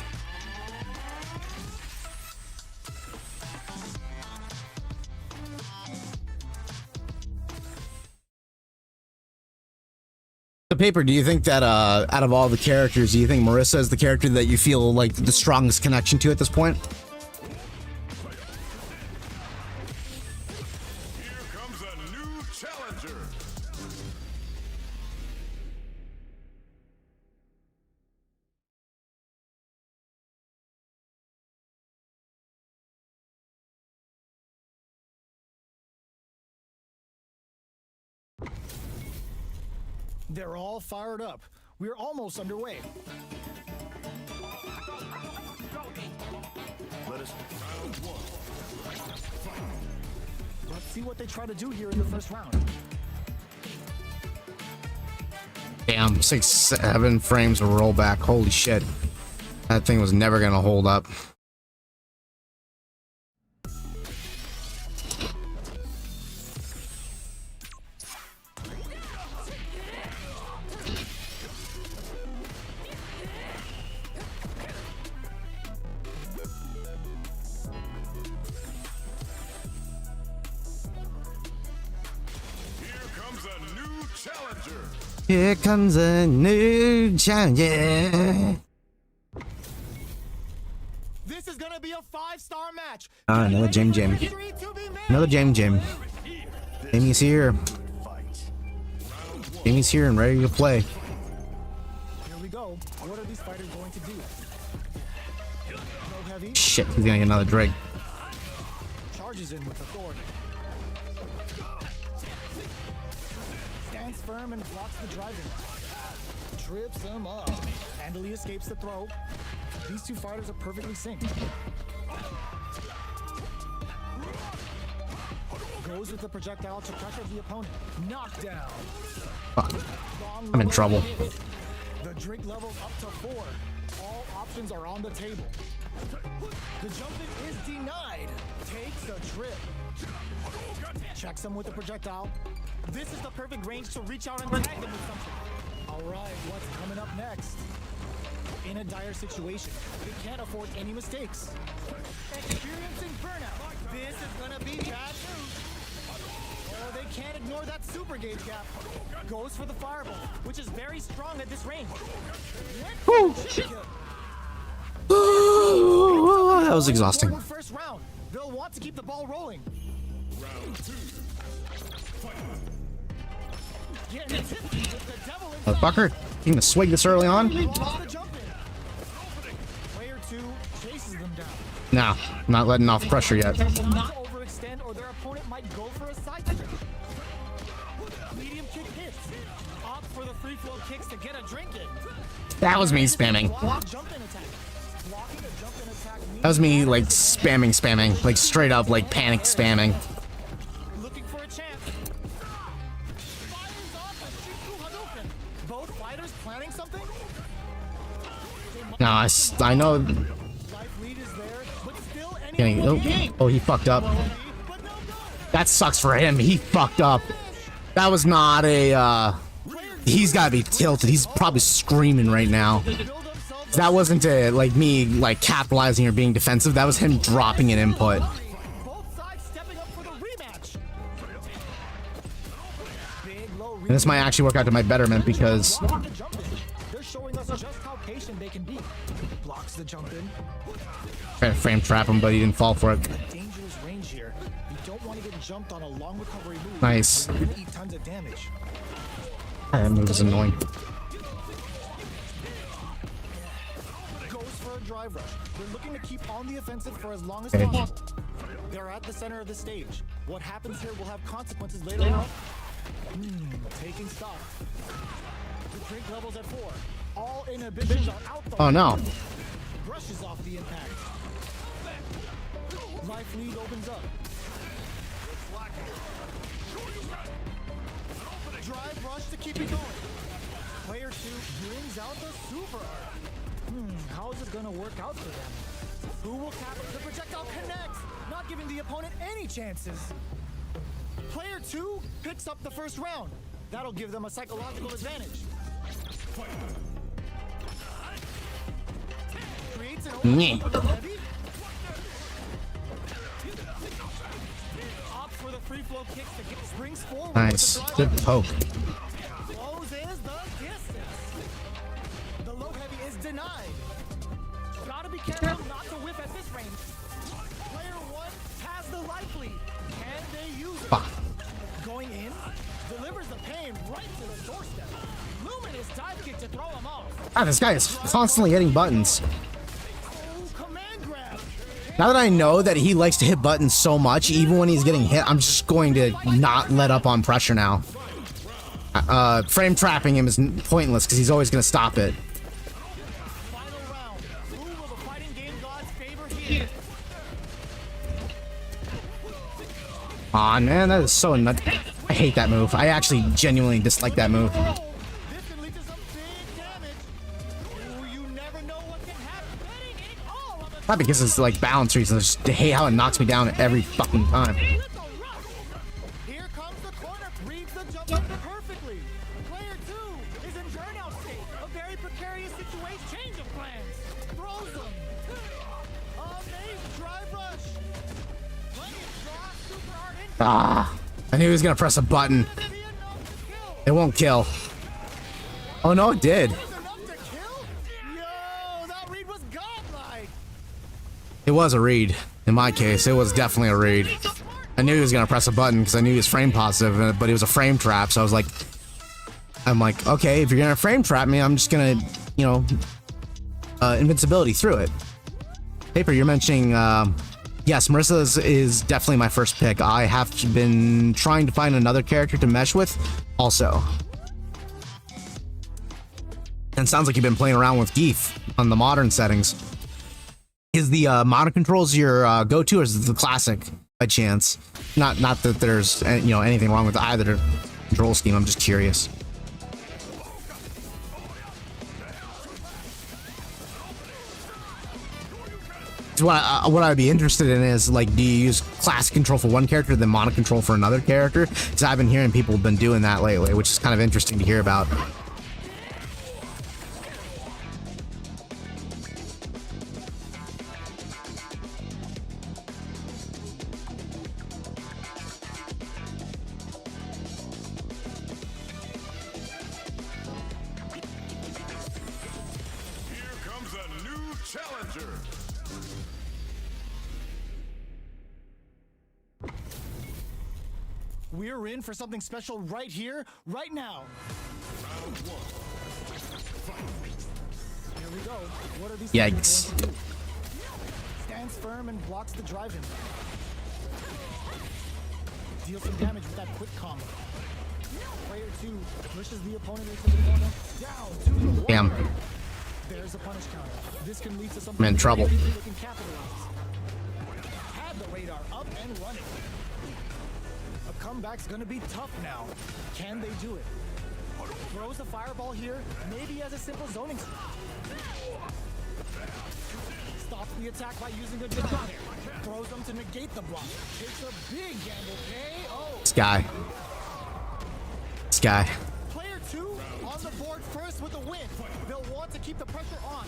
The paper, do you think that out of all the characters, do you think Marissa is the character that you feel like the strongest connection to at this point? Here comes a new challenger. They're all fired up. We're almost underway. Let us round one. Let's see what they try to do here in the first round. Damn, 6-7 frames of rollback. Holy shit. That thing was never gonna hold up. Here comes a new challenger. This is gonna be a 5-star match. Another Jim. Another Jim. Jamie's here. Jamie's here and ready to play. Here we go. What are these fighters going to do? No heavy. Shit, he's gonna get another Drake. Charges in with authority. Stands firm and blocks the driving. Trips him up. Handily escapes the throw. These two fighters are perfectly synced. Goes with the projectile to pressure the opponent. Knockdown. Fuck. I'm in trouble. The drink level's up to 4. All options are on the table. The jumping is denied. Takes a trip. Checks him with the projectile. This is the perfect range to reach out and tag him with something. All right, what's coming up next? In a dire situation, they can't afford any mistakes. Experiencing burnout. This is gonna be bad news. Oh, they can't ignore that super gauge gap. Goes for the fireball, which is very strong at this range. That was exhausting. First round. They'll want to keep the ball rolling. Round 2. Getting tipped with the devil inside. Motherfucker, you gonna swing this early on? Lost the jump in. Player 2 chases them down. Nah, not letting off pressure yet. Not to overextend or their opponent might go for a side kick. Medium kick hits. Opt for the free flow kicks to get a drink in. That was me spamming. Block jump in attack. Blocking a jump in attack means That was me like spamming. Like straight up like panic spamming. looking for a chance. Fires off a Shiku Hadouken. Both fighters planning something? No, I know. Life lead is there, but still any Oh, he fucked up. but no go. That sucks for him. He fucked up. That was not a, he's gotta be tilted. He's probably screaming right now. Build themselves That wasn't like me like capitalizing or being defensive. That was him dropping an input. both sides stepping up for the rematch. Big low And this might actually work out to my betterment because block the jump in. They're showing us just how patient they can be. Blocks the jump in. trying to frame trap him, but he didn't fall for it. Dangerous range here. You don't want to get jumped on a long recovery move. Nice. You're gonna eat tons of damage. That move was annoying. Goes for a drive rush. They're looking to keep on the offensive for as long as Okay. possible. They're at the center of the stage. What happens here will have consequences later on. Taking stock. The drink levels at 4. All inhibitions are out the Oh no. brushes off the impact. Life lead opens up. Drive rush to keep it going. Player 2 brings out the super art. How is it gonna work out for them? Who will capture the projectile connects, not giving the opponent any chances. Player 2 picks up the first round. That'll give them a psychological advantage. Creates an Nyeh. heavy. Opt for the free flow kicks to get springs forward. Nice. With the Good drive. poke. Closes the distance. The low heavy is denied. Gotta be careful not to whiff at this range. Player 1 has the life lead. Can they use it? Fuck. Going in. delivers the pain right to the doorstep. Luminous dive kick to throw him off. Ah, this guy is constantly hitting buttons. Oh, command grab. Now that I know that he likes to hit buttons so much, even when he's getting hit, I'm just going to not let up on pressure now. Frame trapping him is pointless because he's always going to stop it. Final round. Who will the fighting game gods favor here? Aw, man, that is so nuts. I hate that move. I actually genuinely dislike that move. This can lead to some big damage. Oh, you never know what can happen. Betting it all on the Not because it's like balance reasons. I just hate how it knocks me down every fucking time. Here comes the corner. Reads the jump up perfectly. Player 2 is in burnout state. A very precarious situation. Change of plans. Throws them. Amazing drive rush. Plenty of draw. Super hard in. Ah, I knew he was going to press a button. Be enough to kill. It won't kill. Oh, no, it did. Is enough to kill? Yo, that read was godlike. It was a read. In my case, it was definitely a read. I knew he was going to press a button because I knew he was frame positive, but it was a frame trap. So I was like, okay, if you're going to frame trap me, I'm just going to, you know, invincibility through it. Paper, you're mentioning, yes, Marissa is definitely my first pick. I have been trying to find another character to mesh with also. And it sounds like you've been playing around with Geef on the modern settings. Is the modern controls your go-to, or is it the classic by chance? Not that there's anything wrong with either control scheme. I'm just curious. What I'd be interested in is, like, do you use classic control for one character, then mono control for another character? Because I've been hearing people have been doing that lately, which is kind of interesting to hear about. Here comes a new challenger. We're in for something special right here, right now. Here we go. What are these Yikes. going to do? Stands firm and blocks the drive in. Deals some damage with that quick combo. Player 2 pushes the opponent into the corner. Down to the wall. Damn. There's a punish counter. This can lead to something I'm in trouble. they can capitalize. Had the radar up and running. A comeback's gonna be tough now. Can they do it? Throws a fireball here, maybe as a simple zoning scheme. Stops the attack by using a jump. Throws them to negate the block. Takes a big gamble. KO. This guy. Player 2 on the board first with the win. They'll want to keep the pressure on.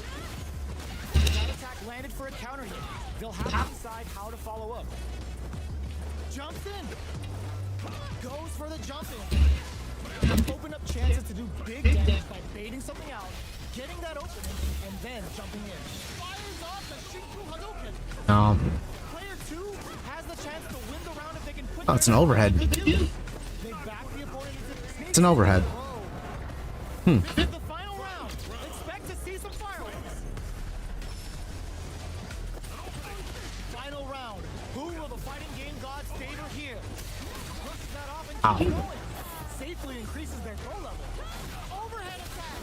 That attack landed for a counter hit. They'll have to decide how to follow up. Jumps in. Goes for the jump in. Open up chances to do big damage by baiting something out, getting that opening, and then jumping in. Fires off the Shinku Hadouken. No. Player 2 has the chance to win the round if they can put Oh, it's an overhead. They back the opponent into It's an overhead. This is the final round. Expect to see some fireworks. Final round. Who will the fighting game gods favor here? Push that off and keep Ow. going. Safely increases their throw level. Overhead attack.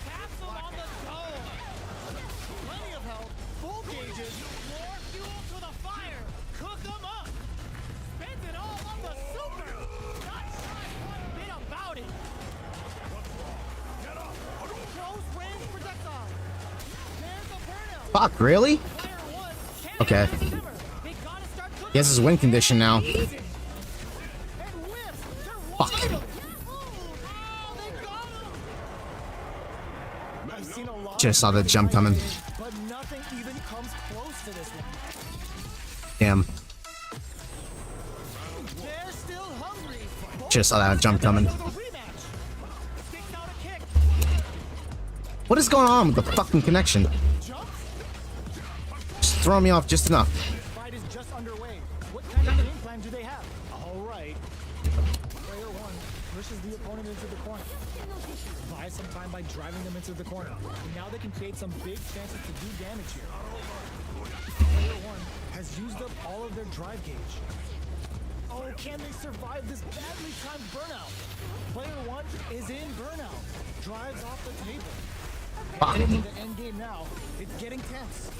Taps them on the dome. Plenty of health. Full gauges. More fuel to the fire. Cook them up. Spends it all on the super. Not shy one bit about it. Throws range projectile. There's a burnout. Fuck, really? Player 1 can't Okay. get the simmer. They gotta start cooking. He has his win condition now. Easy. And whips. They're Fuck. wide open. Oh, they got him. I've seen a lot Just saw that jump coming. but nothing even comes close to this one. Damn. They're still hungry. Just saw that jump coming. The rematch. Sticks out a kick. What is going on with the fucking connection? Jumps. Just throwing me off just enough. Fight is just underway. What kind of game plan do they have? All right. Player 1 pushes running into the corner. Buy some time by driving them into the corner. Now they can create some big chances to do damage here. Player 1 has used up all of their drive gauge. Oh, can they survive this badly timed burnout? Player 1 is in burnout. Drives off the table. Getting to the end game now. It's getting tense.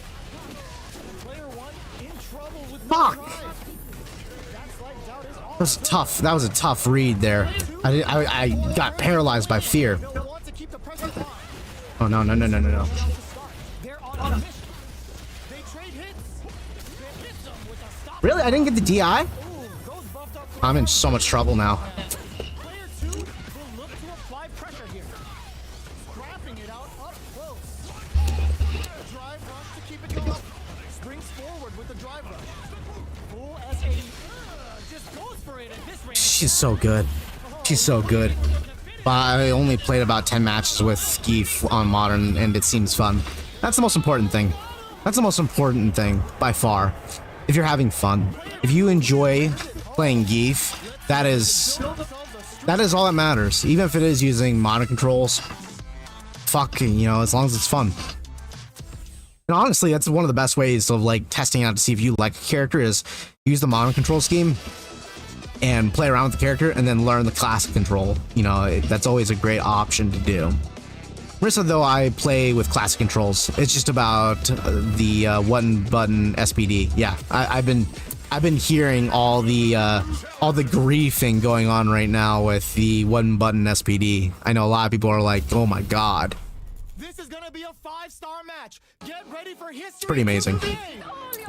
Player 1 in trouble with no Fuck. drive. That slight doubt is all. That was tough. That was a tough read there. I got paralyzed by fear. They'll want to keep the pressure on. Oh no. They're on a mission. They trade hits. They hit them with a stop. Really? I didn't get the DI? Ooh, those buffed up I'm in so much trouble now. Player 2 will look to apply pressure here. Scrapping it out up close. Drive rush to keep it going. Springs forward with the drive rush. Full SAE. Just goes for it at this range. She's so good. She's so good. But I only played about 10 matches with Geef on Modern, and it seems fun. That's the most important thing. That's the most important thing, by far. If you're having fun. If you enjoy playing Geef, that is all that matters. Even if it is using Modern controls, fucking, as long as it's fun. And honestly, that's one of the best ways of like testing out to see if you like a character is use the Modern control scheme and play around with the character and then learn the classic control. That's always a great option to do. Marissa, though, I play with classic controls. It's just about the one button SPD. Yeah, I've been hearing all the griefing going on right now with the one button SPD. I know a lot of people are like, oh my god. This is gonna be a 5-star match. Get ready for history. It's pretty amazing.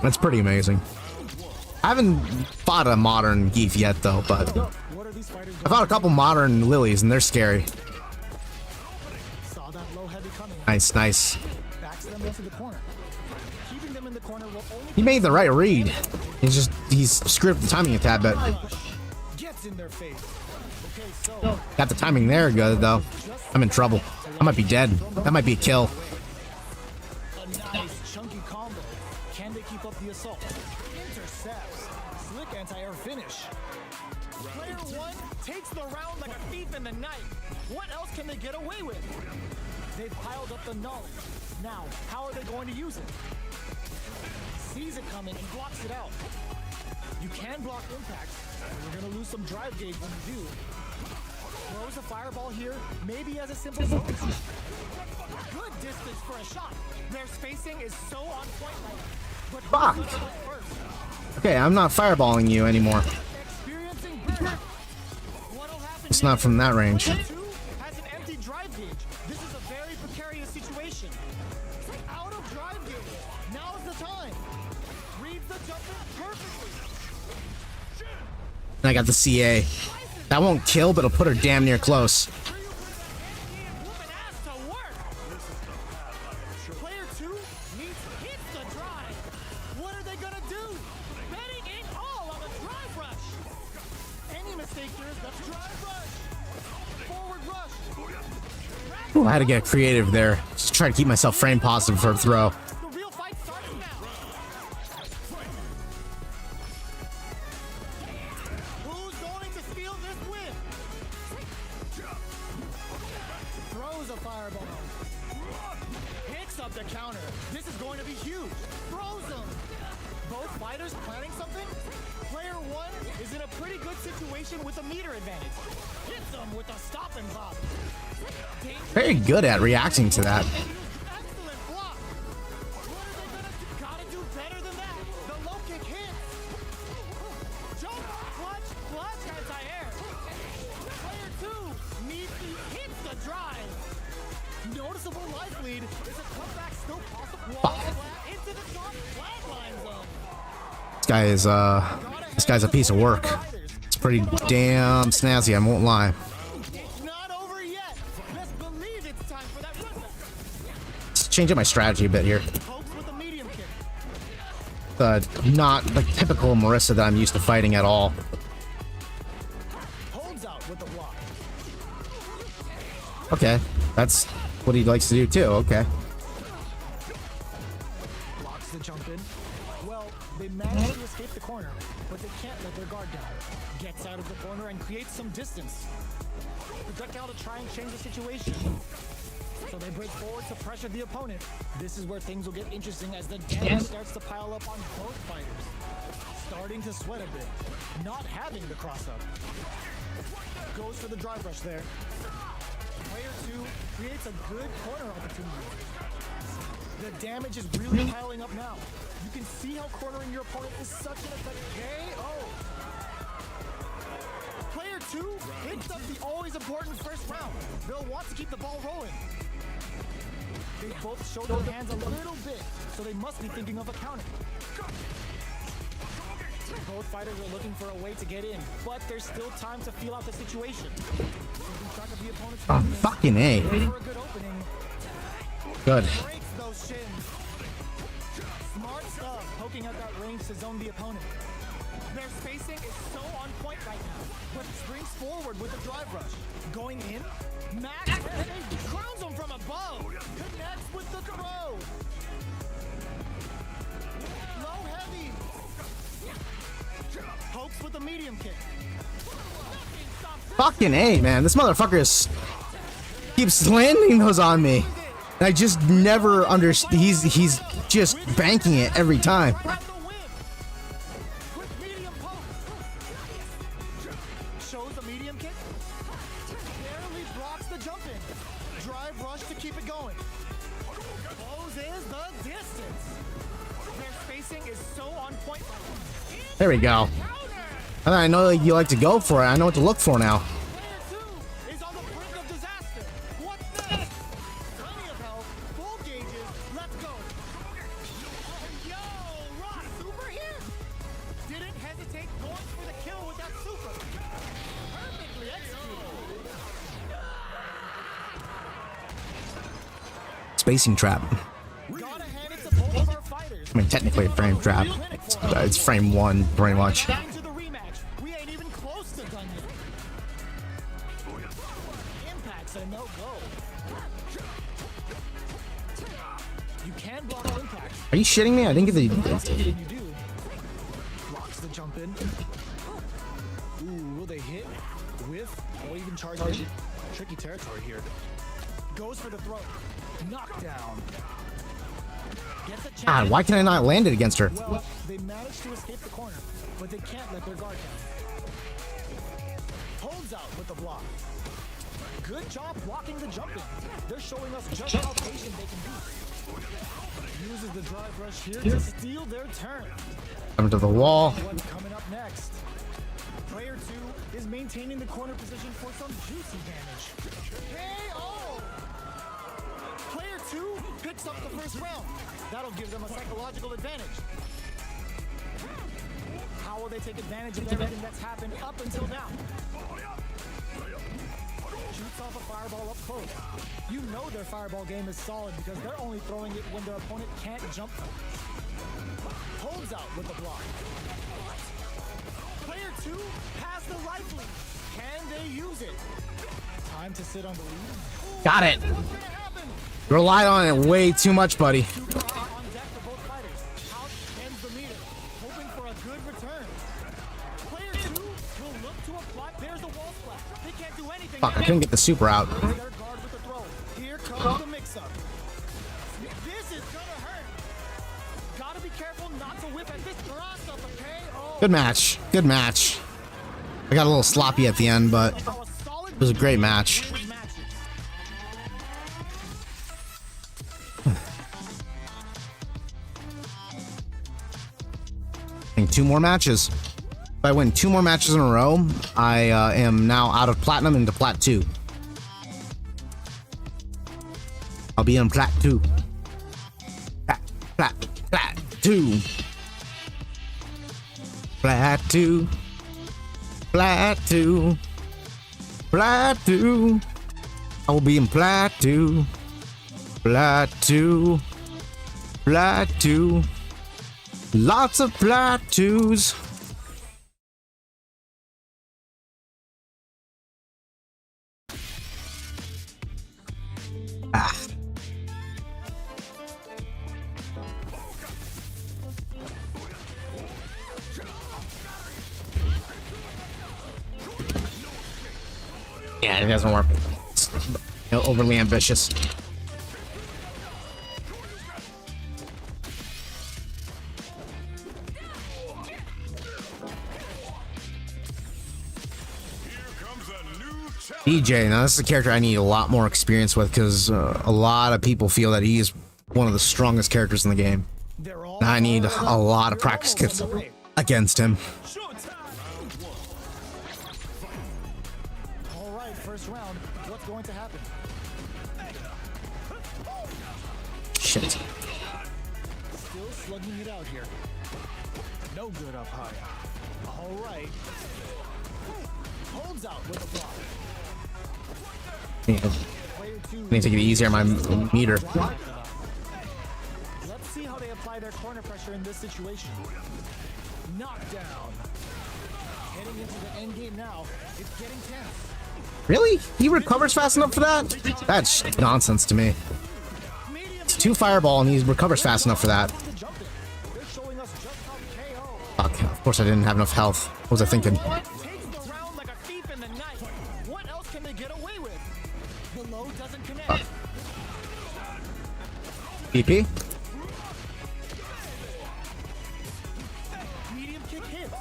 That's pretty amazing. I haven't fought a Modern Geef yet though, but What are these fighters I fought a couple Modern Lilies and they're scary. Saw that low heavy coming. Nice. Backs them into the corner. Keeping them in the corner will only He made the right read. He's screwed up the timing a tad bit. gets in their face. Okay, so Got the timing there good though. I'm in trouble. I might be dead. That might be a kill. a nice chunky combo. Can they keep up the assault? Intercepts. Slick anti-air finish. Player 1 takes the round like a thief in the night. What else can they get away with? They've piled up the knowledge. Now, how are they going to use it? Sees it coming and blocks it out. You can block impact, but you're going to lose some drive gauge when you do. Throws a fireball here, maybe as a simple focus. Good distance for a shot. Their spacing is so on point right. But Fuck. who's gonna go first? Okay, I'm not fireballing you anymore. Experiencing burnout. What'll happen It's not from that range. Player 2 has an empty drive gauge. This is a very precarious situation. Out of drive gauge. Now's the time. Reads the jumper perfectly. And I got the CA. That won't kill, but it'll put her damn near close. Woman ass to work. Player 2 needs hits the drive. What are they gonna do? Betting it all on the drive rush. Any mistake here is the drive rush. Forward rush. Ooh, I had to get creative there. Just try to keep myself frame positive for a throw. The real fight starts now. Who's going to steal this win? Throws a fireball. Picks up the counter. This is going to be huge. Throws them. Both fighters planning something? Player 1 is in a pretty good situation with a meter advantage. Hits them with a stop and pop. Very good at reacting to that. Excellent block. What are they gonna do? Gotta do better than that. The low kick hits. Jump, clutch, anti-air. Player 2 needs to hit the drive. Noticeable life lead. Is a comeback still possible? Wall flat into the top flatline zone. This guy's a piece of work. It's pretty damn snazzy, I won't lie. It's not over yet. Best believe it's time for that run back. Let's change up my strategy a bit here. Pokes with a medium kick. Not the typical Marissa that I'm used to fighting at all. Holds out with the block. Okay, that's what he likes to do too, okay. Blocks the jump in. Well, they managed to escape the corner, but they can't let their guard down. Gets out of the corner and creates some distance. Projectile to try and change the situation. So they break forward to pressure the opponent. This is where things will get interesting as the damage starts to pile up on both fighters. Starting to sweat a bit. Not having the cross-up. Goes for the drive rush there. Player 2 creates a good corner opportunity. The damage is really piling up now. You can see how cornering your opponent is such an effective KO. Player 2 picks up the always important first round. They'll want to keep the ball rolling. They both show their hands a little bit, so they must be thinking of a counter. Both fighters are looking for a way to get in, but there's still time to feel out the situation. Keeping track of the opponent's movement. Fucking A. For a good opening. Good. Breaks those shins. Smart stuff, poking at that range to zone the opponent. Their spacing is so on point right now, but springs forward with a drive rush. Going in, Max crowns him from above. Connects with the throw. Low heavy. Pokes with a medium kick. Fucking A, man. This motherfucker keeps landing those on me. And I just never understand. He's just banking it every time. Grab the win. With medium poke. Shows a medium kick. Barely blocks the jump in. Drive rush to keep it going. Closes the distance. Their spacing is so on point. There we go. And I know you like to go for it. I know what to look for now. Player 2 is on the brink of disaster. What next? Plenty of health, full gauges. Let's go. Yo, Ross, super here. Didn't hesitate, going for the kill with that super. Perfectly executed. Spacing trap. Gotta hand it to both of our fighters. I mean, technically a frame trap. It's frame 1, pretty much. Back to the rematch. We ain't even close to done yet. Impact's a no-go. You can block impact. Are you shitting me? I didn't get the. You do. Blocks the jump in. Ooh, will they hit? Whiff? Or even charge in? Tricky territory here. Goes for the throw. Knockdown. Gets a chance. God, why can I not land it against her? Well, they managed to escape the corner, but they can't let their guard down. Holds out with the block. Good job blocking the jumping. They're showing us just how patient they can be. Uses the drive rush here to steal their turn. Come to the wall. What's coming up next? Player 2 is maintaining the corner position for some juicy damage. KO! Player 2 picks up the first round. That'll give them a psychological advantage. How will they take advantage of everything that's happened up until now? Shoots off a fireball up close. You know their fireball game is solid because they're only throwing it when their opponent can't jump them. Holds out with the block. Player 2 has the life lead. Can they use it? Time to sit on the lead. Got it. What's gonna happen? Relied on it way too much, buddy. Super on deck for both fighters. Out ends the meter, hoping for a good return. Player 2 will look to apply. There's the wall splat. They can't do anything. Fuck, I couldn't get the super out. Their guard with the throw. Here comes the mix-up. This is gonna hurt. Gotta be careful not to whip at this cross-up, okay? Oh, Good match. Good match. I got a little sloppy at the end, but a solid it was a great match. matches. I think 2 more matches. If I win 2 more matches in a row, I am now out of platinum into plat 2. I'll be in plat 2. Plat 2. Plat 2. Plat 2. Plat 2. I will be in plat 2. Plat 2. Plat 2. Lots of plat 2s. Ah. Yeah, it doesn't work. It's, overly ambitious. DJ, now this is a character I need a lot more experience with because a lot of people feel that he is one of the strongest characters in the game. I need a lot of practice kits against him. All right, first round. What's going to happen? Shit. Still slugging it out here. No good up high. All right. Holds out with a block. Yeah. I need to take it easier on my meter. Let's see how they apply their corner pressure in this situation. Knockdown. Heading into the end game now. It's getting tense. Really? He recovers fast enough for that? That's nonsense to me. It's 2 fireball and he recovers fast enough for that. They're showing us just how KO. Fuck, of course I didn't have enough health. What was I thinking? Takes the round like a thief in the night. What else can they get away with? The low doesn't connect. BP? Medium kick hits.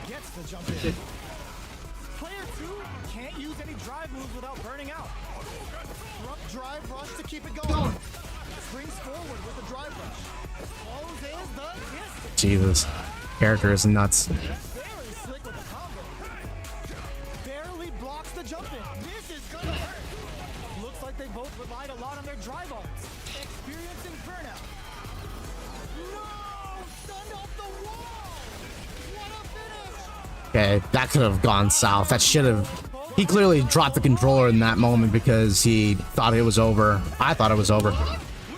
Gets the jump in. Player 2 can't use any drive moves without burning out. Drive rush to keep it going. Springs forward with the drive rush. Closes the distance. Jesus. Character is nuts. Very slick with the combo. Barely blocks the jump in. This is gonna hurt. Looks like they both relied a lot on their drive arms. Experiencing burnout. No! Stunned off the wall! What a finish! Okay, that could have gone south. That should have... He clearly dropped the controller in that moment because he thought it was over. I thought it was over. With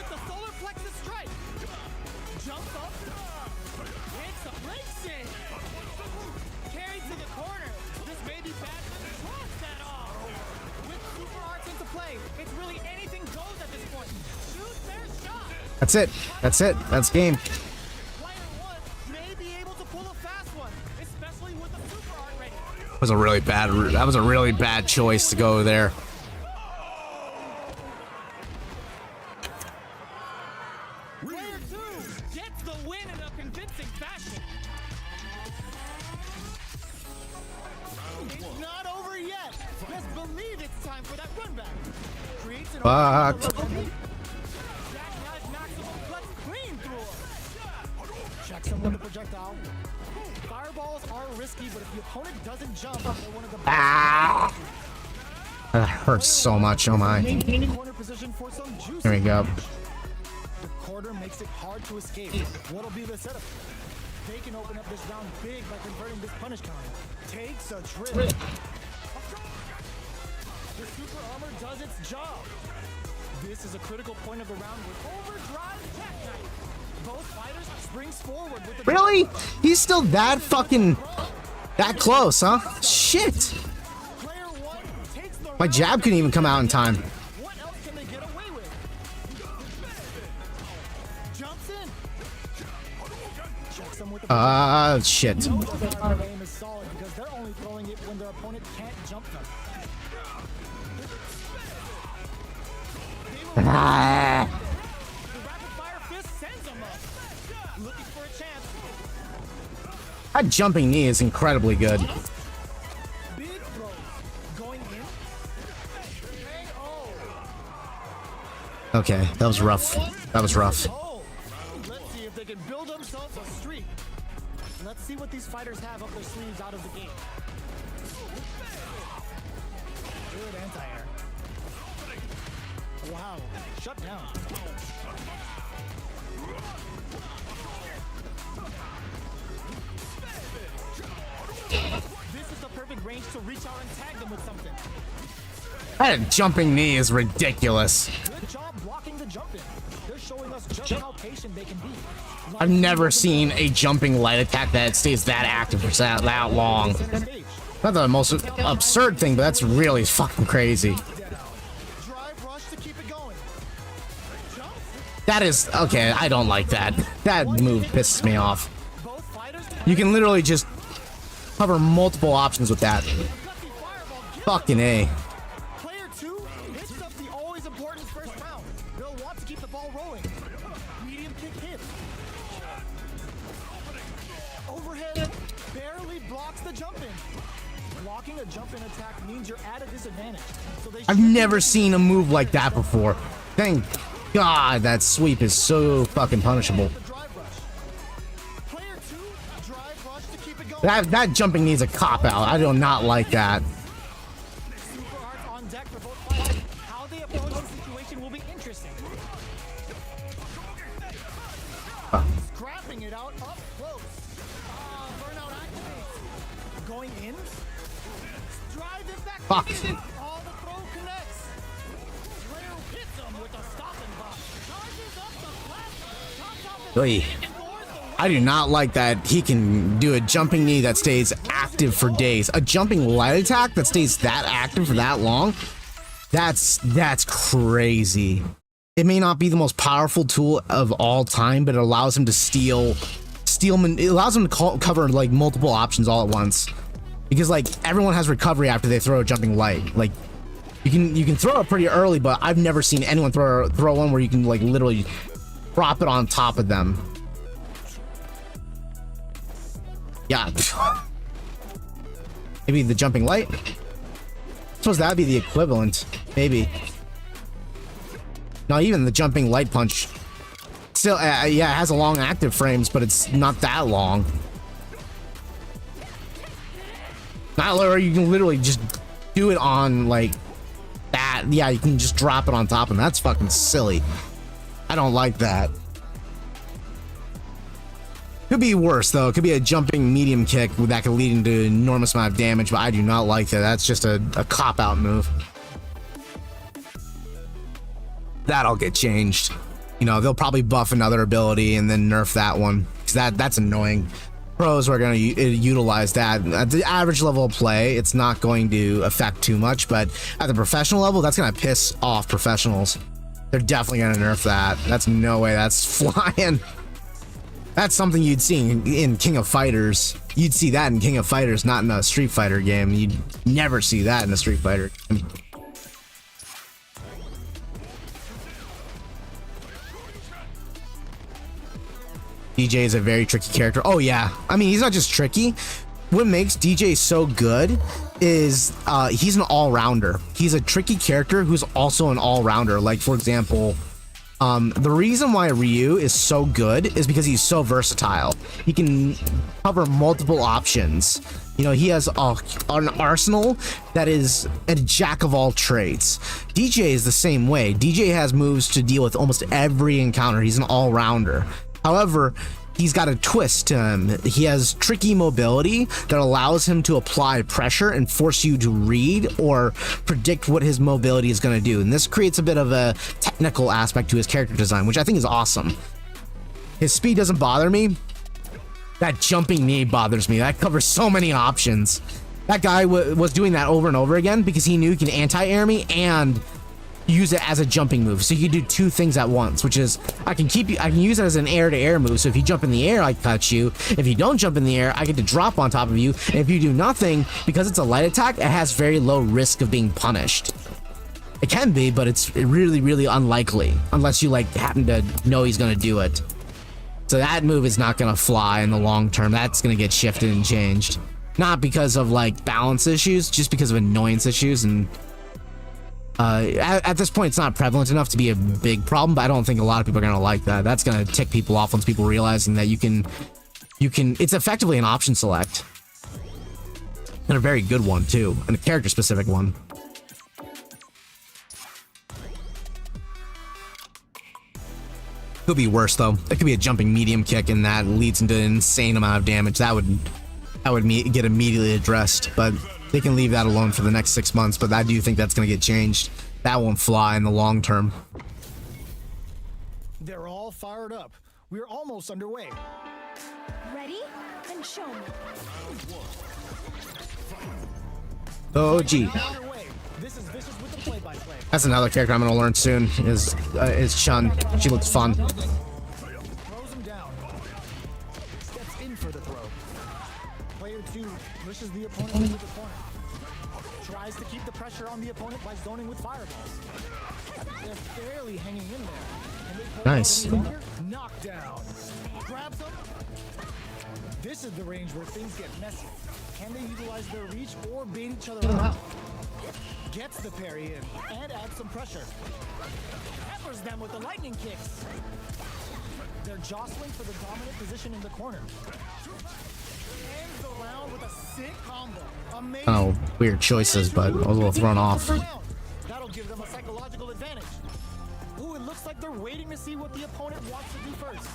the solar plexus strike. Jumps up. Hits a Blixen. Carried to the corner. This may be bad for the trust at all. With super arts into play, it's really anything goes at this point. Shoot their shot. That's it. That's it. That's game. Player 1 may be able to pull a fast one, especially with the super art ready. That was a really bad route. That was a really bad choice to go there. Player 2 gets the win in a convincing fashion. It's not over yet. Best believe it's time for that run back. Creates an Fuck. Jackknife maximum flex clean through. Checks him with the projectile. Fireballs are risky, but if the opponent doesn't jump, they're one of the Ah! That hurts so much. Oh my. corner position for some juice. There we go. The quarter makes it hard to escape. What'll be the setup? They can open up this round big by converting this punish counter. Takes a trip. The super armor does its job. This is a critical point of the round with overdrive jackknife. Both fighters springs forward with the Really? He's still that fucking... that close, huh? Shit. Player 1 takes the My jab couldn't even come out in time. What else can they get away with? Jumps in. Checks him with the Shit. Their aim is solid because they're only throwing it when their opponent can't jump them. Ah. The rapid fire fist sends them up. Looking for a chance. That jumping knee is incredibly good. Big throws. Going in. KO. Okay, that was rough. That was rough. Oh. Let's see if they can build themselves a streak. Let's see what these fighters have up their sleeves out of the gate. Good anti-air. Wow. Shut down. This is the perfect range to reach out and tag them with something. That jumping knee is ridiculous. Good job blocking the jump in. They're showing us just how patient they can be. I've never seen a jumping light attack that stays that active for that long. Center stage. Not the most absurd thing, but that's really fucking crazy. Drive rush to keep it going. Jump. That is... okay, I don't like that. That move pisses me off. Both fighters. You can literally just cover multiple options with that. Gutsy fireball Fucking A. Player 2 hits up the always important first round. They'll want to keep the ball rolling. Medium kick hit. Overhead barely blocks the jump in. Blocking a jump in attack means you're at a disadvantage. So they I've should never be- seen a move like that before. Thank God that sweep is so fucking punishable. The drive rush. Player 2 drive rush to keep it going. That jumping needs a cop out. I do not like that. Super arts on deck for both fighters. How they approach the situation will be interesting. Scrapping it out up close. Burnout activates. Going in. Drive impact. Fuck. All the throw connects. Player hits him with a stopping block. Charges up the flash. Oy. I do not like that he can do a jumping knee that stays active for days. A jumping light attack that stays that active for that long? That's crazy. It may not be the most powerful tool of all time, but it allows him to it allows him to cover like multiple options all at once. Because like everyone has recovery after they throw a jumping light. Like you can throw it pretty early, but I've never seen anyone throw one where you can like literally drop it on top of them. Yeah. Maybe the jumping light? I suppose that'd be the equivalent. Maybe. No, even the jumping light punch. Still, yeah, it has a long active frames, but it's not that long. Not where you can literally just do it on like that. Yeah, you can just drop it on top, and that's fucking silly. I don't like that. Could be worse though. It could be a jumping medium kick that could lead into an enormous amount of damage, but I do not like that. That's just a cop-out move. That'll get changed. You know, they'll probably buff another ability and then nerf that one, because that's annoying. Pros are going to utilize that. At the average level of play, it's not going to affect too much, but at the professional level, that's going to piss off professionals. They're definitely going to nerf that. That's no way that's flying. That's something you'd see in King of Fighters. You'd see that in King of Fighters, not in a Street Fighter game. You'd never see that in a Street Fighter game. DJ is a very tricky character. Oh yeah, I mean, he's not just tricky. What makes DJ so good is he's an all-rounder. He's a tricky character who's also an all-rounder. Like, for example, the reason why Ryu is so good is because he's so versatile. He can cover multiple options. You know, he has an arsenal that is a jack of all trades. DJ is the same way. DJ has moves to deal with almost every encounter. He's an all-rounder. However, he's got a twist to him. He has tricky mobility that allows him to apply pressure and force you to read or predict what his mobility is going to do. And this creates a bit of a technical aspect to his character design, which I think is awesome. His speed doesn't bother me. That jumping knee bothers me. That covers so many options. That guy was doing that over and over again because he knew he could anti-air me and use it as a jumping move, so you can do two things at once, which is I can use it as an air-to-air move. So if you jump in the air, I catch you. If you don't jump in the air, I get to drop on top of you. And if you do nothing, because it's a light attack, it has very low risk of being punished. It can be, but it's really, really unlikely unless you like happen to know he's gonna do it. So that move is not gonna fly in the long term. That's gonna get shifted and changed, not because of like balance issues, just because of annoyance issues. And at this point, it's not prevalent enough to be a big problem, but I don't think a lot of people are gonna like that. That's gonna tick people off once people realizing that you can it's effectively an option select, and a very good one too, and a character specific one. Could be worse though. It could be a jumping medium kick, and that leads into an insane amount of damage. That would get immediately addressed, but they can leave that alone for the next 6 months. But I do think that's going to get changed. That won't fly in the long term. They're all fired up. We're almost underway. Ready? Then show me. Oh, gee. Underway. This is Vicious with the play-by-play. That's another character I'm going to learn soon. Is Chun. She looks fun. Throws him down. Steps in for the throw. Player 2 pushes the opponent into the corner. Tries to keep opponent by zoning with fireballs. They're barely hanging in there. Can they hold Nice. out any longer? Knockdown. Grabs them. This is the range where things get messy. Can they utilize their reach or bait each other out? Gets the parry in and adds some pressure. Peppers them with the lightning kicks. They're jostling for the dominant position in the corner. Ends the round with a sick combo. Amazing. Oh, weird choices, but I was a little thrown off. That'll give them a psychological advantage. Ooh, it looks like they're waiting to see what the opponent wants to do first.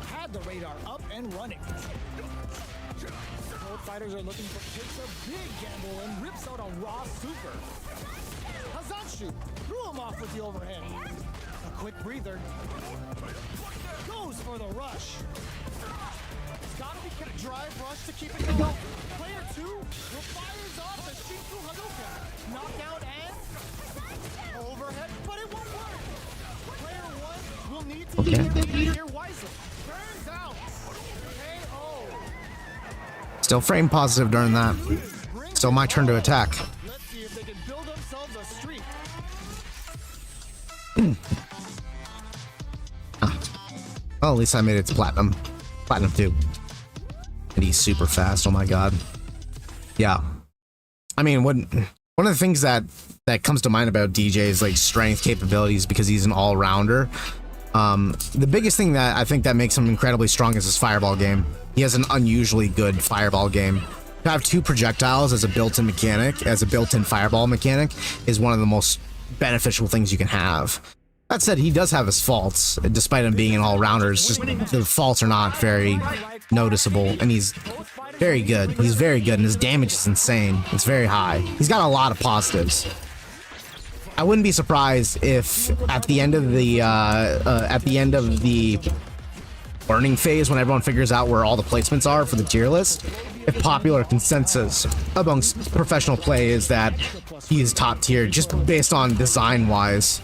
Had the radar up and running. Both fighters are looking for takes a big gamble and rips out a raw super. Hazanshu threw him off with the overhead. A quick breather. Goes for the rush. It's gotta be kept drive rush to keep it going. Player 2 fires off the Shinku Hadouken. Knockout and overhead, but it won't work. Player 1 will need to use their lead here wisely. Burns out. KO. Still frame positive during that. Still my turn to attack. Let's see if they can build themselves a streak. Well, at least I made it to platinum. Platinum 2. And he's super fast. Oh my god. Yeah. I mean, one of the things that comes to mind about DJ is like strength capabilities, because he's an all-rounder. The biggest thing that I think that makes him incredibly strong is his fireball game. He has an unusually good fireball game. To have 2 projectiles as a built-in mechanic, as a built-in fireball mechanic, is one of the most beneficial things you can have. That said, he does have his faults, despite him being an all-rounder. It's just the faults are not very noticeable, and he's very good. He's very good, and his damage is insane. It's very high. He's got a lot of positives. I wouldn't be surprised if at the end of the learning phase, when everyone figures out where all the placements are for the tier list, if popular consensus amongst professional play is that he is top tier, just based on design wise.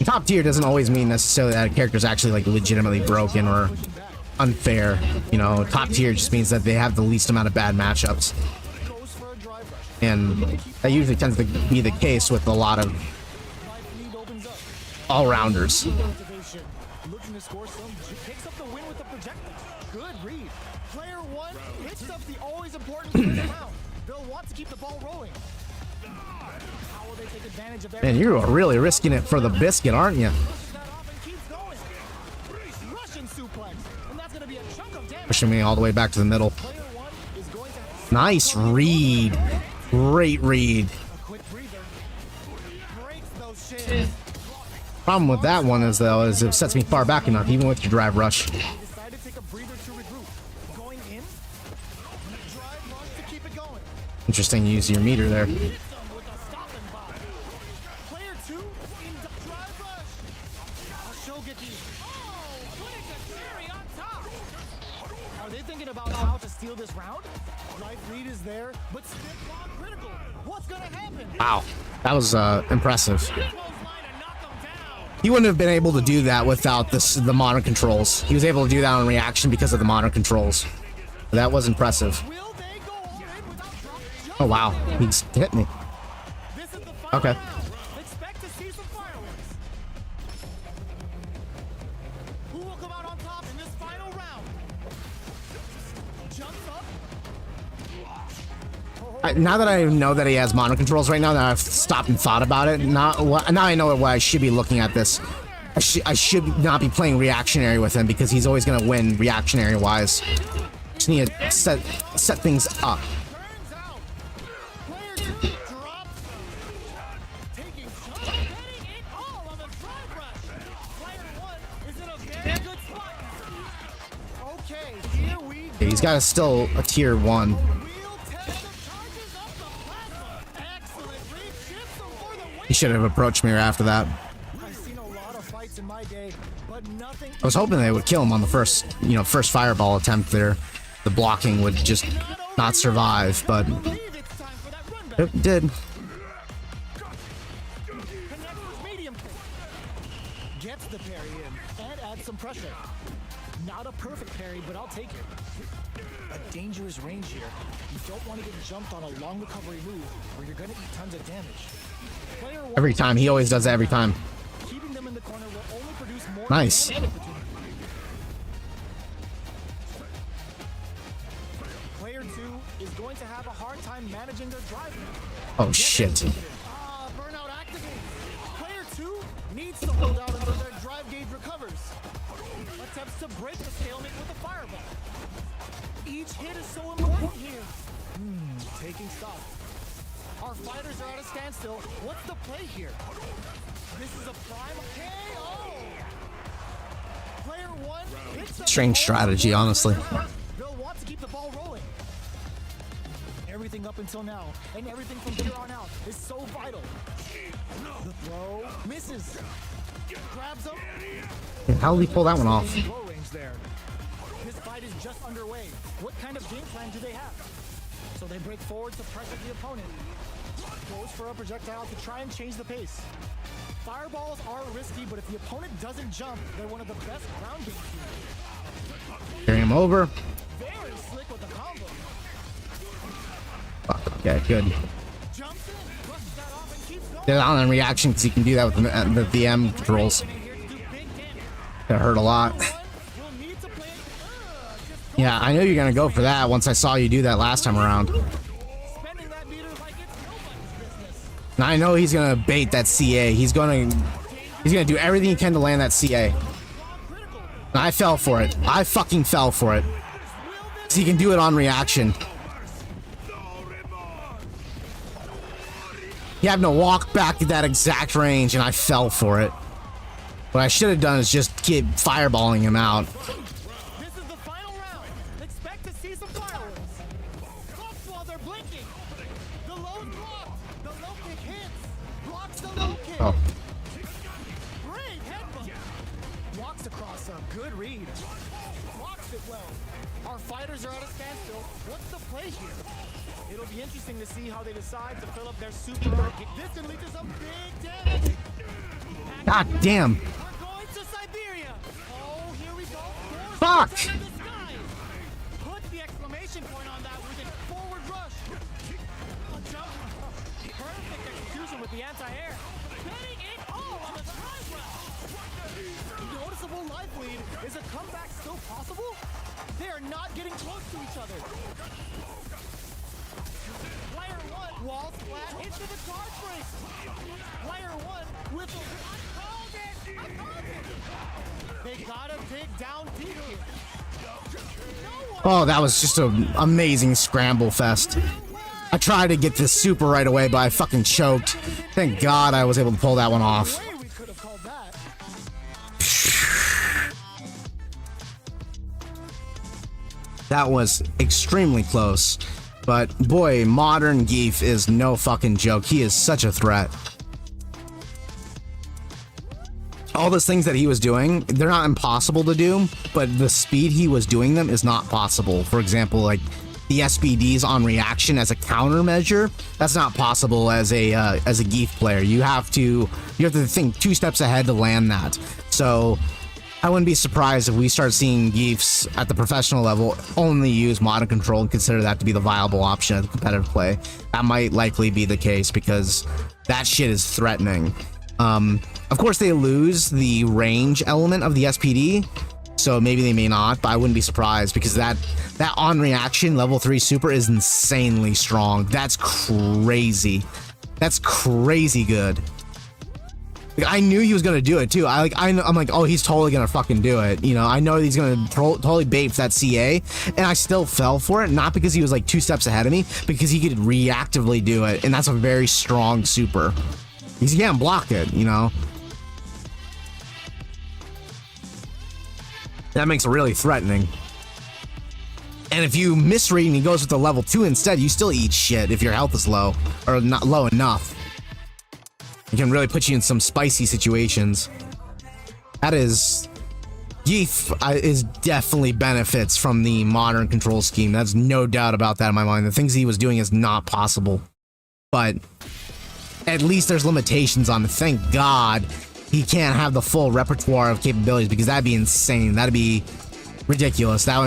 Top tier doesn't always mean necessarily that a character is actually like legitimately broken or unfair. You know, top tier just means that they have the least amount of bad matchups, and that usually tends to be the case with a lot of all-rounders. Looking to score some, picks up the win with the projectile. Good read. Player 1 picks up the always important third round. They'll want to keep the ball rolling. How will they take advantage of their... Man, you are really risking it for the biscuit, aren't you? Pushes that off and keeps going. Russian suplex, and that's gonna be a chunk of damage. Pushing me all the way back to the middle. Player 1 is going to have Nice read. Great read. a quick breather. Breaks those shins. Problem with that one is, though, is it sets me far back enough, even with your drive rush. Decided to take a breather to regroup. Going in. Drive rush to keep it going. Interesting, you use your meter there. Hits them with a stopping block. Player 2 in the drive rush. Shogeki. Oh, putting the cherry on top. Are they thinking about how to steal this round? Life lead is there, but stiff bomb critical. What's gonna happen? Wow, that was impressive. Clothesline and knock them down. He wouldn't have been able to do that without the modern controls. He was able to do that on reaction because of the modern controls. That was impressive. Will they go all in without drop? Oh wow, he's hit me. This is the final Okay. round. Expect to see some fireworks. Who will come out on top in this final round? Jumps up. Now that I know that he has mono controls right now, that I've stopped and thought about it, now I know what I should be looking at this. I should not be playing reactionary with him, because he's always going to win reactionary wise. Just need to set things up. Turns out. Player 2 drops. Taking shots. Getting it all on the drive rush. Player 1 is in a very good spot. Okay, here we go. He's got still a tier 1. Wheel test the charges up the plasma. Excellent read. Shifts them for the win. He should have approached me after that. I've seen a lot of fights in my day, but nothing. I was hoping they would kill him on the first fireball attempt there. The blocking would just not survive, but Believe it's time for that run back. it did. Connects with medium kick. Gets the parry in and adds some pressure. Not a perfect parry, but I'll take it. A dangerous range here. You don't want to get jumped on a long recovery move, or you're gonna eat tons of damage. Player one, Every time. He always does that every time. keeping them in the corner will only produce more Nice. damage opportunity. Player two is going to have a hard time managing their drive now. Oh, shit. Burnout activates. Player two needs to hold out until their drive gauge recovers. Attempts to break the stalemate with a fireball. Each hit is so important here. Taking stock. Our fighters are at a standstill. What's the play here? This is a prime KO. Player one hits the Strange ball. strategy, honestly. They'll want to keep the ball rolling. Everything up until now, and everything from here on out, is so vital. The throw misses. Grabs him. How did he pull that one off? Throw range there. This fight is just underway. What kind of game plan do they have? So they break forward to pressure the opponent. Goes for a projectile to try and change the pace. Fireballs are risky, but if the opponent doesn't jump, they're one of the best ground game teams. Carry him over. Very slick with the combo. Fuck. Okay, good. Jumps in, brushes that off, and keeps going. Did it on reaction because you can do that with the VM controls. Here to do big damage. That hurt a lot. Will need to play just Yeah, I knew you were gonna go for that once I saw you do that last time around. spending that meter like it's nobody's business. And I know he's gonna bait that CA. He's gonna do everything he can to land that CA. And I fell for it. I fucking fell for it. 'Cause he can do it on reaction. He had to walk back to that exact range, and I fell for it. What I should have done is just keep fireballing him out. This is the final round. Expect to see some fireworks. Blocks while they're blinking. The low block. The low kick hits. Blocks the low kick. Oh, Great headbutt. Walks across a good read. Blocks it well. Our fighters are at a standstill. What's the play here? It'll be interesting to see how they decide to fill up their super. This can lead to some big damage. god damn. We're going to Siberia. Oh, here we go. Fuck. Force into the sky. Put the exclamation point on that with a forward rush. A jump. Perfect execution with the anti-air. Betting it all on the drive route. Noticeable life lead. Is a comeback still possible? They are not getting close to each other. Player one walls flat into the guard break. Player one with a I called it! I called it! They gotta dig down deep here. No one Oh, that was just an amazing scramble fest. I tried to get this super right away, but I fucking choked. Thank God I was able to pull that one off. way we could have called that. That was extremely close. But boy, modern Geef is no fucking joke. He is such a threat. All those things that he was doing, they're not impossible to do, but the speed he was doing them is not possible. For example, like the SPDs on reaction as a countermeasure, that's not possible as a Geef player. You have to think 2 steps ahead to land that. So I wouldn't be surprised if we start seeing Geefs at the professional level only use modern control and consider that to be the viable option of competitive play. That might likely be the case because that shit is threatening. Of course, they lose the range element of the SPD, so maybe they may not, but I wouldn't be surprised because that on reaction level 3 super is insanely strong. That's crazy. That's crazy good. Like, I knew he was gonna do it too. I'm like, oh, he's totally gonna fucking do it. You know, I know he's gonna totally bait for that CA, and I still fell for it, not because he was like 2 steps ahead of me, because he could reactively do it, and that's a very strong super. He can't block it, you know. That makes it really threatening. And if you misread and he goes with the level 2 instead, you still eat shit if your health is low, or not low enough. It can really put you in some spicy situations. That is... Geef is definitely benefits from the modern control scheme. That's no doubt about that in my mind. The things he was doing is not possible. But at least there's limitations on it. Thank God he can't have the full repertoire of capabilities, because that'd be insane. That'd be Ridiculous. That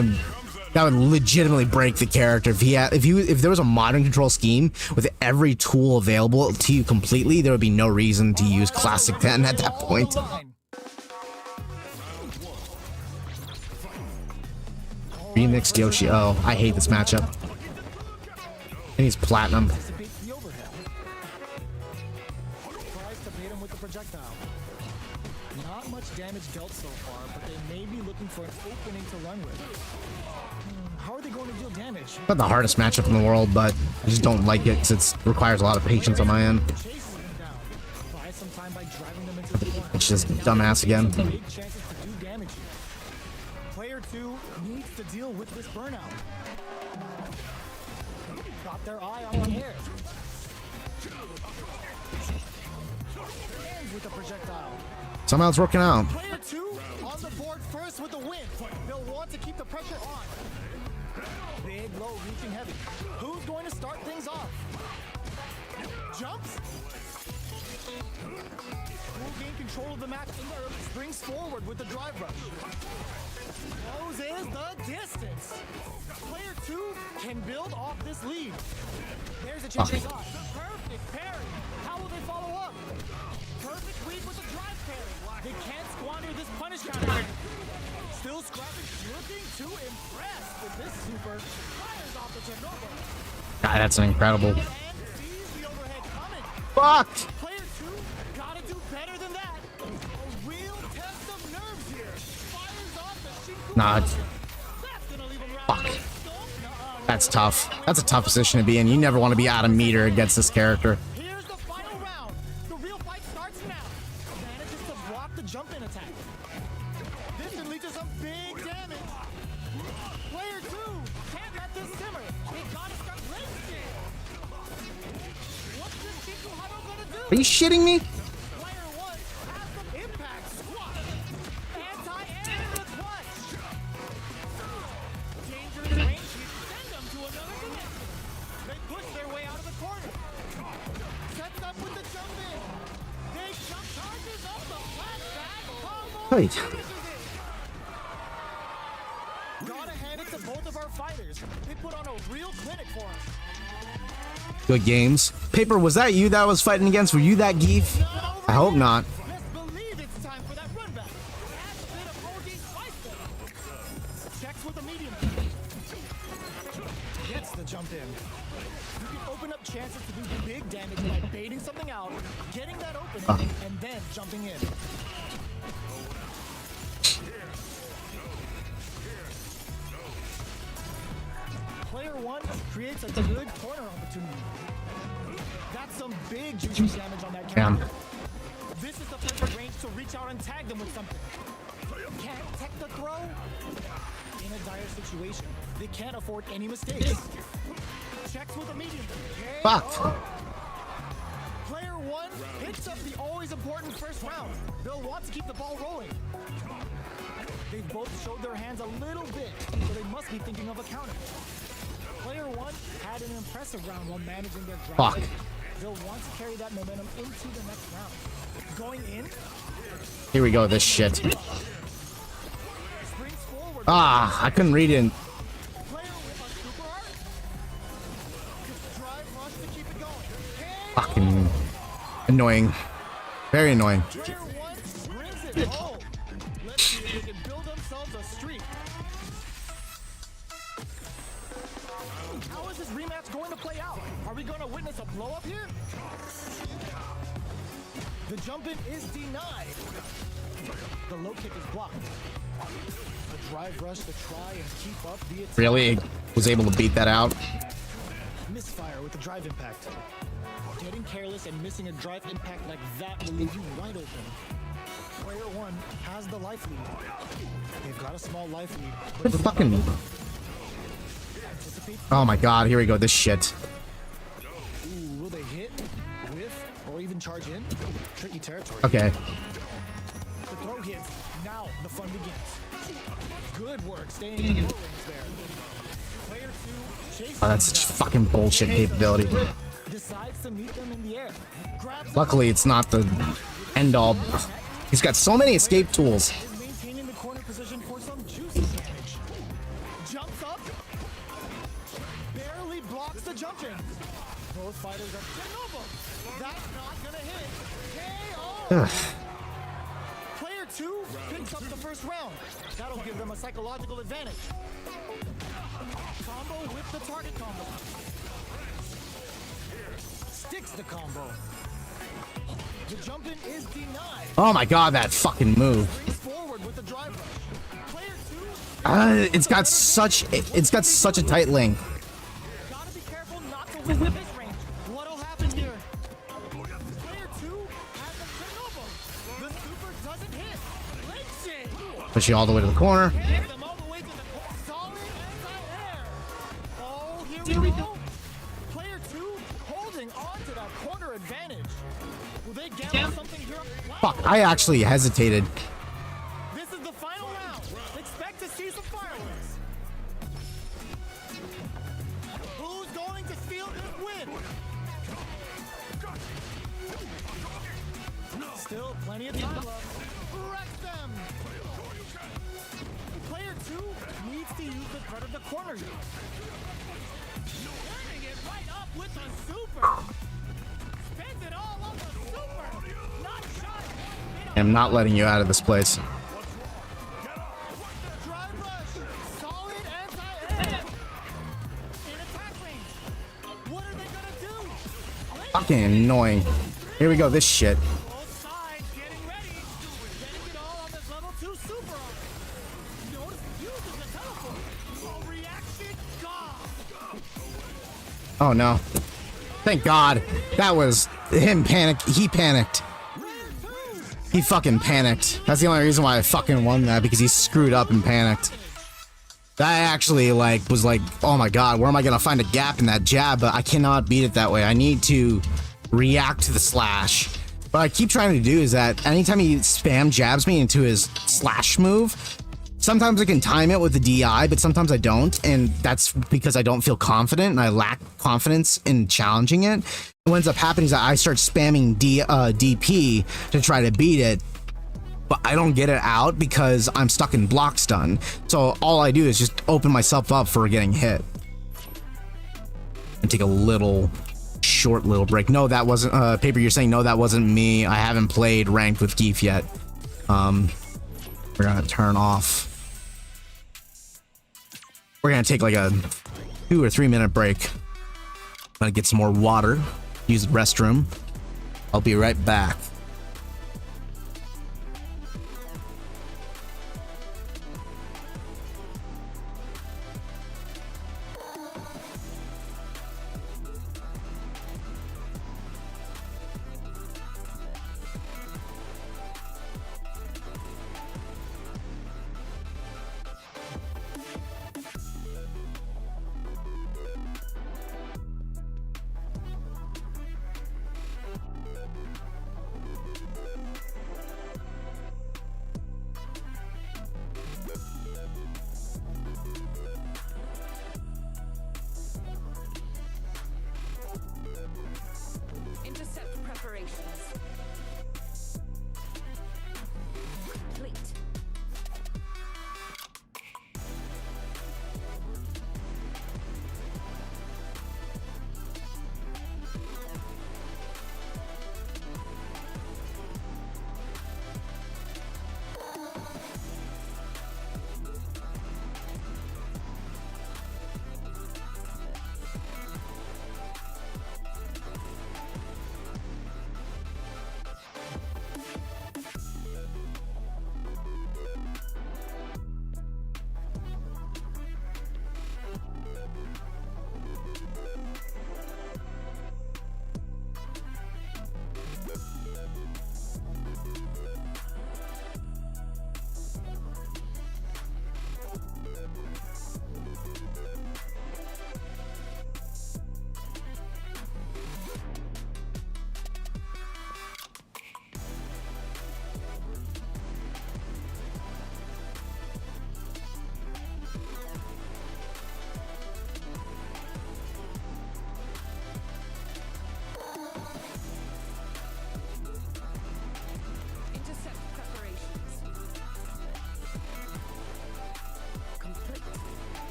would legitimately break the character. If there was a modern control scheme with every tool available to you completely, there would be no reason to use classic 10 at that point. Remixed Yoshi. Oh, I hate this matchup. And he's platinum. Not much damage dealt so far, but they may be looking for an opening to run with. How are they going to deal damage? Not the hardest matchup in the world, but I just don't like it because it requires a lot of patience on my end. Chases them down. Buy some time by driving them into the corner. It's just dumbass again. Big chances to do damage here. Player 2 needs to deal with this burnout. Got their eye on the hair. Ends with the projectile. Somehow it's working out. Player 2 on the board first with the win. They'll want to keep the pressure on. Big, low, reaching heavy. Who's going to start things off? Jumps? Will gain control of the match in there. Springs forward with the drive rush. Closes the distance. Player 2 can build off this lead. There's a chance shot. Perfect parry. How will they follow up? Perfect read with the drive parry. They can't squander this punish counter. Still scrapping, looking to impress with this super. Fires off the turnover. God, that's incredible. And sees the overhead coming. Fuck! Player 2 gotta do better than that. A real test of nerves here. Fires off the Shinku. Nah, That's gonna leave him fuck. That's tough. That's a tough position to be in. You never want to be out of meter against this character. Here's the final round. The real fight starts now. Manages to block the jump-in attack. This can lead to some big damage. Player 2 can't let this simmer. They gotta start lifting. What's this Shinku Hado gonna do? Are you shitting me? Player 1 has some impact. Squat. Anti-air with clutch. Dangerous range. Send them to another commit. They push their way out of the corner. Sets up with the jump in. They jump charges up the flashback. Combo Wait. finishes it. Gotta hand it to both of our fighters. They put on a real clinic for us. Good games. Paper, was that you that I was fighting against? Were you that geef? I hope not. Best believe it's time for that run back. Adds a bit of Koji's spice there. Checks with a medium. Gets the jump in. You can open up chances to do big damage by baiting something out, getting that opening, and then jumping in. Player 1 creates a good corner opportunity. That's some big juicy damage on that Damn. counter. This is the perfect range to reach out and tag them with something. Can't tech the throw? In a dire situation, they can't afford any mistakes. Checks with a medium. Fuck. Player 1 picks up the always important first round. They'll want to keep the ball rolling. They've both showed their hands a little bit, so they must be thinking of a counter. Player 1 had an impressive round while managing their drive. Fuck. They'll want to carry that momentum into the next round. Going in, Here we go, this shit. springs forward. Ah, I couldn't read it. Player with a super art. Drive rush to keep it going. Fucking annoying. Very annoying. Player 1 brings it home. Let's see if they can build themselves a streak. How is this rematch going to play out? Are we going to witness a blow up here? The jump in is denied. The low kick is blocked. A drive rush to try and keep up the attack. Really was able to beat that out. Misfire with the drive impact. Getting careless and missing a drive impact like that will leave you wide open. Player 1 has the life lead. They've got a small life lead. Good fucking. Anticipate. Oh my god, here we go, this shit. Ooh, will they hit, whiff, or even charge in? Tricky territory. Okay. The throw hits. Now the fun begins. Good work staying in the rings there. Player 2 chases Oh, that's them such down. fucking bullshit capability. Decides to meet them in the air. Grabs them Luckily, it's not the end all. He's got so many escape tools. is maintaining the corner position for some juicy damage. Those fighters are Chernobyl. That's not gonna hit. KO. Player 2 picks up the first round. That'll give them a psychological advantage. Combo with the target combo. Sticks the combo. The jump in is denied. Oh my god, that fucking move. Brings forward with the drive rush. Player 2. It's got such a tight link. Gotta be careful not to whip this range. What'll happen here? Player 2 has the Chernobyl. The super doesn't hit. Lynching. Push you all the way to the corner. Gets them all the way to the solid anti-air. Oh, here we go. Player 2 holding on to that corner advantage. Will they get something here? Fuck, I actually hesitated. This is the final round. Expect to see some fireworks. Who's going to steal this win? Still plenty of time left. Wreck them. Player 2 needs to use the threat of the corner. Turning it right up with the super. Spends it all on the super. Not shot. I'm not letting you out of this place. Drive rush. Solid anti-air. In attack range. What are they gonna do? Fucking annoying. Here we go, this shit. Both sides getting ready. Getting it all on this level 2 super armor. Notice uses the teleport. Oh, reaction gone. Oh no. Thank God. That was him panic. He panicked. He fucking panicked. That's the only reason why I fucking won that, because he screwed up and panicked. That actually was like, oh my god, where am I gonna find a gap in that jab? But I cannot beat it that way. I need to react to the slash. What I keep trying to do is that anytime he spam jabs me into his slash move, sometimes I can time it with the DI, but sometimes I don't, and that's because I don't feel confident and I lack confidence in challenging it. What ends up happening is that I start spamming DP to try to beat it, but I don't get it out because I'm stuck in block stun. So all I do is just open myself up for getting hit. And take a short little break. No, that wasn't Paper. You're saying no, that wasn't me. I haven't played ranked with Geef yet. We're gonna turn off. We're gonna take like a 2 or 3 minute break. I'm gonna get some more water, use the restroom. I'll be right back.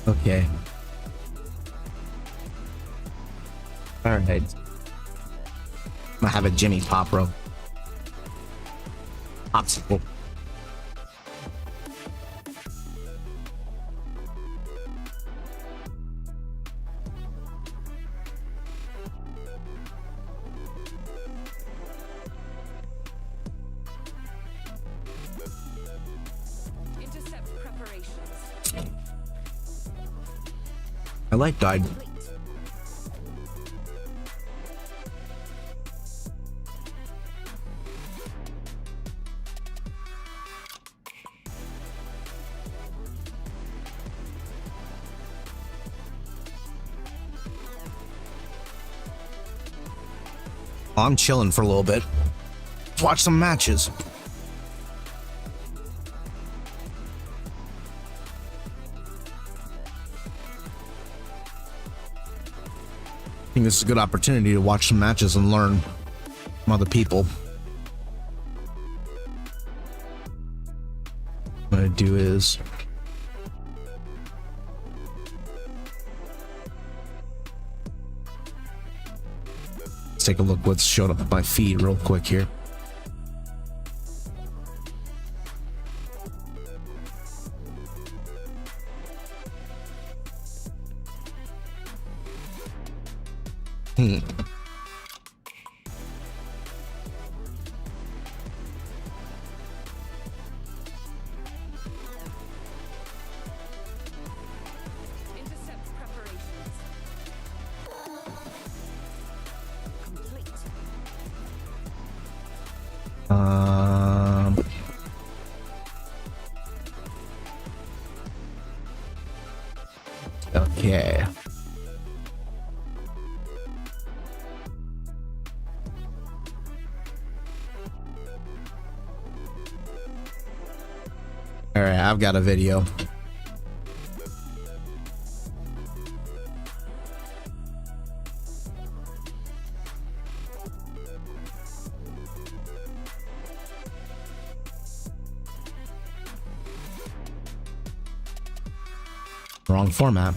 Okay. Alright. I'm gonna have a Jimmy Pop rope. Popsicle. Intercept preparations. I like died. I'm chilling for a little bit. Let's watch some matches. I think this is a good opportunity to watch some matches and learn from other people. What I do is let's take a look what's showed up on my feed real quick here. Intercept preparations. Complete. Okay. All right, I've got a video. Wrong format.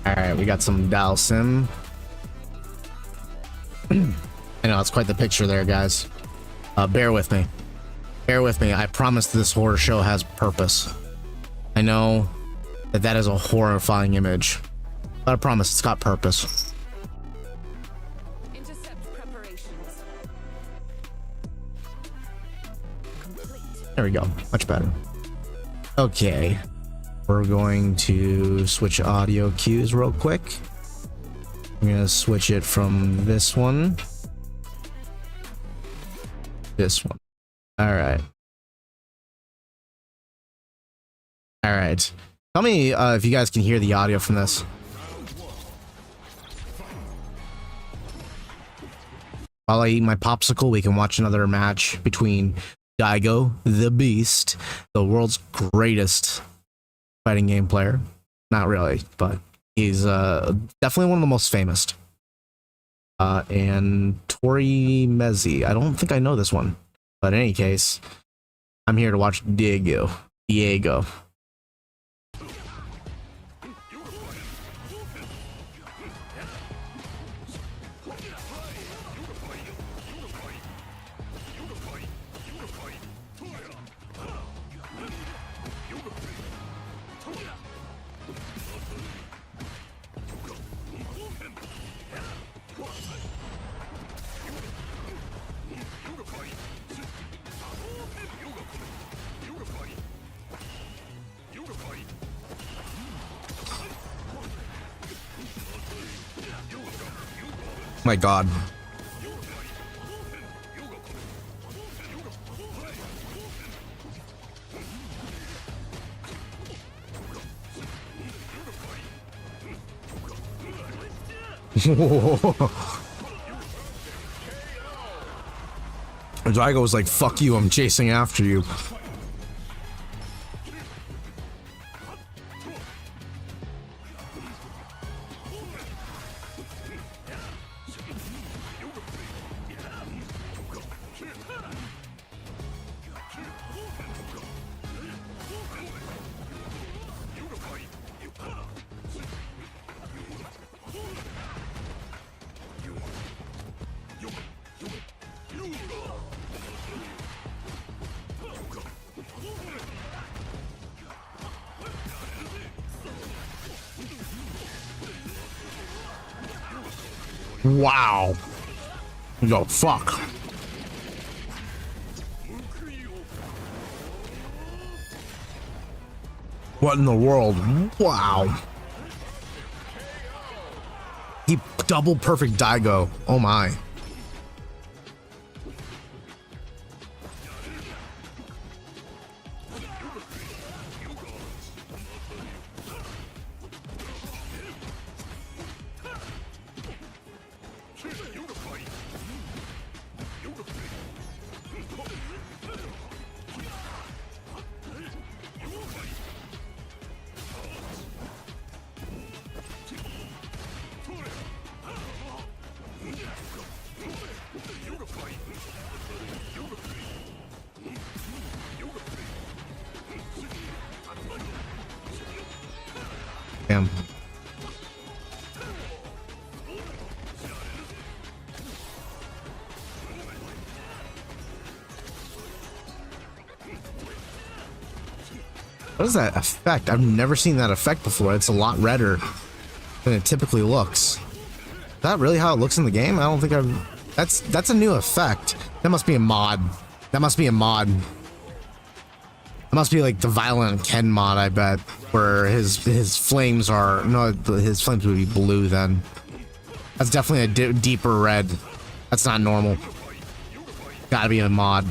Alright, we got some Dial Sim. I know, it's quite the picture there, guys. Bear with me. Bear with me. I promise this horror show has purpose. I know that that is a horrifying image, but I promise it's got purpose. Intercept preparations. Complete. There we go. Much better. Okay. We're going to switch audio cues real quick. I'm going to switch it from this one. This one. All right. All right. Tell me if you guys can hear the audio from this. While I eat my popsicle, we can watch another match between Daigo the Beast, the world's greatest fighting game player. Not really, but he's definitely one of the most famous. And Tori Mezzi. I don't think I know this one, but in any case, I'm here to watch Diego. My God. Daigo was like, fuck you, I'm chasing after you. Wow. Yo, fuck. What in the world? Wow. He double perfect Daigo. Oh my. Damn. What is that effect? I've never seen that effect before. It's a lot redder than it typically looks. Is that really how it looks in the game? I don't think I've... That's a new effect. That must be a mod. That must be a mod. It must be like the Violent Ken mod, I bet, where his flames are... No, his flames would be blue then. That's definitely a deeper red. That's not normal. Gotta be a mod.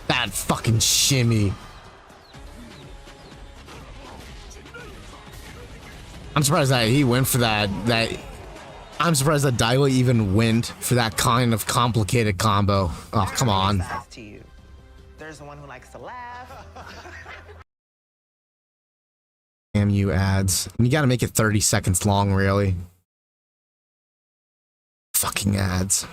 That fucking shimmy. I'm surprised that he went for that. I'm surprised that Daiwa even went for that kind of complicated combo. Oh, come on. To you. There's the one who likes to laugh. Damn you ads. And you gotta make it 30 seconds long, really. Fucking ads.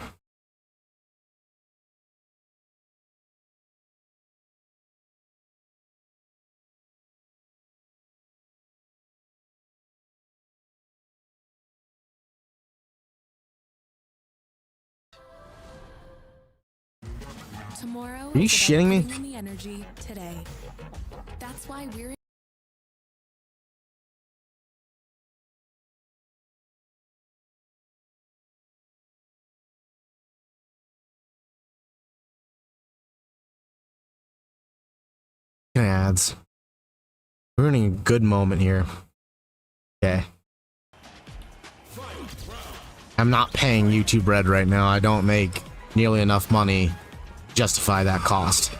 Tomorrow. Are you shitting me? The energy today. That's why we're ads. Ruining a good moment here. Okay. I'm not paying YouTube Red right now. I don't make nearly enough money to justify that cost.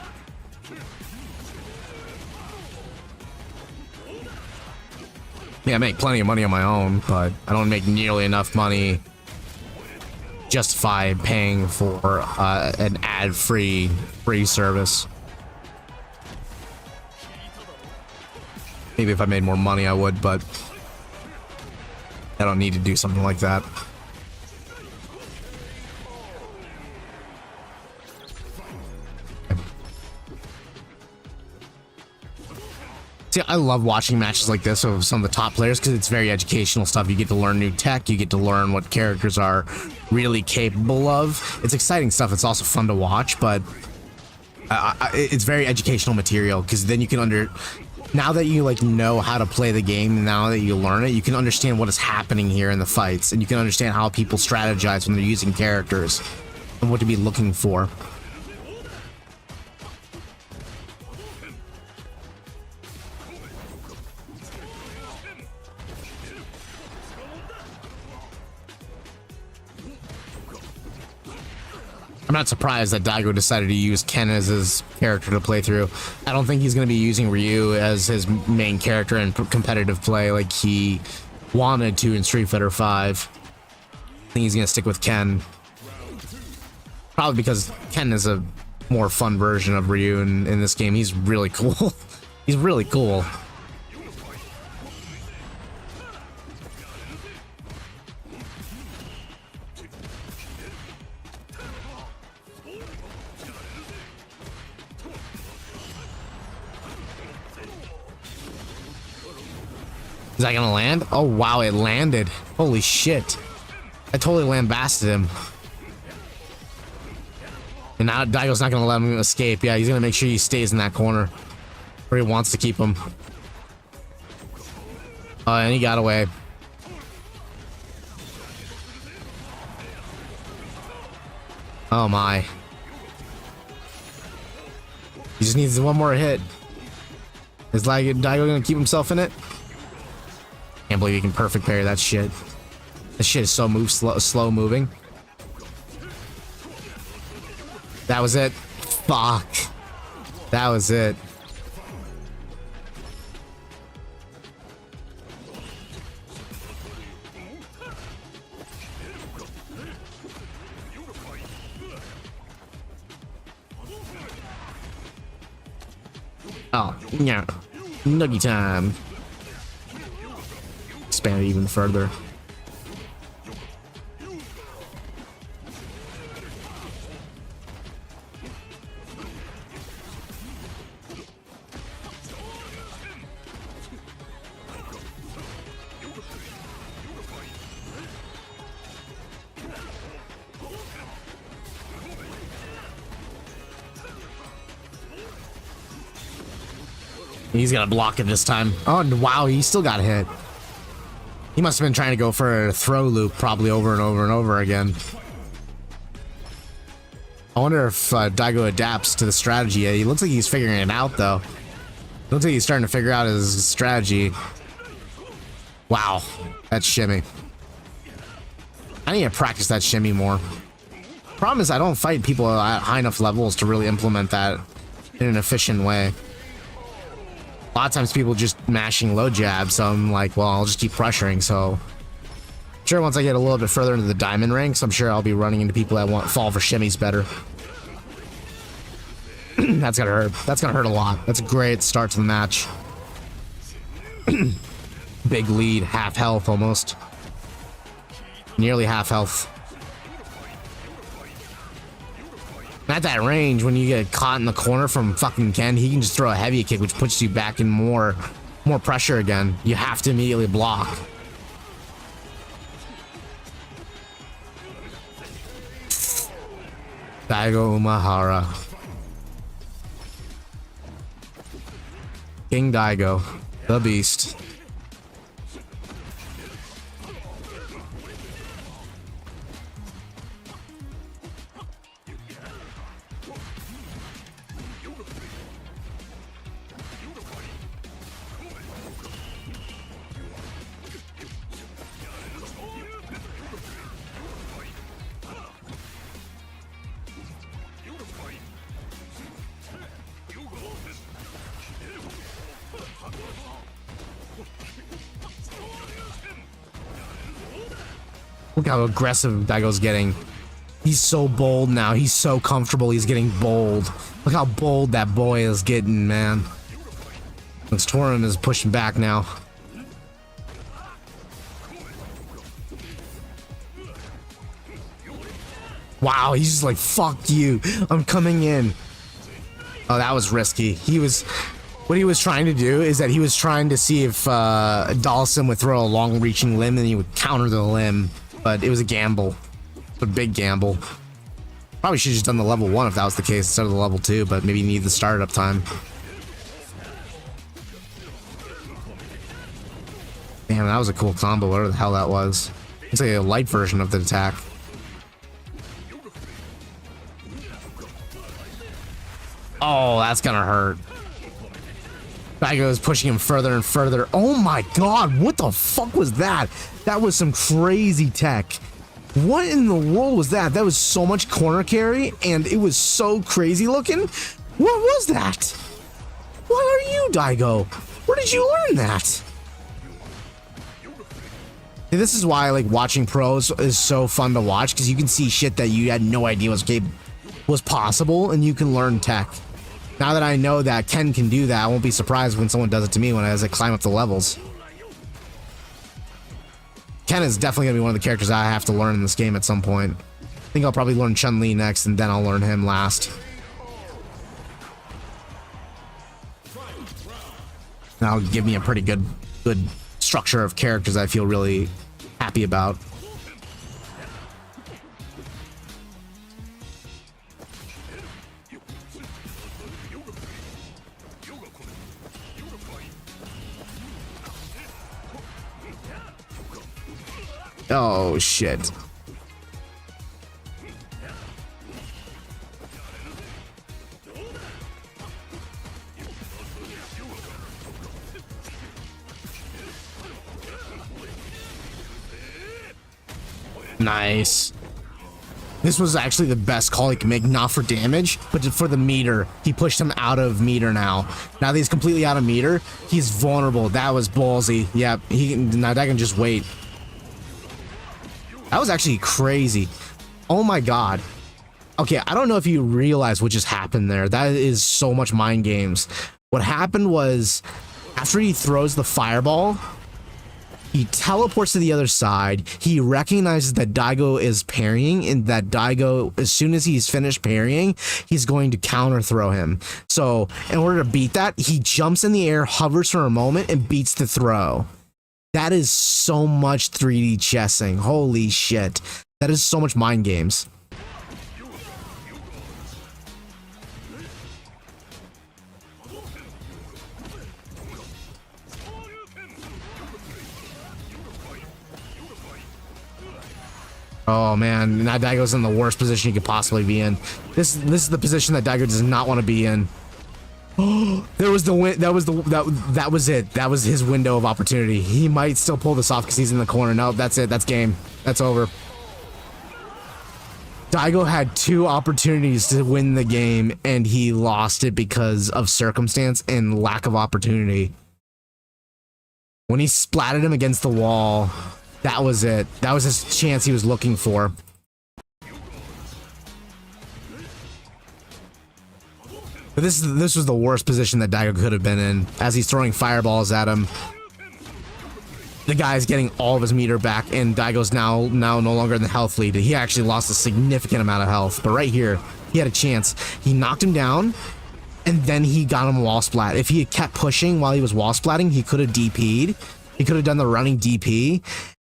Yeah, I make plenty of money on my own, but I don't make nearly enough money to justify paying for an ad-free service. Maybe if I made more money, I would, but I don't need to do something like that. See, I love watching matches like this of some of the top players because it's very educational stuff. You get to learn new tech, you get to learn what characters are really capable of. It's exciting stuff. It's also fun to watch, but it's very educational material because then you can now that you like know how to play the game, now that you learn it, you can understand what is happening here in the fights, and you can understand how people strategize when they're using characters and what to be looking for. I'm not surprised that Daigo decided to use Ken as his character to play through. I don't think he's going to be using Ryu as his main character in competitive play like he wanted to in Street Fighter V. I think he's going to stick with Ken. Probably because Ken is a more fun version of Ryu in this game. He's really cool. He's really cool. Is that gonna land? Oh wow, it landed. Holy shit. I totally lambasted him. And now Daigo's not gonna let him escape. Yeah, he's gonna make sure he stays in that corner where he wants to keep him. And he got away. Oh my. He just needs one more hit. Is like Daigo gonna keep himself in it? Can't believe he can perfect parry that shit. This shit is so slow moving. That was it. Fuck. That was it. Oh, yeah. Nuggy time. Expand it even further. He's gonna block it this time. Oh wow, he still got hit. He must have been trying to go for a throw loop probably over and over and over again. I wonder if Daigo adapts to the strategy. He looks like he's figuring it out though. Looks like he's starting to figure out his strategy. Wow, that shimmy. I need to practice that shimmy more. Problem is I don't fight people at high enough levels to really implement that in an efficient way. A lot of times people just mashing low jabs, so I'm like, well, I'll just keep pressuring. So sure, once I get a little bit further into the diamond ranks, I'm sure I'll be running into people that want fall for shimmies better. That's gonna hurt. That's gonna hurt a lot. That's a great start to the match. Big lead, half health almost. Nearly half health. At that range, when you get caught in the corner from fucking Ken, he can just throw a heavy kick, which puts you back in more pressure again. You have to immediately block. Daigo Umahara. King Daigo, the beast. Look how aggressive Daigo's getting. He's so bold now. He's so comfortable. He's getting bold. Look how bold that boy is getting, man. This Torin is pushing back now. Wow, he's just like, fuck you. I'm coming in. Oh, that was risky. What he was trying to do is that he was trying to see if Dhalsim would throw a long-reaching limb and he would counter the limb. But it was a gamble. A big gamble. Probably should have just done the level 1 if that was the case instead of the level 2, but maybe you need the startup time. Damn, that was a cool combo, whatever the hell that was. It's like a light version of the attack. Oh, that's gonna hurt. Daigo is pushing him further and further. Oh my god, what the fuck was that? That was some crazy tech. What in the world was that? That was so much corner carry, and it was so crazy looking. What was that? What are you, Daigo? Where did you learn that? See, this is why like watching pros is so fun to watch, because you can see shit that you had no idea was capable. was possible, and you can learn tech. Now that I know that Ken can do that, I won't be surprised when someone does it to me as I climb up the levels. Ken is definitely going to be one of the characters I have to learn in this game at some point. I think I'll probably learn Chun-Li next, and then I'll learn him last. That'll give me a pretty good structure of characters I feel really happy about. Oh shit. Nice. This was actually the best call he could make, not for damage, but just for the meter. He pushed him out of meter now. Now that he's completely out of meter, he's vulnerable. That was ballsy. Yep, now that can just wait. That was actually crazy. Oh my god. Okay, I don't know if you realize what just happened there. That is so much mind games. What happened was, after he throws the fireball, he teleports to the other side. He recognizes that Daigo is parrying, and that Daigo, as soon as he's finished parrying, he's going to counter throw him. So, in order to beat that, he jumps in the air, hovers for a moment, and beats the throw. That is so much 3D chessing. Holy shit. That is so much mind games. Oh man, now Daigo's in the worst position he could possibly be in. This is the position that Daigo does not want to be in. Oh, there was the win. That was it. That was his window of opportunity. He might still pull this off because he's in the corner. No, that's it. That's game. That's over. Daigo had 2 opportunities to win the game, and he lost it because of circumstance and lack of opportunity. When he splatted him against the wall, that was it. That was his chance he was looking for. But this was the worst position that Daigo could have been in, as he's throwing fireballs at him. The guy's getting all of his meter back, and Daigo's now no longer in the health lead. He actually lost a significant amount of health, but right here, he had a chance. He knocked him down, and then he got him wall splat. If he had kept pushing while he was wall splatting, he could have DP'd. He could have done the running DP,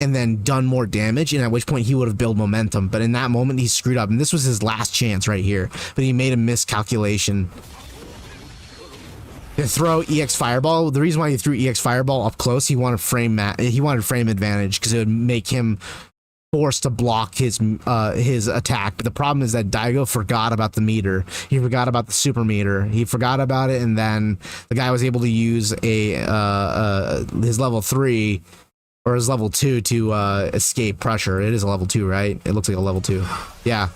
and then done more damage, and at which point he would have built momentum. But in that moment, he screwed up, and this was his last chance right here. But he made a miscalculation. To throw EX Fireball, the reason why he threw EX Fireball up close, he wanted frame advantage, because it would make him forced to block his attack. But the problem is that Daigo forgot about the meter. He forgot about the super meter. He forgot about it, and then the guy was able to use his level 3 or his level 2 to escape pressure. It is a level 2, right? It looks like a level 2. Yeah.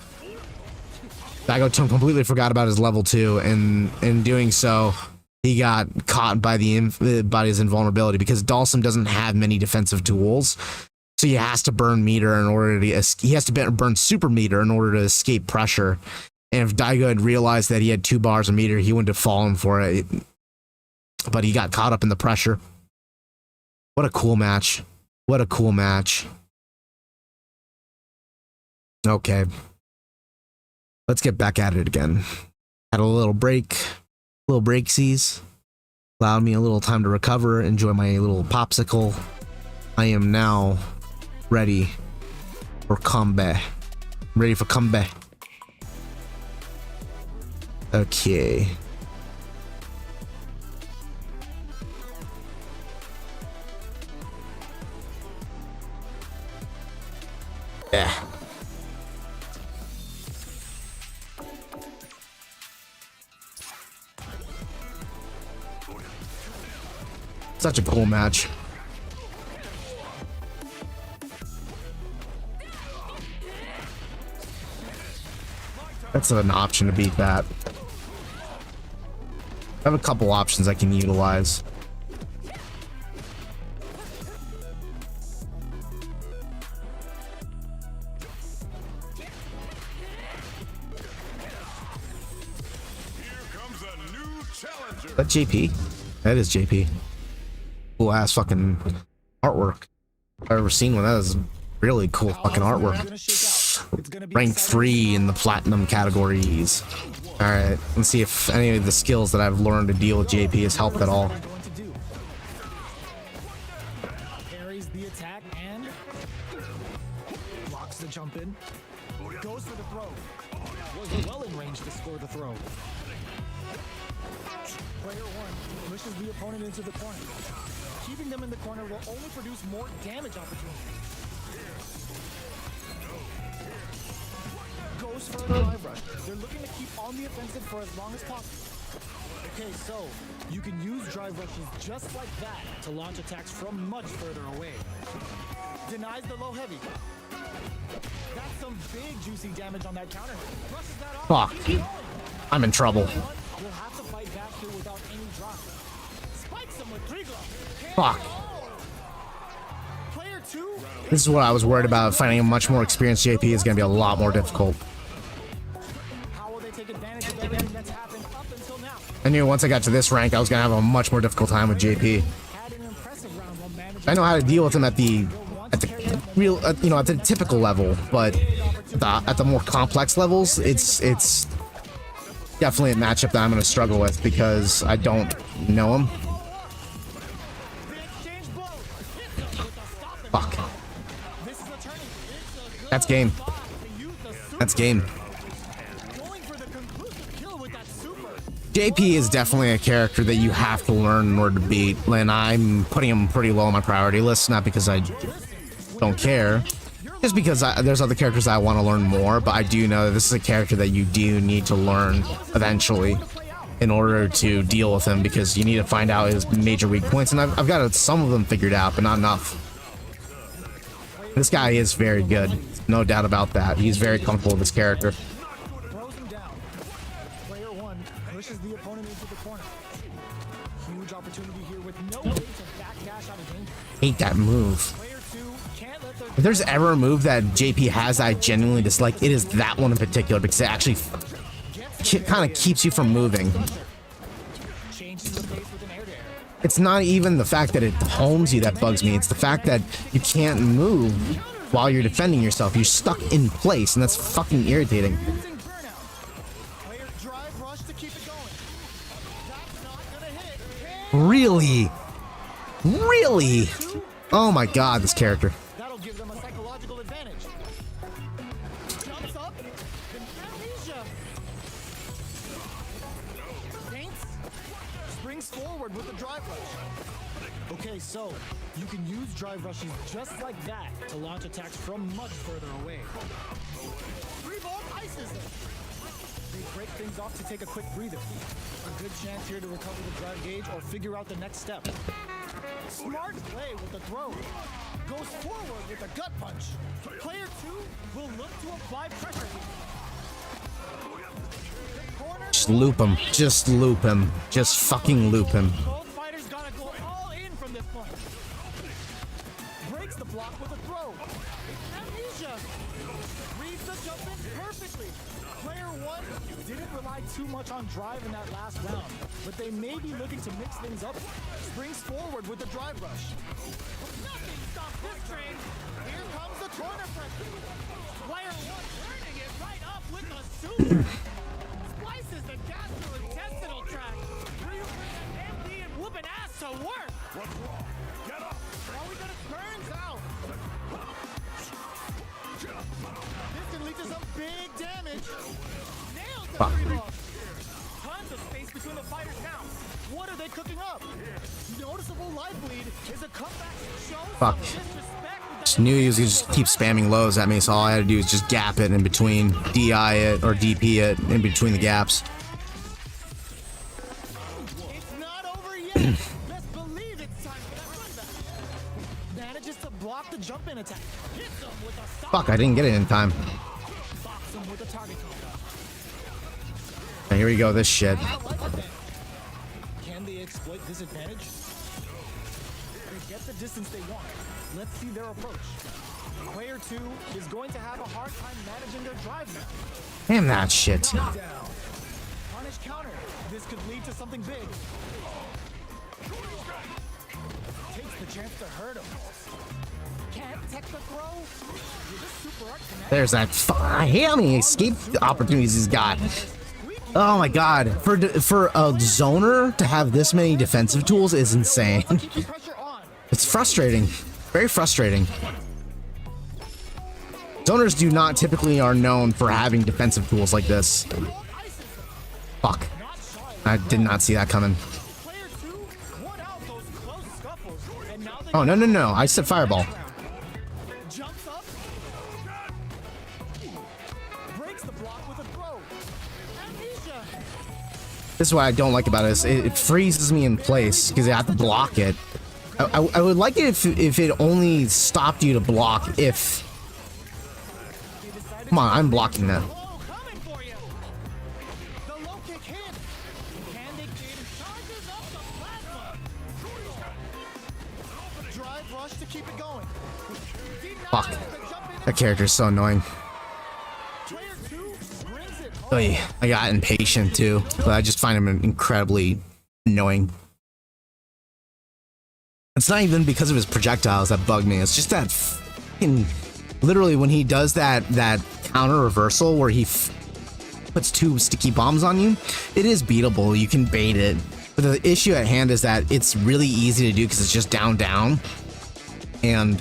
Daigo completely forgot about his level 2, and in doing so, he got caught by his invulnerability, because Dalsum doesn't have many defensive tools. So he has to burn meter in order to he has to burn super meter in order to escape pressure. And if Daigo had realized that he had 2 bars of meter, he wouldn't have fallen for it. But he got caught up in the pressure. What a cool match. What a cool match. Okay. Let's get back at it again. Had a little break. Little breaksies. Allowed me a little time to recover, enjoy my little popsicle. I am now ready for combat. Ready for combat. Okay. Yeah. Such a cool match. That's an option to beat that. I have a couple options I can utilize. That JP? That is JP. Cool ass fucking artwork. I've ever seen one. That is really cool fucking artwork. Rank 3 in the platinum categories. Alright, let's see if any of the skills that I've learned to deal with JP has helped at all. Parries the attack and blocks the jump in. Goes for the throw. Was well in range to score the throw. Player 1 pushes the opponent into the corner. Keeping them in the corner will only produce more damage opportunities. Goes for a drive rush. They're looking to keep on the offensive for as long as possible. Okay, so you can use drive rushes just like that to launch attacks from much further away. Denies the low heavy. That's some big juicy damage on that counter. Rushes that off. Fuck. I'm in trouble. You'll have to fight back here without any drop. Spikes him with 3 gloves. Fuck. Player 2. This is what I was worried about. Finding a much more experienced JP is going to be a lot more difficult. How will they take advantage of everything that's happened up until now? I knew once I got to this rank, I was going to have a much more difficult time with JP. Had an impressive round while managing. I know how to deal with him at the real, you know, at the typical level, but at the more complex levels, it's definitely a matchup that I'm going to struggle with because I don't know him. Fuck. That's game. That's game. JP is definitely a character that you have to learn in order to beat, and I'm putting him pretty low on my priority list, not because I don't care, just because there's other characters I want to learn more, but I do know that this is a character that you do need to learn eventually in order to deal with him, because you need to find out his major weak points, and I've got some of them figured out, but not enough. This guy is very good, no doubt about that. He's very comfortable with this character. Throws him down. Player 1 pushes the opponent into the corner. Huge opportunity here with no way to backdash out of danger. Hate that move. Player 2 can't let their If there's ever a move that JP has that I genuinely dislike, it is that one in particular, because it actually kind of keeps you from moving. changes the pace with an air-to-air. It's not even the fact that it homes you that bugs me. It's the fact that you can't move while you're defending yourself. You're stuck in place, and that's fucking irritating. Using burnout. Player drive rush to keep it going. That's not gonna hit. Really? Really? Oh my god, this character. That'll give them a psychological advantage. Jumps up. Amnesia. Paints. Springs forward with the drive rush. Okay, so you can use drive rushes just like that to launch attacks from much further away. 3-volt ices them. They break things off to take a quick breather. A good chance here to recover the drive gauge or figure out the next step. Smart play with the throw. Goes forward with a gut punch. Player 2 will look to apply pressure. Just loop him. Just loop him. Just fucking loop him. Both fighters gotta go all in from this point. Breaks the block with a throw. Amnesia. Reads the jump in perfectly. Player 1 didn't rely too much on drive in that last round, but they may be looking to mix things up. Springs forward with the drive rush. Nothing stops this train. Here comes the corner pressure. Player 1 turning it right up with the super. Splices the gastrointestinal tract. MD and whooping ass to work. What's wrong? Get up! Are we gonna burns out? This can lead to some big damage. Nails the Fuck. 3-ball. Tons of space between the fighters now. What are they cooking up? Noticeable life bleed is a comeback. Shows Fuck. some disrespect with Just knew he was gonna just keep spamming lows at me, so all I had to do was just gap it in between, DI it, or DP it in between the gaps. It's not over yet. Let's believe it's time for that run back. Manages to block the jump in attack. Hits him with a stop. Fuck, I didn't get it in time. Box him with a target combo. And here we go, this shit. Can they exploit this advantage? They get the distance they want. Let's see their approach. Player 2 is going to have a hard time managing their drive now. Damn that shit. Down. punish counter. This could lead to something big. Takes the chance to hurt him. Can't tech the throw. With this super art connect. There's that. I hate how many escape opportunities he's got. Oh my god. For a zoner to have this many defensive tools is insane. Pressure on. It's frustrating. Very frustrating. Zoners do not typically are known for having defensive tools like this. Fuck. I did not see that coming. Player 2 won out those close scuffles, and now they Oh, no, no, no. I said fireball. jumps up, breaks the block with a throw. Amnesia. This is what I don't like about it. It freezes me in place because I have to block it. I would like it if it only stopped you to block if... Come on, I'm blocking that. Oh, coming for you. The low kick hit. Candy Kid charges up the plasma. Drive rush to keep it going. Fuck. That character is so annoying. Player 2 brings it home. Oy, I got impatient too, but I just find him incredibly annoying. It's not even because of his projectiles that bug me. It's just that fucking... Literally, when he does that counter reversal where he puts 2 sticky bombs on you, it is beatable. You can bait it. But the issue at hand is that it's really easy to do because it's just down, down. And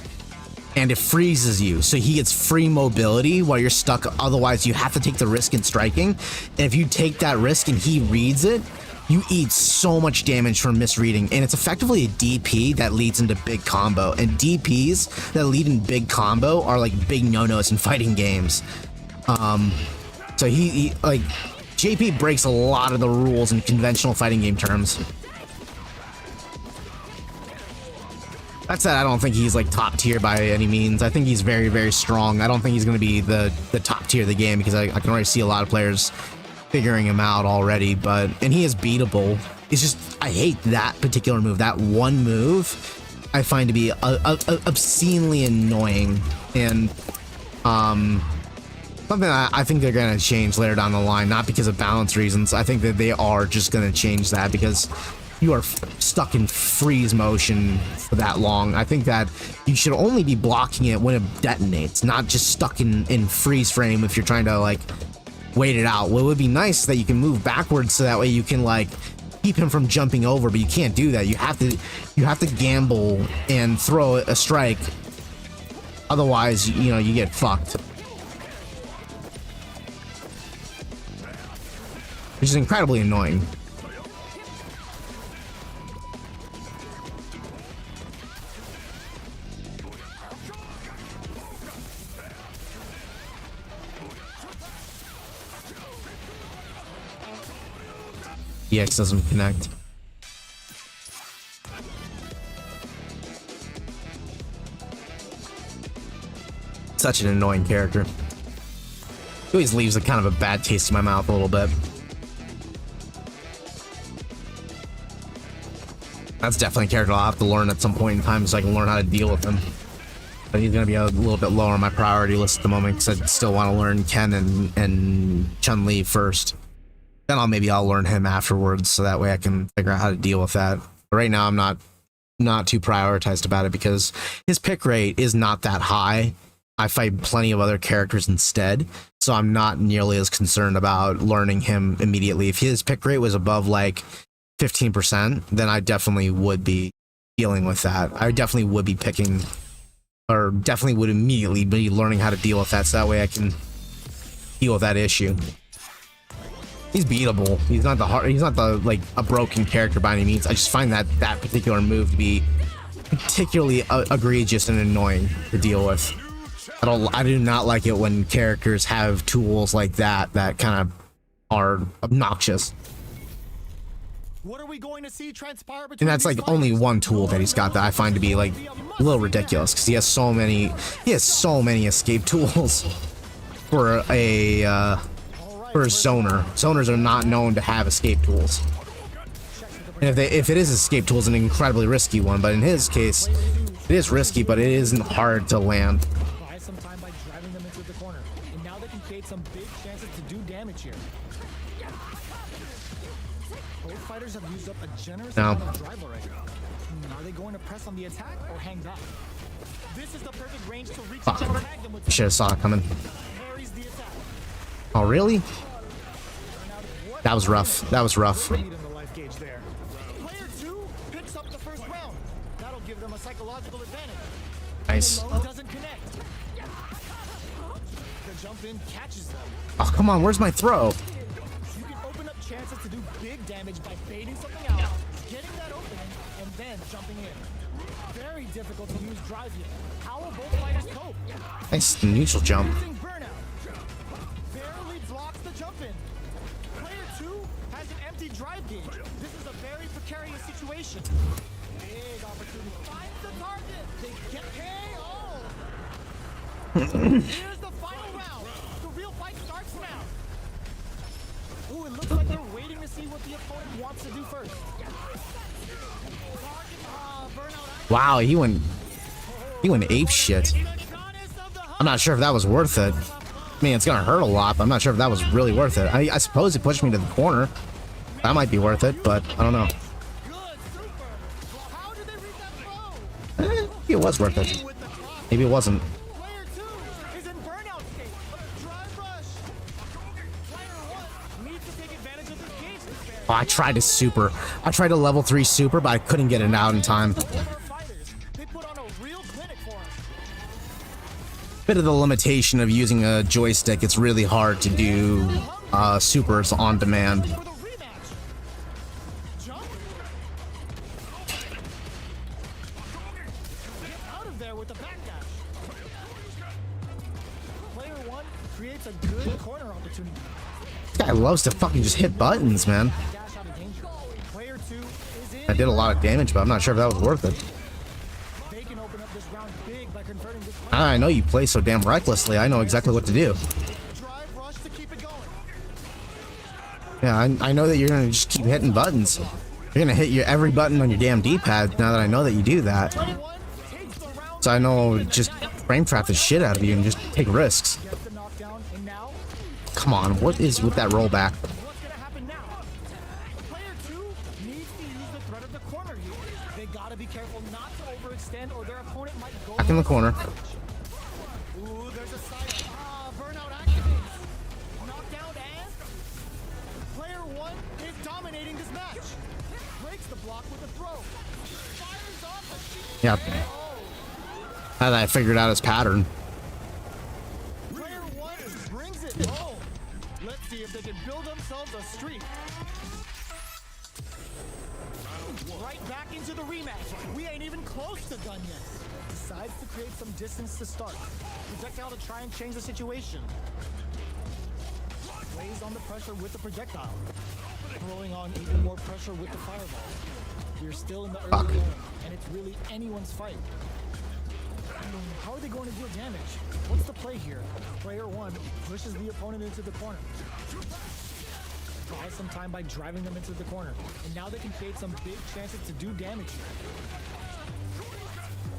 it freezes you. So he gets free mobility while you're stuck. Otherwise, you have to take the risk in striking. And if you take that risk and he reads it, you eat so much damage from misreading, and it's effectively a DP that leads into big combo, and DPs that lead in big combo are like big no-nos in fighting games. So he like JP breaks a lot of the rules in conventional fighting game terms. That said, I don't think he's like top tier by any means. I think he's very, very strong. I don't think he's going to be the top tier of the game because I can already see a lot of players figuring him out already, and he is beatable. It's just I hate that particular move. That one move I find to be obscenely annoying, and something I think they're gonna change later down the line, not because of balance reasons. I think that they are just gonna change that because you are stuck in freeze motion for that long. I think that you should only be blocking it when it detonates, not just stuck in freeze frame if you're trying to like wait it out. Well, it would be nice that you can move backwards so that way you can like keep him from jumping over, but you can't do that. You have to gamble and throw a strike. Otherwise, you know, you get fucked. Which is incredibly annoying. EX doesn't connect. Such an annoying character. He always leaves a kind of a bad taste in my mouth a little bit. That's definitely a character I'll have to learn at some point in time so I can learn how to deal with him. But he's gonna be a little bit lower on my priority list at the moment because I still want to learn Ken and Chun-Li first. Then I'll learn him afterwards, so that way I can figure out how to deal with that. But right now I'm not too prioritized about it because his pick rate is not that high. I fight plenty of other characters instead, so I'm not nearly as concerned about learning him immediately. If his pick rate was above like 15%, then I definitely would be dealing with that. I definitely would be picking, or definitely would immediately be learning how to deal with that, so that way I can deal with that issue. He's beatable. He's not the like a broken character by any means. I just find that particular move to be particularly egregious and annoying to deal with. I do not like it when characters have tools like that kind of are obnoxious. What are we going to see transpire between And that's like only one tool that he's got that I find to be like a little ridiculous because he has so many escape tools for a zoner. Zoners are not known to have escape tools. And if it is escape tool, it's an incredibly risky one, but in his case, it is risky, but it isn't hard to land. Buy some time by driving them into the corner, and now they can create some big chances to do damage here. fighters have used up a generous No. amount of drive already. Are they going to press on the attack or hang back? This is the perfect range to reach Fuck. and tag them with. Should have saw it coming. Parries the attack. Oh, really? That was rough. That was rough. Lead in the life gauge there. Player 2 picks up the first round. That'll give them a psychological advantage. Nice. Doesn't connect. The jump in catches them. Oh, come on. Where's my throw? You can open up chances to do big damage by baiting something out, getting that opening, and then jumping in. Very difficult to use drive here. How will both fighters cope? Nice neutral jump. Using burnout. Barely blocks the jump in. Player 2 has an empty drive gauge. This is a very precarious situation. Big opportunity. Finds the target. They get KO. Here's the final round. The real fight starts now. Ooh, it looks like they're waiting to see what the opponent wants to do first. Burnout. Wow, he went ape shit. I'm not sure if that was worth it. I mean, it's gonna hurt a lot, but I'm not sure if that was really worth it. I suppose it pushed me to the corner. That might be worth it, but I don't know. Good, super. How did they read that throw? Maybe it was worth it. Maybe it wasn't. Player 2 is in burnout state. Drive rush. Player 1 needs to take advantage of this gauge disparity. Oh, I tried a super. I tried a level 3 super, but I couldn't get it out in time. Fighters, they put on a real clinic for us. Bit of the limitation of using a joystick. It's really hard to do supers on demand. For the rematch. Jump. Get out of there with the backdash. Player 1 creates a good corner opportunity. This guy loves to fucking just hit buttons, man. Dash out of danger. Player 2 is in. I did a lot of damage, but I'm not sure if that was worth it. They can open up this round big by converting this fight. I know you play so damn recklessly. I know exactly what to do. Drive rush to keep it going. Yeah, I know that you're gonna just keep hitting buttons. You're gonna hit every button on your damn D-pad now that I know that you do that. Player 1 takes the round. So I know just frame trap the shit out of you and just take risks. Gets the knockdown, and now Come on, what is with that rollback? what's gonna happen now? Player 2 needs to use the threat of the corner here. They gotta be careful not to overextend or their opponent might go. Back in the corner. Ooh, there's a side. Burnout activates. Knockdown and player 1 is dominating this match. Breaks the block with a throw. Fires off a cheap Yeah. KO. Now that I figured out his pattern. Player 1 brings it home. Let's see if they can build themselves a streak. Right back into the rematch. We ain't even close to done yet. Decides to create some distance to start. Projectile to try and change the situation. Lays on the pressure with the projectile. Throwing on even more pressure with the fireball. We're still in the early going, and it's really anyone's fight. How are they going to deal damage? What's the play here? Player 1 pushes the opponent into the corner. Buys some time by driving them into the corner. And now they can create some big chances to do damage here.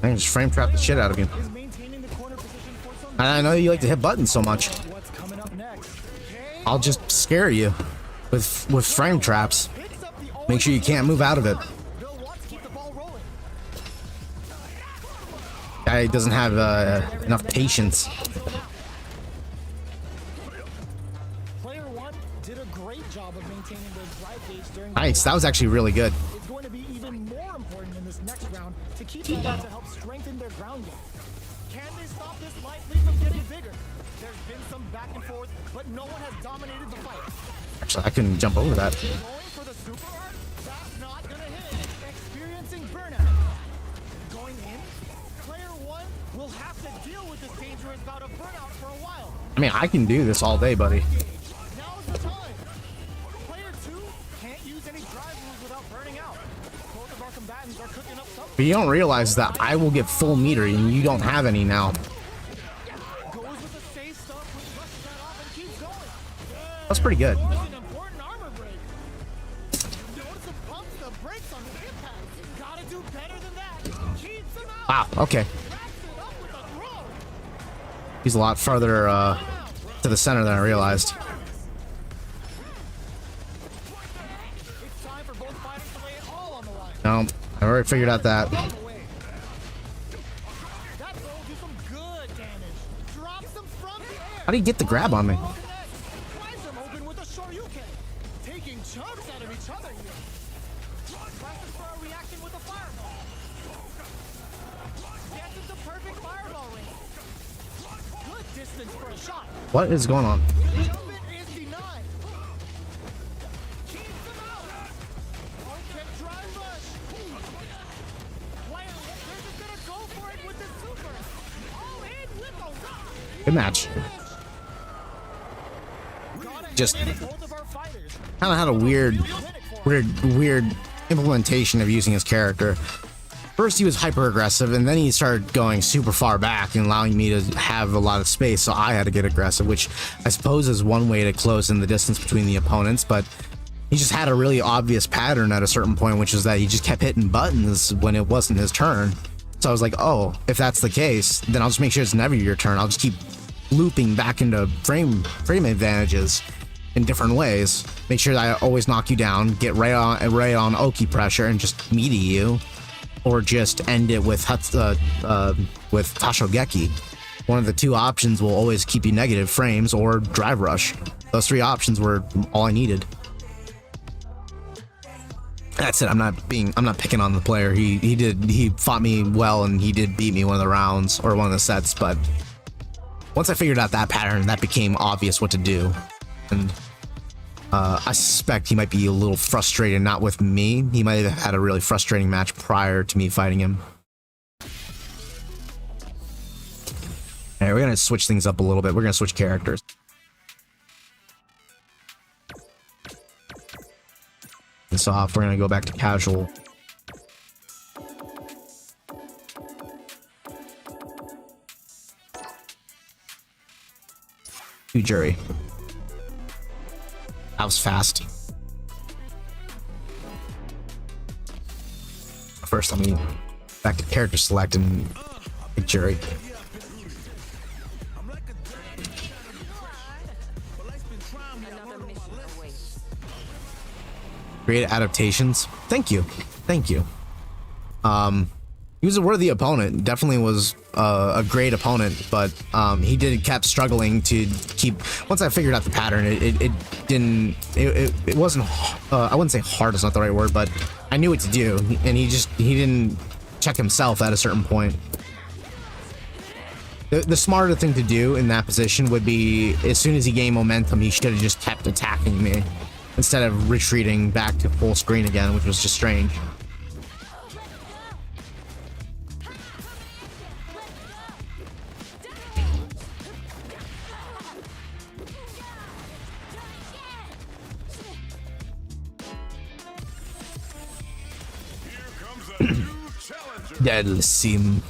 I can just frame trap the shit out of you. Is maintaining the corner position for some And I know you like to hit buttons so much. what's coming up next. Okay. I'll just scare you with frame traps. Picks up the Make sure you can't move out of it. Bill wants to keep the ball rolling. Guy doesn't have enough patience. Player 1 did a great job of maintaining their drive gauge during Nice, that was actually really good. It's going to be even more important in this next round to keep them up to help strengthen their ground game. Can they stop this light lead from getting bigger? There's been some back and forth, but no one has dominated the fight. Actually, I couldn't jump over that. Going for the super art? That's not gonna hit. Experiencing burnout. Going in, player 1 will have to deal with this dangerous bout of burnout for a while. I mean, I can do this all day, buddy. Now's the time. Player 2 can't use any drive moves without burning out. Both of our combatants are cooking up something. But you don't realize that I will get full meter and you don't have any now. Goes with the safe stuff, which rushes that off and keeps going. That's pretty good. An important armor break. Notice the pumps, the brakes on the impact. Gotta do better than that. Keeps him out. Wow, okay. Wraps it up with a throw. He's a lot farther to the center than I realized. It's time for both No, I already figured out that. That throw will do some good damage. Drops them from the air. How do you get the grab on me? Slice them open with a Shoryuken. Taking chunks out of each other here. Presses for a reaction with a fireball. Gets into perfect fireball range. Good distance for a shot. What is going on? Jump it is denied. Keeps them out. Okay, dry rush. Player, they're just gonna go for it with the super. All in with a rock. Good match. Just Both of our fighters. kind of had a weird implementation of using his character. First he was hyper aggressive, and then he started going super far back and allowing me to have a lot of space, so I had to get aggressive, which I suppose is one way to close in the distance between the opponents. But he just had a really obvious pattern at a certain point, which is that he just kept hitting buttons when it wasn't his turn. So I was like, oh, if that's the case, then I'll just make sure it's never your turn. I'll just keep looping back into frame advantages in different ways. Make sure that I always knock you down, get right on Oki pressure, and just meaty you, or just end it with Tashogeki. One of the two options will always keep you negative frames, or drive rush. Those three options were all I needed. That's it. I'm not picking on the player. He fought me well, and he did beat me one of the rounds or one of the sets, but once I figured out that pattern, that became obvious what to do. And I suspect he might be a little frustrated, not with me. He might have had a really frustrating match prior to me fighting him. Alright, we're gonna switch things up a little bit. We're gonna switch characters. This off, we're gonna go back to casual. Jury. That was fast. First, let me back to character select and pick Jury. Another mission awaits. Great adaptations. Thank you. Thank you. He was a worthy opponent. Definitely was a great opponent, but he kept struggling to keep. Once I figured out the pattern, it wasn't. I wouldn't say hard is not the right word, but I knew what to do, and he didn't check himself at a certain point. The smarter thing to do in that position would be, as soon as he gained momentum, he should have just kept attacking me instead of retreating back to full screen again, which was just strange. Dadasimi.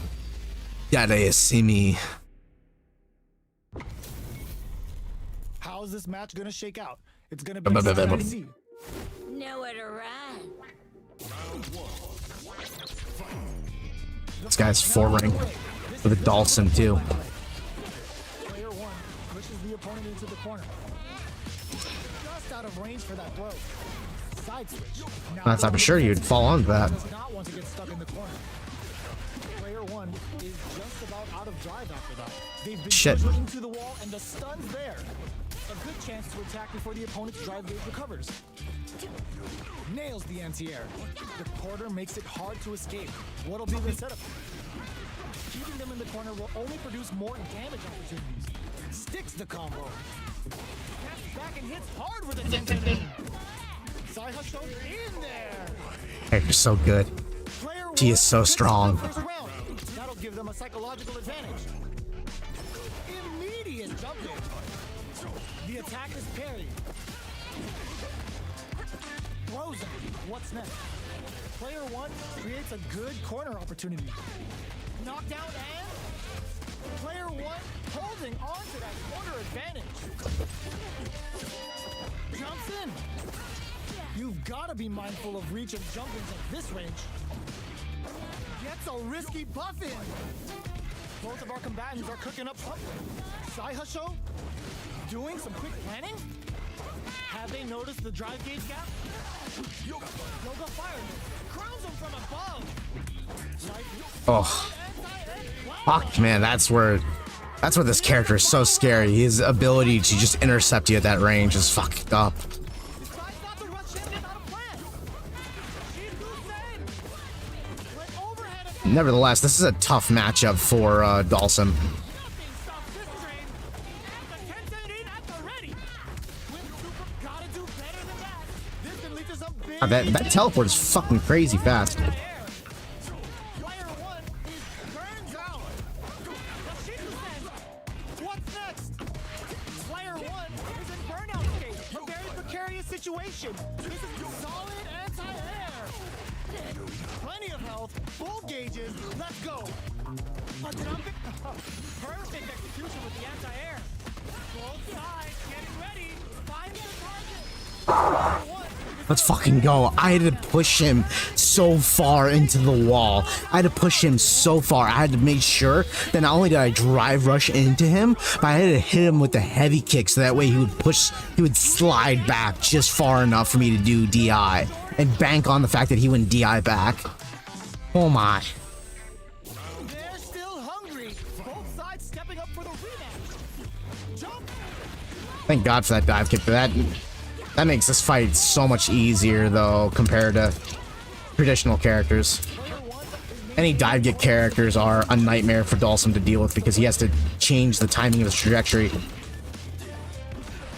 How's this match gonna shake out? It's gonna be exciting to see. Nowhere to run. This guy's 4-ring with a Dawson too. Player one pushes the opponent into the corner. Just out of range for that throw. Side switch. Now I'm sure you'd fall onto that. does not want to get stuck in the corner. Player one is just about out of drive after that. They've been Shit. pushed into the wall, and the stun's there. A good chance to attack before the opponent's drive gauge recovers. Nails the anti-air. The quarter makes it hard to escape. What'll be the setup? Keeping them in the corner will only produce more damage opportunities. Sticks the combo. Snaps back and hits hard with a 10-10. Saihasho in there. Character's so good. Player She is so one strong. finishes the first round. That'll give them a psychological advantage. Immediate jump in. The attack is parried. Throws him. What's next? Player one creates a good corner opportunity. Knockdown and player one holding on to that corner advantage. Jumps in. You've got to be mindful of reach and jump-ins at this range. Gets a risky buff in. Both of our combatants are cooking up something. Saihasho doing some quick planning. Have they noticed the drive gauge gap? Yoga Fire crowns him from above. Oh, fuck, man, that's where this character is so scary. His ability to just intercept you at that range is fucked up. Decides not to rush in without a plan. She's insane. Went overhead attack. Nevertheless, this is a tough matchup for Dalsum. Nothing stops this train. The Kensei at the ready. With super, gotta do better than that. This can lead to some big That teleport is fucking crazy fast. air. Player one is burned out. The Shield sends. What's next? Player one is in burnout state. A very precarious situation. This is solid anti-air. Plenty of health, full gauges. Let's go. A jumping. Perfect execution with the anti-air. Both sides getting ready. Find the target. Player one. Let's fucking go. I had to push him so far into the wall. I had to push him so far. I had to make sure that not only did I drive rush into him, but I had to hit him with the heavy kick so that way he would slide back just far enough for me to do DI and bank on the fact that he wouldn't DI back. Oh my. They're still hungry. Both sides stepping up for the rematch. Jump. Thank God for that dive kick. That makes this fight so much easier though compared to traditional characters. Any dive kick characters are a nightmare for Dalsum to deal with because he has to change the timing of his trajectory.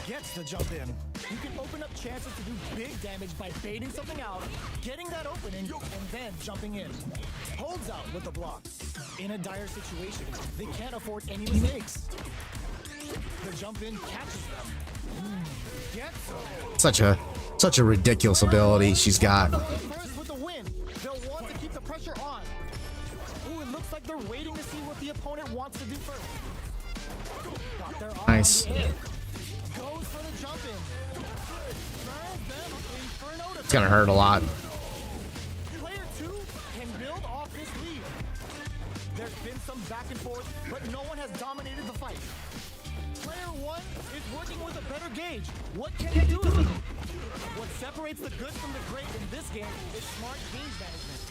Gets the jump in. You can open up chances to do big damage by baiting something out, getting that opening, and then jumping in. Holds out with the block. In a dire situation, they can't afford any mistakes. The jump in catches them. Gets them. Such a ridiculous ability she's got. First with the win. They'll want to keep the pressure on. Ooh, it looks like they're waiting to see what the opponent wants to do first. Got their eye Nice. on the air. Goes for the jump in. Burns them Inferno to It's gonna hurt a lot. Player 2 can build off this lead. There's been some back and forth, but no one has dominated the fight. Player 1 is working with a better gauge. What can he do? What separates the good from the great in this game is smart gauge management.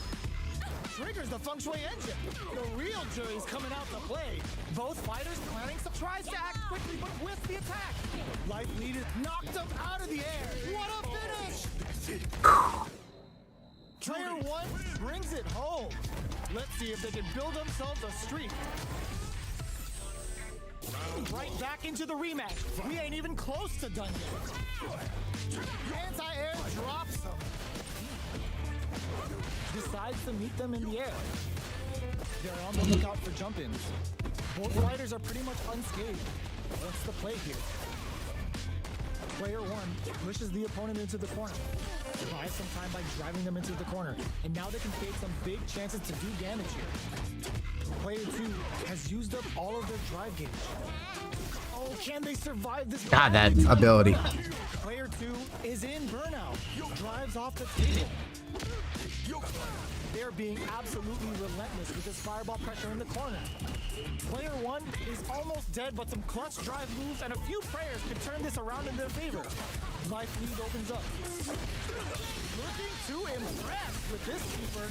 Triggers the feng shui engine. The real jury's coming out to play. Both fighters planning some tries to act quickly, but with the attack. Life leader knocked him out of the air. What a finish! Player 1 brings it home. Let's see if they can build themselves a streak. Right back into the rematch. We ain't even close to done yet. Anti-air drops them. Decides to meet them in the air. They're on the lookout for jump-ins. Both fighters are pretty much unscathed. What's the play here? Player 1 pushes the opponent into the corner. Buys some time by driving them into the corner. And now they can create some big chances to do damage here. Player 2 has used up all of their drive gauge. Oh, can they survive this? God, that ability. Player 2 is in burnout. Drives off the table. They're being absolutely relentless with this fireball pressure in the corner. Player 1 is almost dead, but some clutch drive moves and a few prayers can turn this around in their favor. Life lead opens up. Looking to impress with this keeper.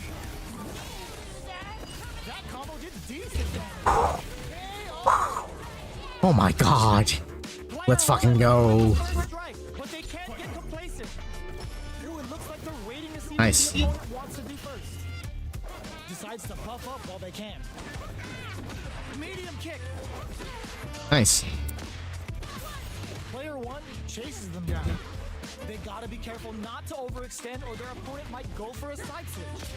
That combo did decent damage. Oh my God. Let's fucking go. Strike, but they can't get complacent. Ooh, it looks like they're waiting to see Nice. what the opponent wants to do first. Decides to puff up while they can. Medium kick. Nice. Player 1 chases them down. They gotta be careful not to overextend or their opponent might go for a side switch.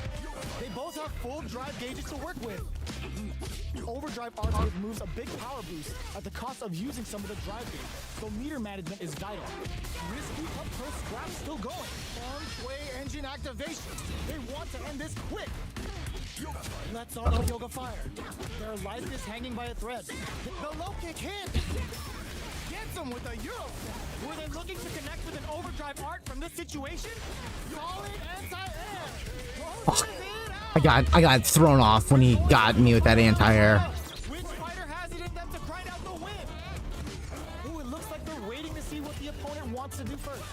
They both have full drive gauges to work with. Overdrive arcade moves a big power boost at the cost of using some of the drive gauge, so meter management is vital. Risky up close scrap still going. Feng Shui engine activation. They want to end this quick. Let's auto Yoga Fire. Their life is hanging by a thread. The low kick hit. Gets him with a Euro. Were they looking to connect with an overdrive art from this situation? Solid anti-air. I got thrown off when he got me with that anti-air. Which fighter has it in them to grind out the win? Ooh, it looks like they're waiting to see what the opponent wants to do first.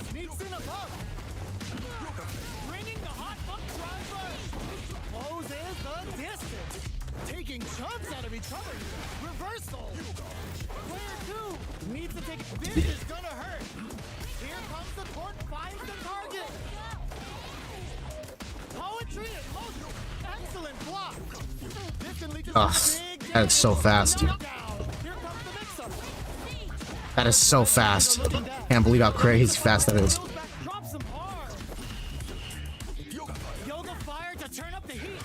Sneaks in above. Bringing the hot buck driver. Closes the distance. Taking chunks out of each other. Reversal. Player 2 needs to take. This is gonna hurt. Here comes the court. Finds the target. Poetry in motion. Excellent block. This can lead to some big that is so fast. knockdown. Here comes the mix-up. That is so fast. Can't believe how crazy fast that is. Goes back, drops him hard. Yoga fire to turn up the heat.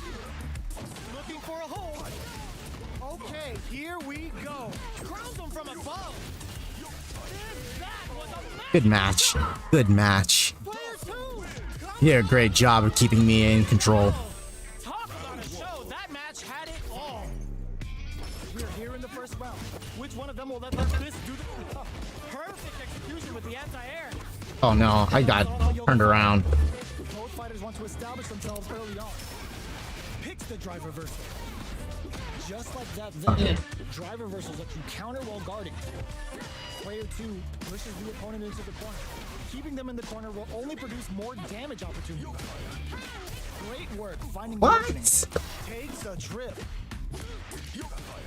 Looking for a hold. Okay, here we go. Crowns him from above. That was a match. Good match. Good match. Player 2. You did a great job of keeping me in control. Talk about a show. That match had it all. We're here in the first round. Which one of them will let their fist do the perfect execution with the anti-air? Oh no, I got turned around. Both fighters want to establish themselves early on. Picks the drive reversal. Just like that then, drive reversals that you counter while guarding. Player 2 pushes the opponent into the corner. Keeping them in the corner will only produce more damage opportunities. Great work finding the opening. Takes a trip.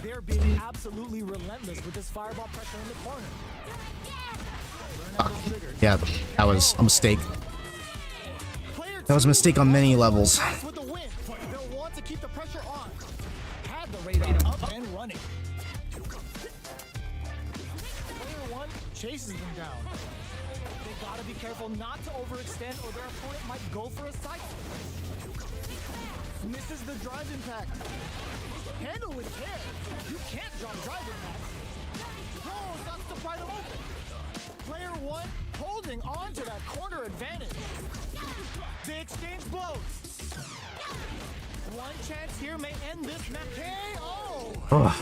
They're being absolutely relentless with this fireball pressure in the corner. Learn how to trigger. Yeah, that was a mistake. Player That was a mistake on many levels. with the win. They'll want to keep the pressure on. Had the radar up and running. Player 1 chases them down. They gotta be careful not to overextend or their opponent might go for a side. Misses the drive impact. Handle with care. You can't drop drive impact. Throws us to pry them open. Player 1 holding on to that corner advantage. They exchange blows. One chance here may end this match. KO! Ugh.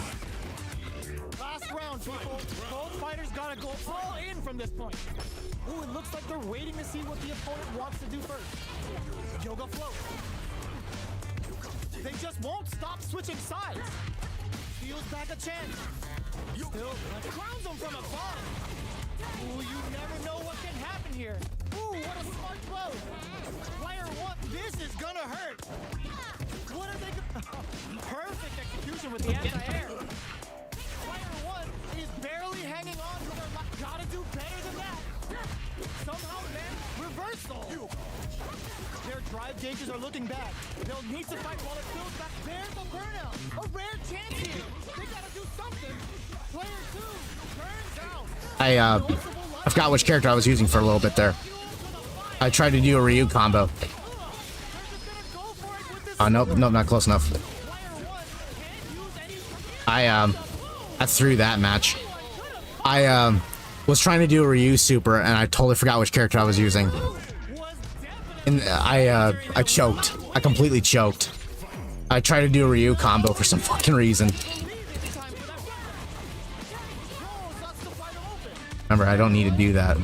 Last round, people. Both fighters gotta go all in from this point. Ooh, it looks like they're waiting to see what the opponent wants to do first. Yoga float. They just won't stop switching sides. Steals back a chance. Still crowns them from above. Ooh, you never know what can happen here. Ooh, what a smart blow. Player 1, this is gonna hurt. What are they perfect execution with the anti-air. Player 1 is barely hanging on to their life. Gotta do better than that. Somehow then, reversal. Their drive gauges are looking bad. They'll need to fight while it builds back. There's the burnout. A rare chance here. They gotta do something. Player 2 turns out. I forgot which character I was using for a little bit there. I tried to do a Ryu combo. They're just gonna go for it with this. Nope, not close enough. Player 1 can't use any. I threw that match. I was trying to do a Ryu super and I totally forgot which character I was using. And I choked. I completely choked. I tried to do a Ryu combo for some fucking reason. Remember, I don't need to do that.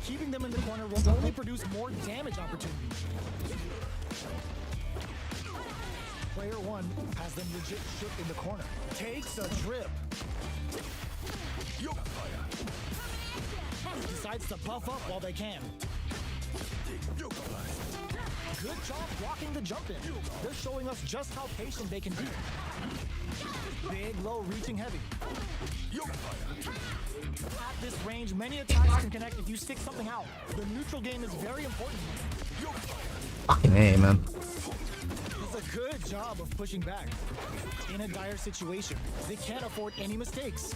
Keeping them in the corner will only produce more damage opportunities. Player 1 has them legit shook in the corner. Takes a trip. Decides to buff up while they can. Good job blocking the jump in. They're showing us just how patient they can be. Big, low, reaching heavy. At this range, many attacks can connect if you stick something out. The neutral game is very important. Fucking A, man. Does a good job of pushing back. In a dire situation, they can't afford any mistakes.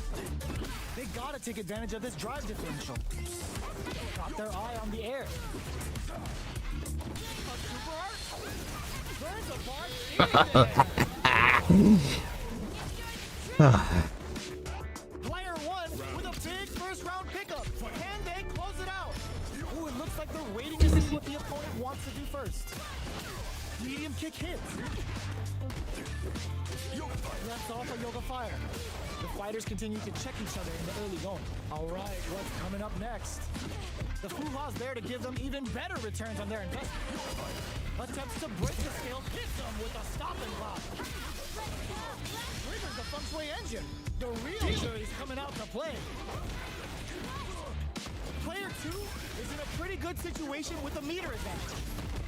They gotta take advantage of this drive differential. Got their eye on the air. A super art? Burns apart. Player 1 with a big first round pickup. Can they close it out? Ooh, it looks like they're waiting to see what the opponent wants to do first. Medium kick hits. That's all for Yoga Fire. The fighters continue to check each other in the early going. All right, what's coming up next? The Fuha's there to give them even better returns on their investment. Attempts to break the scale, hits them with a stop and block. Triggers the feng shui engine. The real jury's coming out to play. Player 2 is in a pretty good situation with a meter advantage.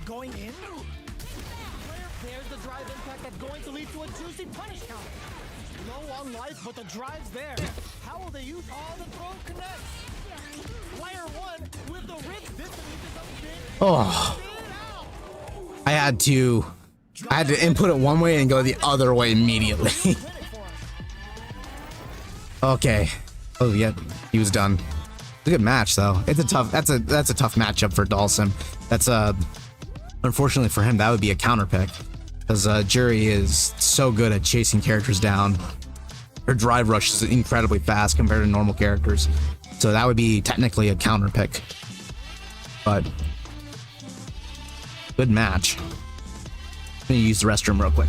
Going in, player pairs the drive impact that's going to lead to a juicy punish counter. Low on life, but the drive's there. How will they use all the throw connects? Player 1 with the rich distance is a big Oh, I had to input it one way and go the other way immediately. Okay. Oh yeah, he was done. It's a good match though. It's a tough. That's a tough matchup for Dawson. That's unfortunately for him, that would be a counter pick because Jury is so good at chasing characters down. Her drive rush is incredibly fast compared to normal characters, so that would be technically a counter pick. But good match. I'm gonna use the restroom real quick.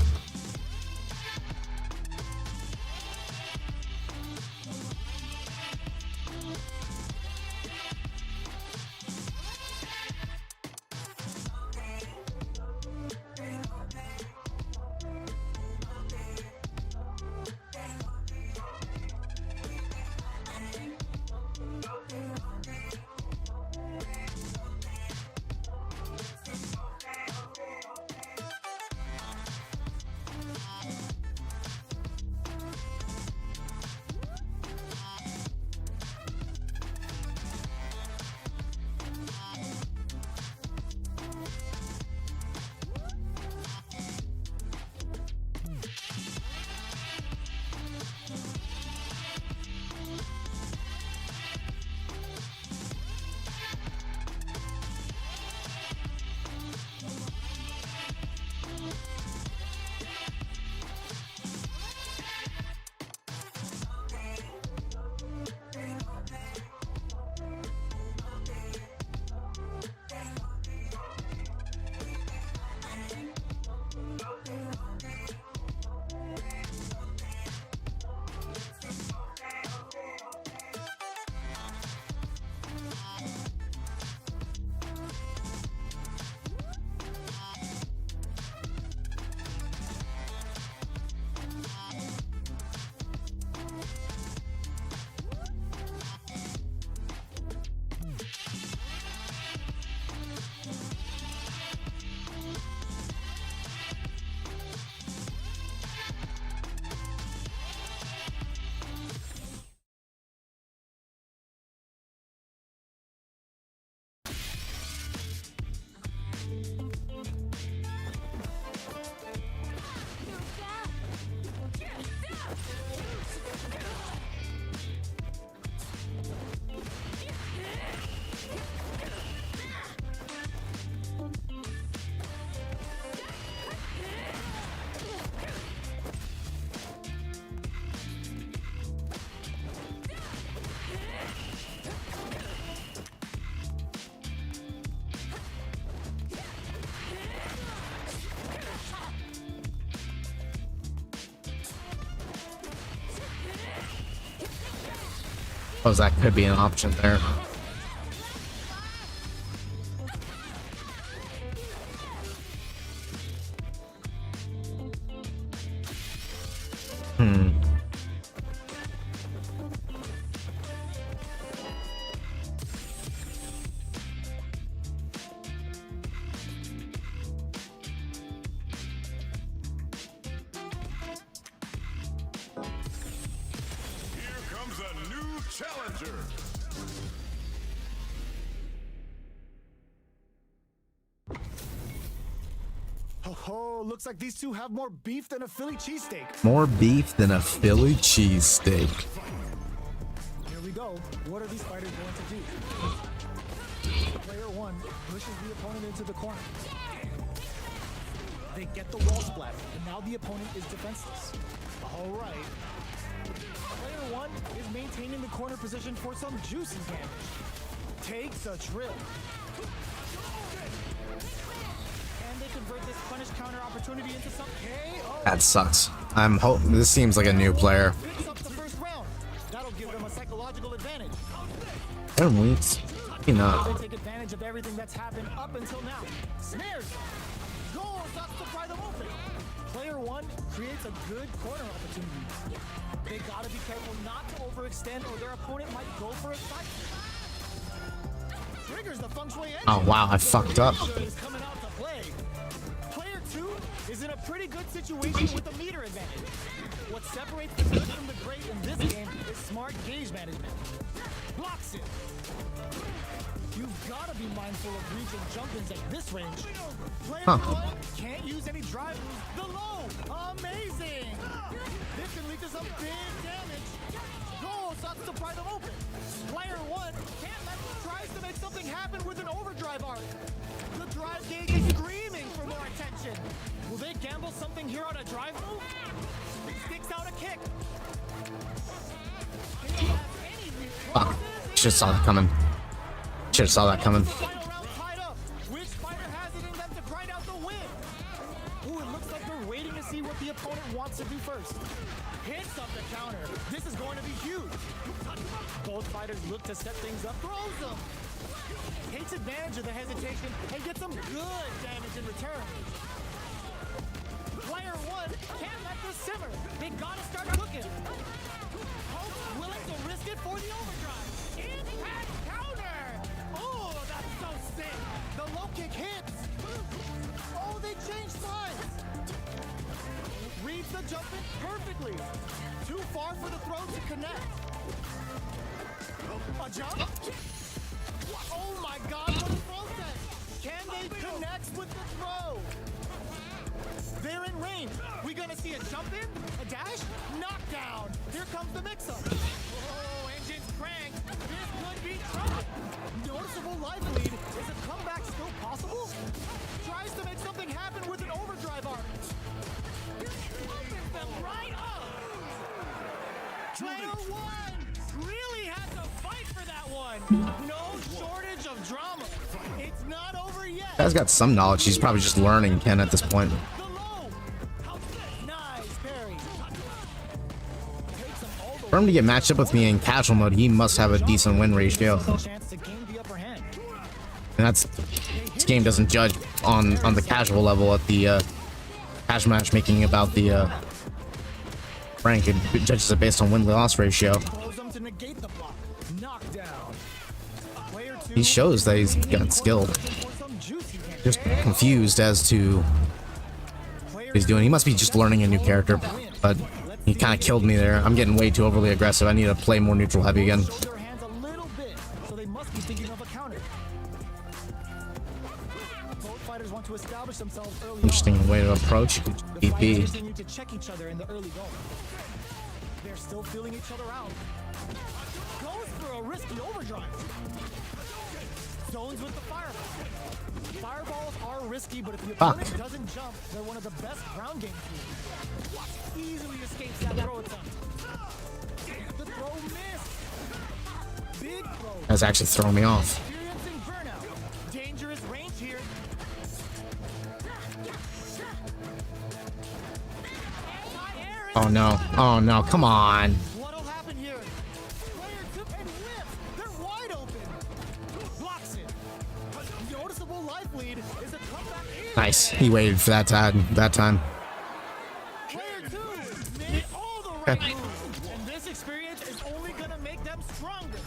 Suppose that could be an option there. Here comes a new challenger. Oh, looks like these two have more beef than a Philly cheesesteak. More beef than a Philly cheesesteak. Here we go. What are these fighters going to do? Player one pushes the opponent into the corner. They get the wall splat, and now the opponent is defenseless. All right. Player one is maintaining the corner position for some juicy damage. Takes a trip. And they convert this punish counter opportunity into some KO. That sucks. This seems like a new player. Picks up the first round. That'll give them a psychological advantage. Aaron Weeks. You know. They take advantage of everything that's happened up until now. Snares. Goal starts to pry them open. Player one one creates a good corner opportunity. They gotta be careful not to overextend or their opponent might go for a fight. Triggers the feng shui engine. Oh wow, I fucked up. Is coming out to play. Player 2 is in a pretty good situation with a meter advantage. What separates the good from the great in this game is smart gauge management. Blocks it. You've got to be mindful of reach and jump-ins at this range. Player 1 can't use any drive moves. The low. Amazing. This can lead to some big damage. Goal starts to pry them open. Player 1 tries to make something happen with an overdrive arc. The drive gauge is screaming for more attention. Will they gamble something here on a drive move? Sticks out a kick. Fuck. Should've saw that coming. Should've saw that coming. Final round tied up. Which fighter has it in them to grind out the win? Ooh, it looks like they're waiting to see what the opponent wants to do first. Hits up the counter. This is going to be huge. Both fighters look to set things up. Throws them. Takes advantage of the hesitation and gets some good damage in return. Player 1 can't let this simmer. They gotta start cooking. Hulk willing to risk it for the overdrive. Impact counter. Oh, that's so sick. The low kick hits. Oh, they changed sides. Reads the jump in perfectly. Too far for the throw to connect. A jump? Oh my god, what a throw set! Can they connect with the throw? They're in range. We gonna see a jump in? A dash? Knockdown! Here comes the mix-up. Oh, engine's cranked. This could be trouble. Noticeable life lead. Is a comeback still possible? Tries to make something happen with an overdrive arc. Opens them right up! Player 1 really had to fight for that one. No shortage of drama. It's not over yet. Guy's got some knowledge. He's probably just learning Ken at this point. The low. Nice parry. Takes him all the For him to get matched up with me in casual mode, he must have a decent win ratio. chance to gain the upper hand. And that's this game doesn't judge on the casual level at the casual matchmaking about the rank. It judges it based on win-loss ratio. Close him to negate the block. Knockdown. Player 2 He shows that he's got skill. for some juicy hand. Just confused as to what he's doing. He must be just learning a new character, but he kind of killed me there. I'm getting way too overly aggressive. I need to play more neutral heavy again. Show their hands a little bit, so they must be thinking of a counter. Both fighters want to establish themselves early on. Interesting way to approach The fighters DP. continue to check each other in the early going. They're still feeling each other out. Goes for a risky overdrive. Zones with the fireball. Fireballs are risky, but if the opponent doesn't jump, they're one of the best ground game tools. Easily escapes that throw attempt. The throw missed. Big throw. That's actually throwing me off. Experiencing burnout. Dangerous range here. Oh no. Oh no. Come on. What'll happen here? Player 2 and whips. They're wide open. Blocks it. Noticeable life lead is a comeback. Nice. He waited for that time. Player 2 made all the right moves, and this experience is only gonna make them stronger.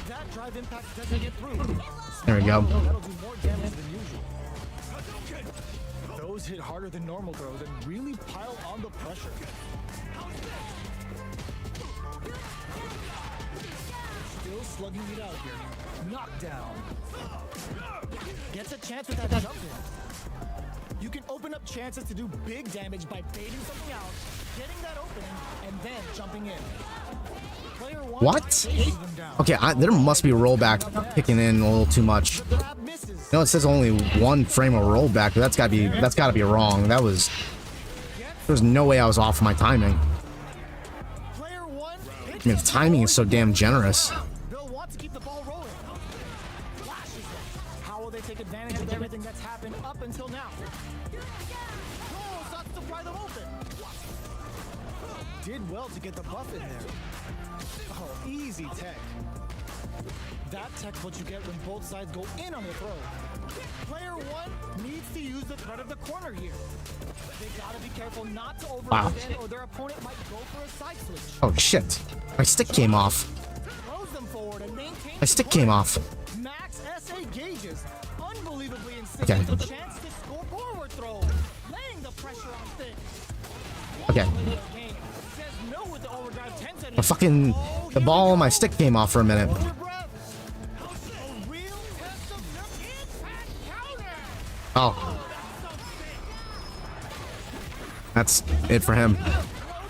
That drive impact doesn't get through. There we go. That'll do more damage than usual. Those hit harder than normal throws and really pile on the pressure. Still slugging it out here. Knockdown. Gets a chance with that jump in. You can open up chances to do big damage by baiting something out, getting that opening, and then jumping in. Player 1 What? chases them down. Okay, there must be a rollback kicking in a little too much. Grab misses. No, it says only one frame of rollback, but that's gotta be wrong. There's no way I was off my timing. Player 1 hits I mean, the timing is so damn generous. They'll want to keep the ball rolling. Flashes them. How will they take advantage of everything that's happened up until now? Goal starts to pry them open. Did well to get the buff in there. Oh, easy tech. That tech's what you get when both sides go in on the throw. Player 1 needs to use the threat of the corner here. They gotta be careful not to Wow. overextend or their opponent might go for a side switch. Oh shit. My stick came off. Throws them forward and maintains My stick came off. Max SA gauges. Unbelievably Okay. insistent. A chance to score forward throw. Laying the pressure on things. Okay. Says no with the overdrive 10 The fucking the ball on my stick came off for a minute. Hold your breath. A real test of the impact counter. Oh. That's it for him.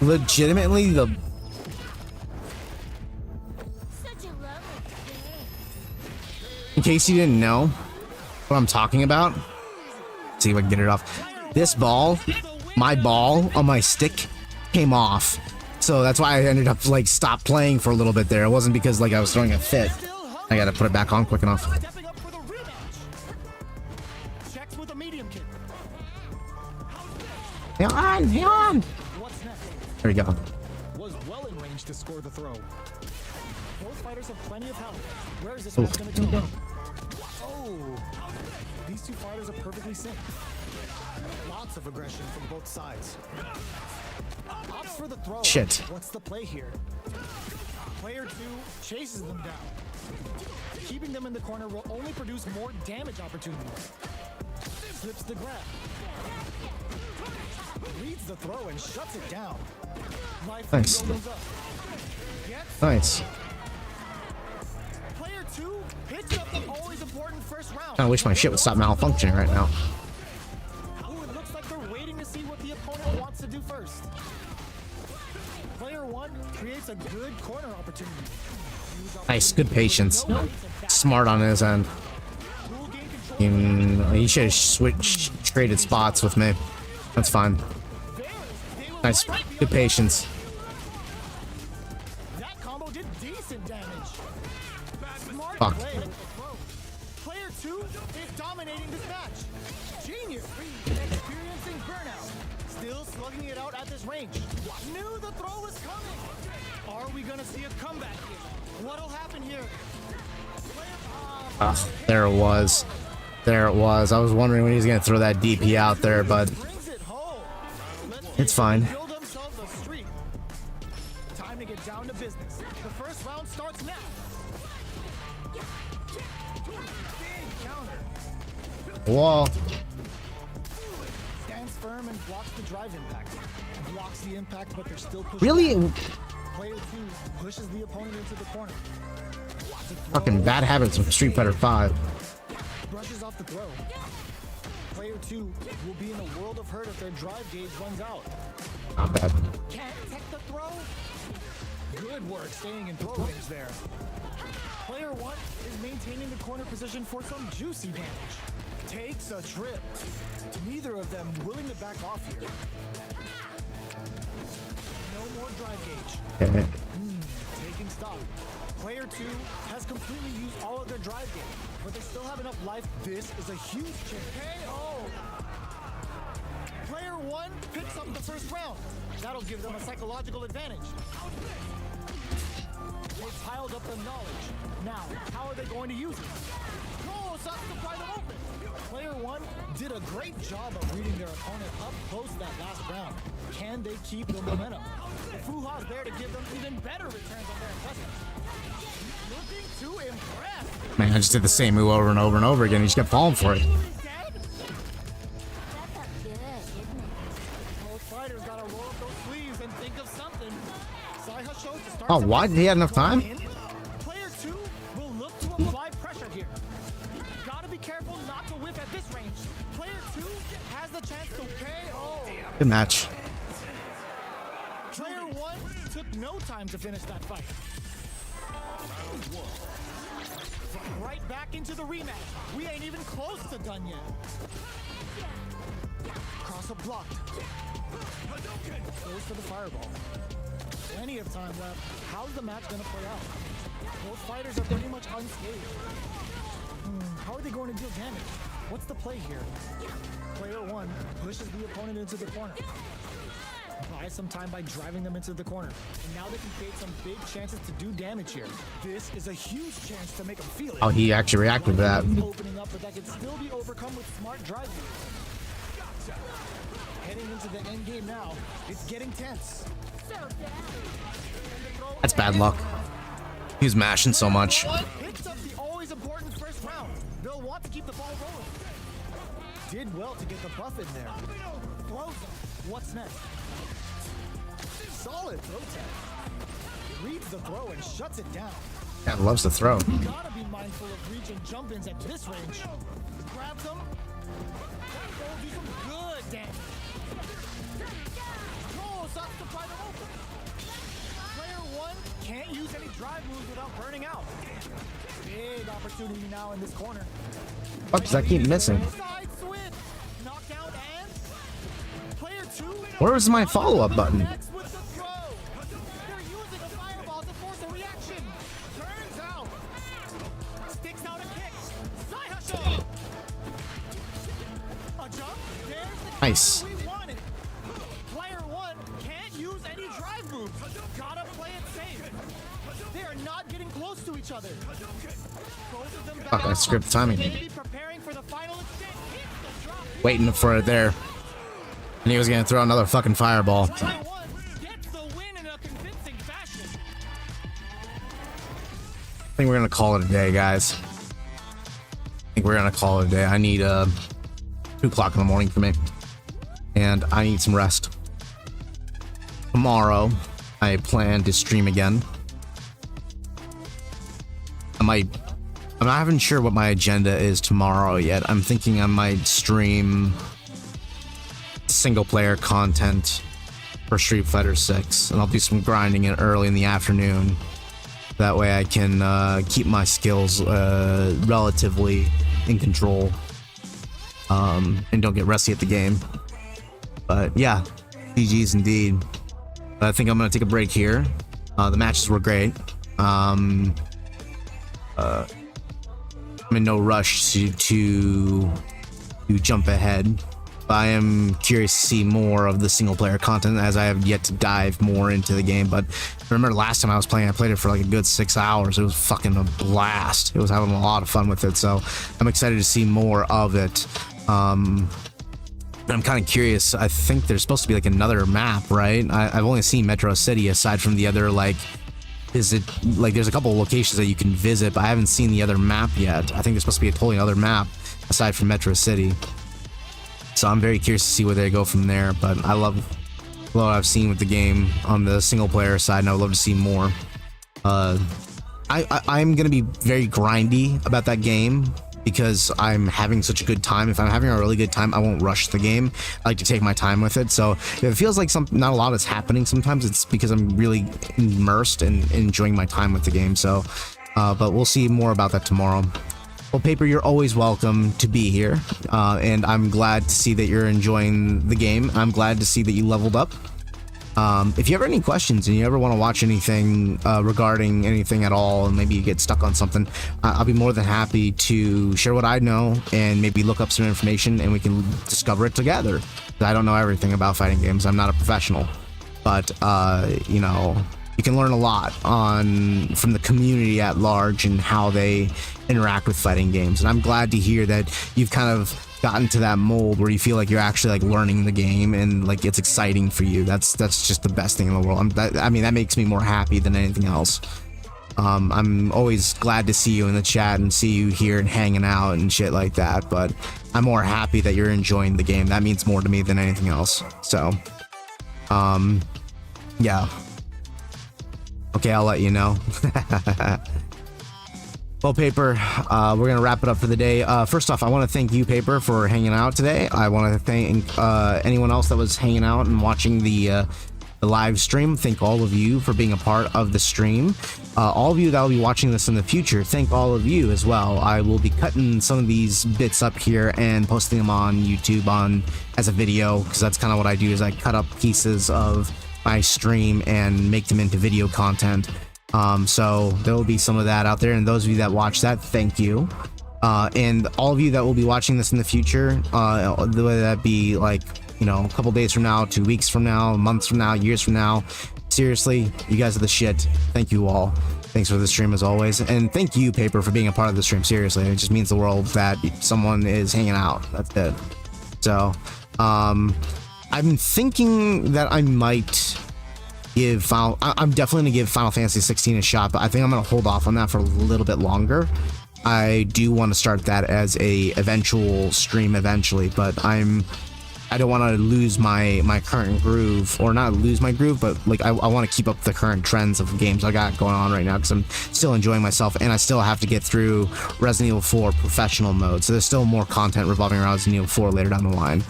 Legitimately the Such a lovely in case you didn't know what I'm talking about. See if I can get it off. This ball, my ball on my stick came off. So that's why I ended up like stopped playing for a little bit there. It wasn't because like I was throwing a fit. I gotta put it back on quick enough. Stepping up for the rematch. Checks with a medium kick. Hang on, hang on. What's next? There we go. Was well in range to score the throw. Both fighters have plenty of health. Where is this match gonna go? Oh, these two fighters are perfectly synced. Lots of aggression from both sides. Opts for the throw. Shit. What's the play here? Player 2 chases them down. Keeping them in the corner will only produce more damage opportunities. Slips the grab. Reads the throw and shuts it down. Life Nice. opens up. Gets Nice. Player 2 picks up the always important first round. I wish my shit would stop malfunctioning right now. Ooh, it looks like they're waiting to see what the opponent wants to do first. Player 1 creates a good corner opportunity. Nice, good patience. Smart on his end. Dual game control. He should have switched, traded spots with me. That's fine. Nice, good patience. That combo did decent damage. Smart Fuck. play at the throw. Player 2 is dominating this match. Genius. Experiencing burnout. Still slugging it out at this range. Knew the throw was coming. Are we gonna see a comeback here? What'll happen here? There it was. There it was. I was wondering when he was gonna throw that DP out there, but Brings it home. Let's it's fine. build themselves a streak. Time to get down to business. The first round starts now. Big counter. Whoa. Stands firm and blocks the drive impact. Blocks the impact, but they're still pushing. Really? Player 2 pushes the opponent into the corner. The throw Fucking bad habits with Street Fighter 5. brushes off the throw. Player 2 will be in a world of hurt if their drive gauge runs out. Not bad. Can't take the throw. Good work staying in throw range there. Player 1 is maintaining the corner position for some juicy damage. Takes a trip. Neither of them willing to back off here. No more drive gauge. Okay. Taking stock. Player 2 has completely used all of their drive gauge, but they still have enough life. This is a huge chip. KO! Player 1 picks up the first round. That'll give them a psychological advantage. They piled up the knowledge. Now, how are they going to use it? No, sucks to pry them open. Player 1 did a great job of reading their opponent up close that last round. Can they keep the momentum? The Fuha's there to give them even better returns on their investment. Looking to impress. Man, I just did the same move over and over and over again. He just kept falling for it. Dead? That felt good, didn't it? Both fighters gotta roll up those sleeves and think of something. Saiha shows to start Oh, to what? He had enough time? Player 2 will look to apply pressure here. Gotta be careful not to whiff at this range. Player 2 has the chance to KO. Good match. Player 1 took no time to finish that fight. Right back into the rematch. We ain't even close to done yet. Cross up blocked. Goes for the fireball. Plenty of time left. How's the match gonna play out? Both fighters are pretty much unscathed. How are they going to deal damage? What's the play here? Player 1 pushes the opponent into the corner. buy some time by driving them into the corner. And now they can create some big chances to do damage here. This is a huge chance to make them feel it. Oh, he actually reacted to that. Opening up, but that can still be overcome with smart driving. Heading into the end game now, it's getting tense. That's bad luck. He was mashing so much. Picks up the always important first round. They'll want to keep the ball rolling. Did well to get the buff in there. Throws him. What's next? Solid throw tech. Reads the throw and shuts it down. Yeah, loves to throw. You gotta be mindful of reach and jump ins at this range. Grabs him. That'll do some good damage. Oh, stops to pry them open. Player one can't use any drive moves without burning out. Big opportunity now in this corner. What does that keep missing? Side switch. Knockdown and player two. Where was my follow-up button? Next with the throw. They're using a fireball to force a reaction. Turns out. Sticks out a kick. Side hustle. A jump. There's the Nice. kick we wanted. Player one can't use any drive moves. Gotta play it safe. They are not getting close to each other. Both of them Fuck, I screwed the timing. maybe preparing for the final exchange. Hits the drop. Waiting for it there. And he was gonna throw another fucking fireball. Player one gets the win in a convincing fashion. I think we're gonna call it a day, guys. I think we're gonna call it a day. I need 2 o'clock in the morning for me. And I need some rest. Tomorrow, I plan to stream again. I'm not even sure what my agenda is tomorrow yet. I'm thinking I might stream single player content for Street Fighter 6, and I'll do some grinding it early in the afternoon. That way I can keep my skills relatively in control, and don't get rusty at the game. But yeah, GG's indeed. But I think I'm gonna take a break here. The matches were great. I'm in no rush to jump ahead. I am curious to see more of the single player content, as I have yet to dive more into the game. But I remember last time I was playing, I played it for like a good 6 hours. It was fucking a blast. It was having a lot of fun with it, so I'm excited to see more of it. I'm kind of curious. I think there's supposed to be like another map, right? I've only seen Metro City aside from the other, like, is it like there's a couple of locations that you can visit, but I haven't seen the other map yet. I think there's supposed to be a totally other map aside from Metro City. So I'm very curious to see where they go from there. But I love what I've seen with the game on the single player side, and I would love to see more. I'm gonna be very grindy about that game because I'm having such a good time. If I'm having a really good time, I won't rush the game. I like to take my time with it. So if it feels like not a lot is happening sometimes, it's because I'm really immersed and enjoying my time with the game. So, but we'll see more about that tomorrow. Well, Paper, you're always welcome to be here. And I'm glad to see that you're enjoying the game. I'm glad to see that you leveled up. If you have any questions and you ever want to watch anything regarding anything at all, and maybe you get stuck on something, I'll be more than happy to share what I know and maybe look up some information and we can discover it together. I don't know everything about fighting games. I'm not a professional, but you know, you can learn a lot from the community at large and how they interact with fighting games. And I'm glad to hear that you've kind of gotten to that mold where you feel like you're actually like learning the game and like it's exciting for you. That's just the best thing in the world. I mean, that makes me more happy than anything else. I'm always glad to see you in the chat and see you here and hanging out and shit like that, but I'm more happy that you're enjoying the game. That means more to me than anything else. So yeah, okay, I'll let you know. Well, Paper, we're gonna wrap it up for the day. First off, I want to thank you, Paper, for hanging out today. I want to thank anyone else that was hanging out and watching the live stream. Thank all of you for being a part of the stream. All of you that will be watching this in the future, thank all of you as well. I will be cutting some of these bits up here and posting them on YouTube as a video, because that's kind of what I do, is I cut up pieces of my stream and make them into video content. So there will be some of that out there, and those of you that watch that, thank you. And all of you that will be watching this in the future, whether that be like, you you know, a couple days from now, 2 weeks from now, months from now, years from now. Seriously, you guys are the shit. Thank you all. Thanks for the stream as always, and thank you, Paper, for being a part of the stream. Seriously, it just means the world that someone is hanging out. That's it. So, I'm thinking that I might give I'm definitely gonna give Final Fantasy 16 a shot, but I think I'm gonna hold off on that for a little bit longer. I do want to start that as a eventual stream eventually, but I don't want to lose my current groove, or not lose my groove, but like I want to keep up the current trends of games I got going on right now, because I'm still enjoying myself, and I still have to get through Resident Evil 4 professional mode, so there's still more content revolving around Resident Evil 4 later down the line,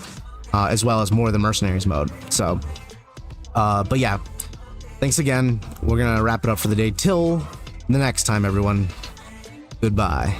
as well as more of the Mercenaries mode. So, but yeah, thanks again. We're gonna wrap it up for the day. Till the next time, everyone. Goodbye.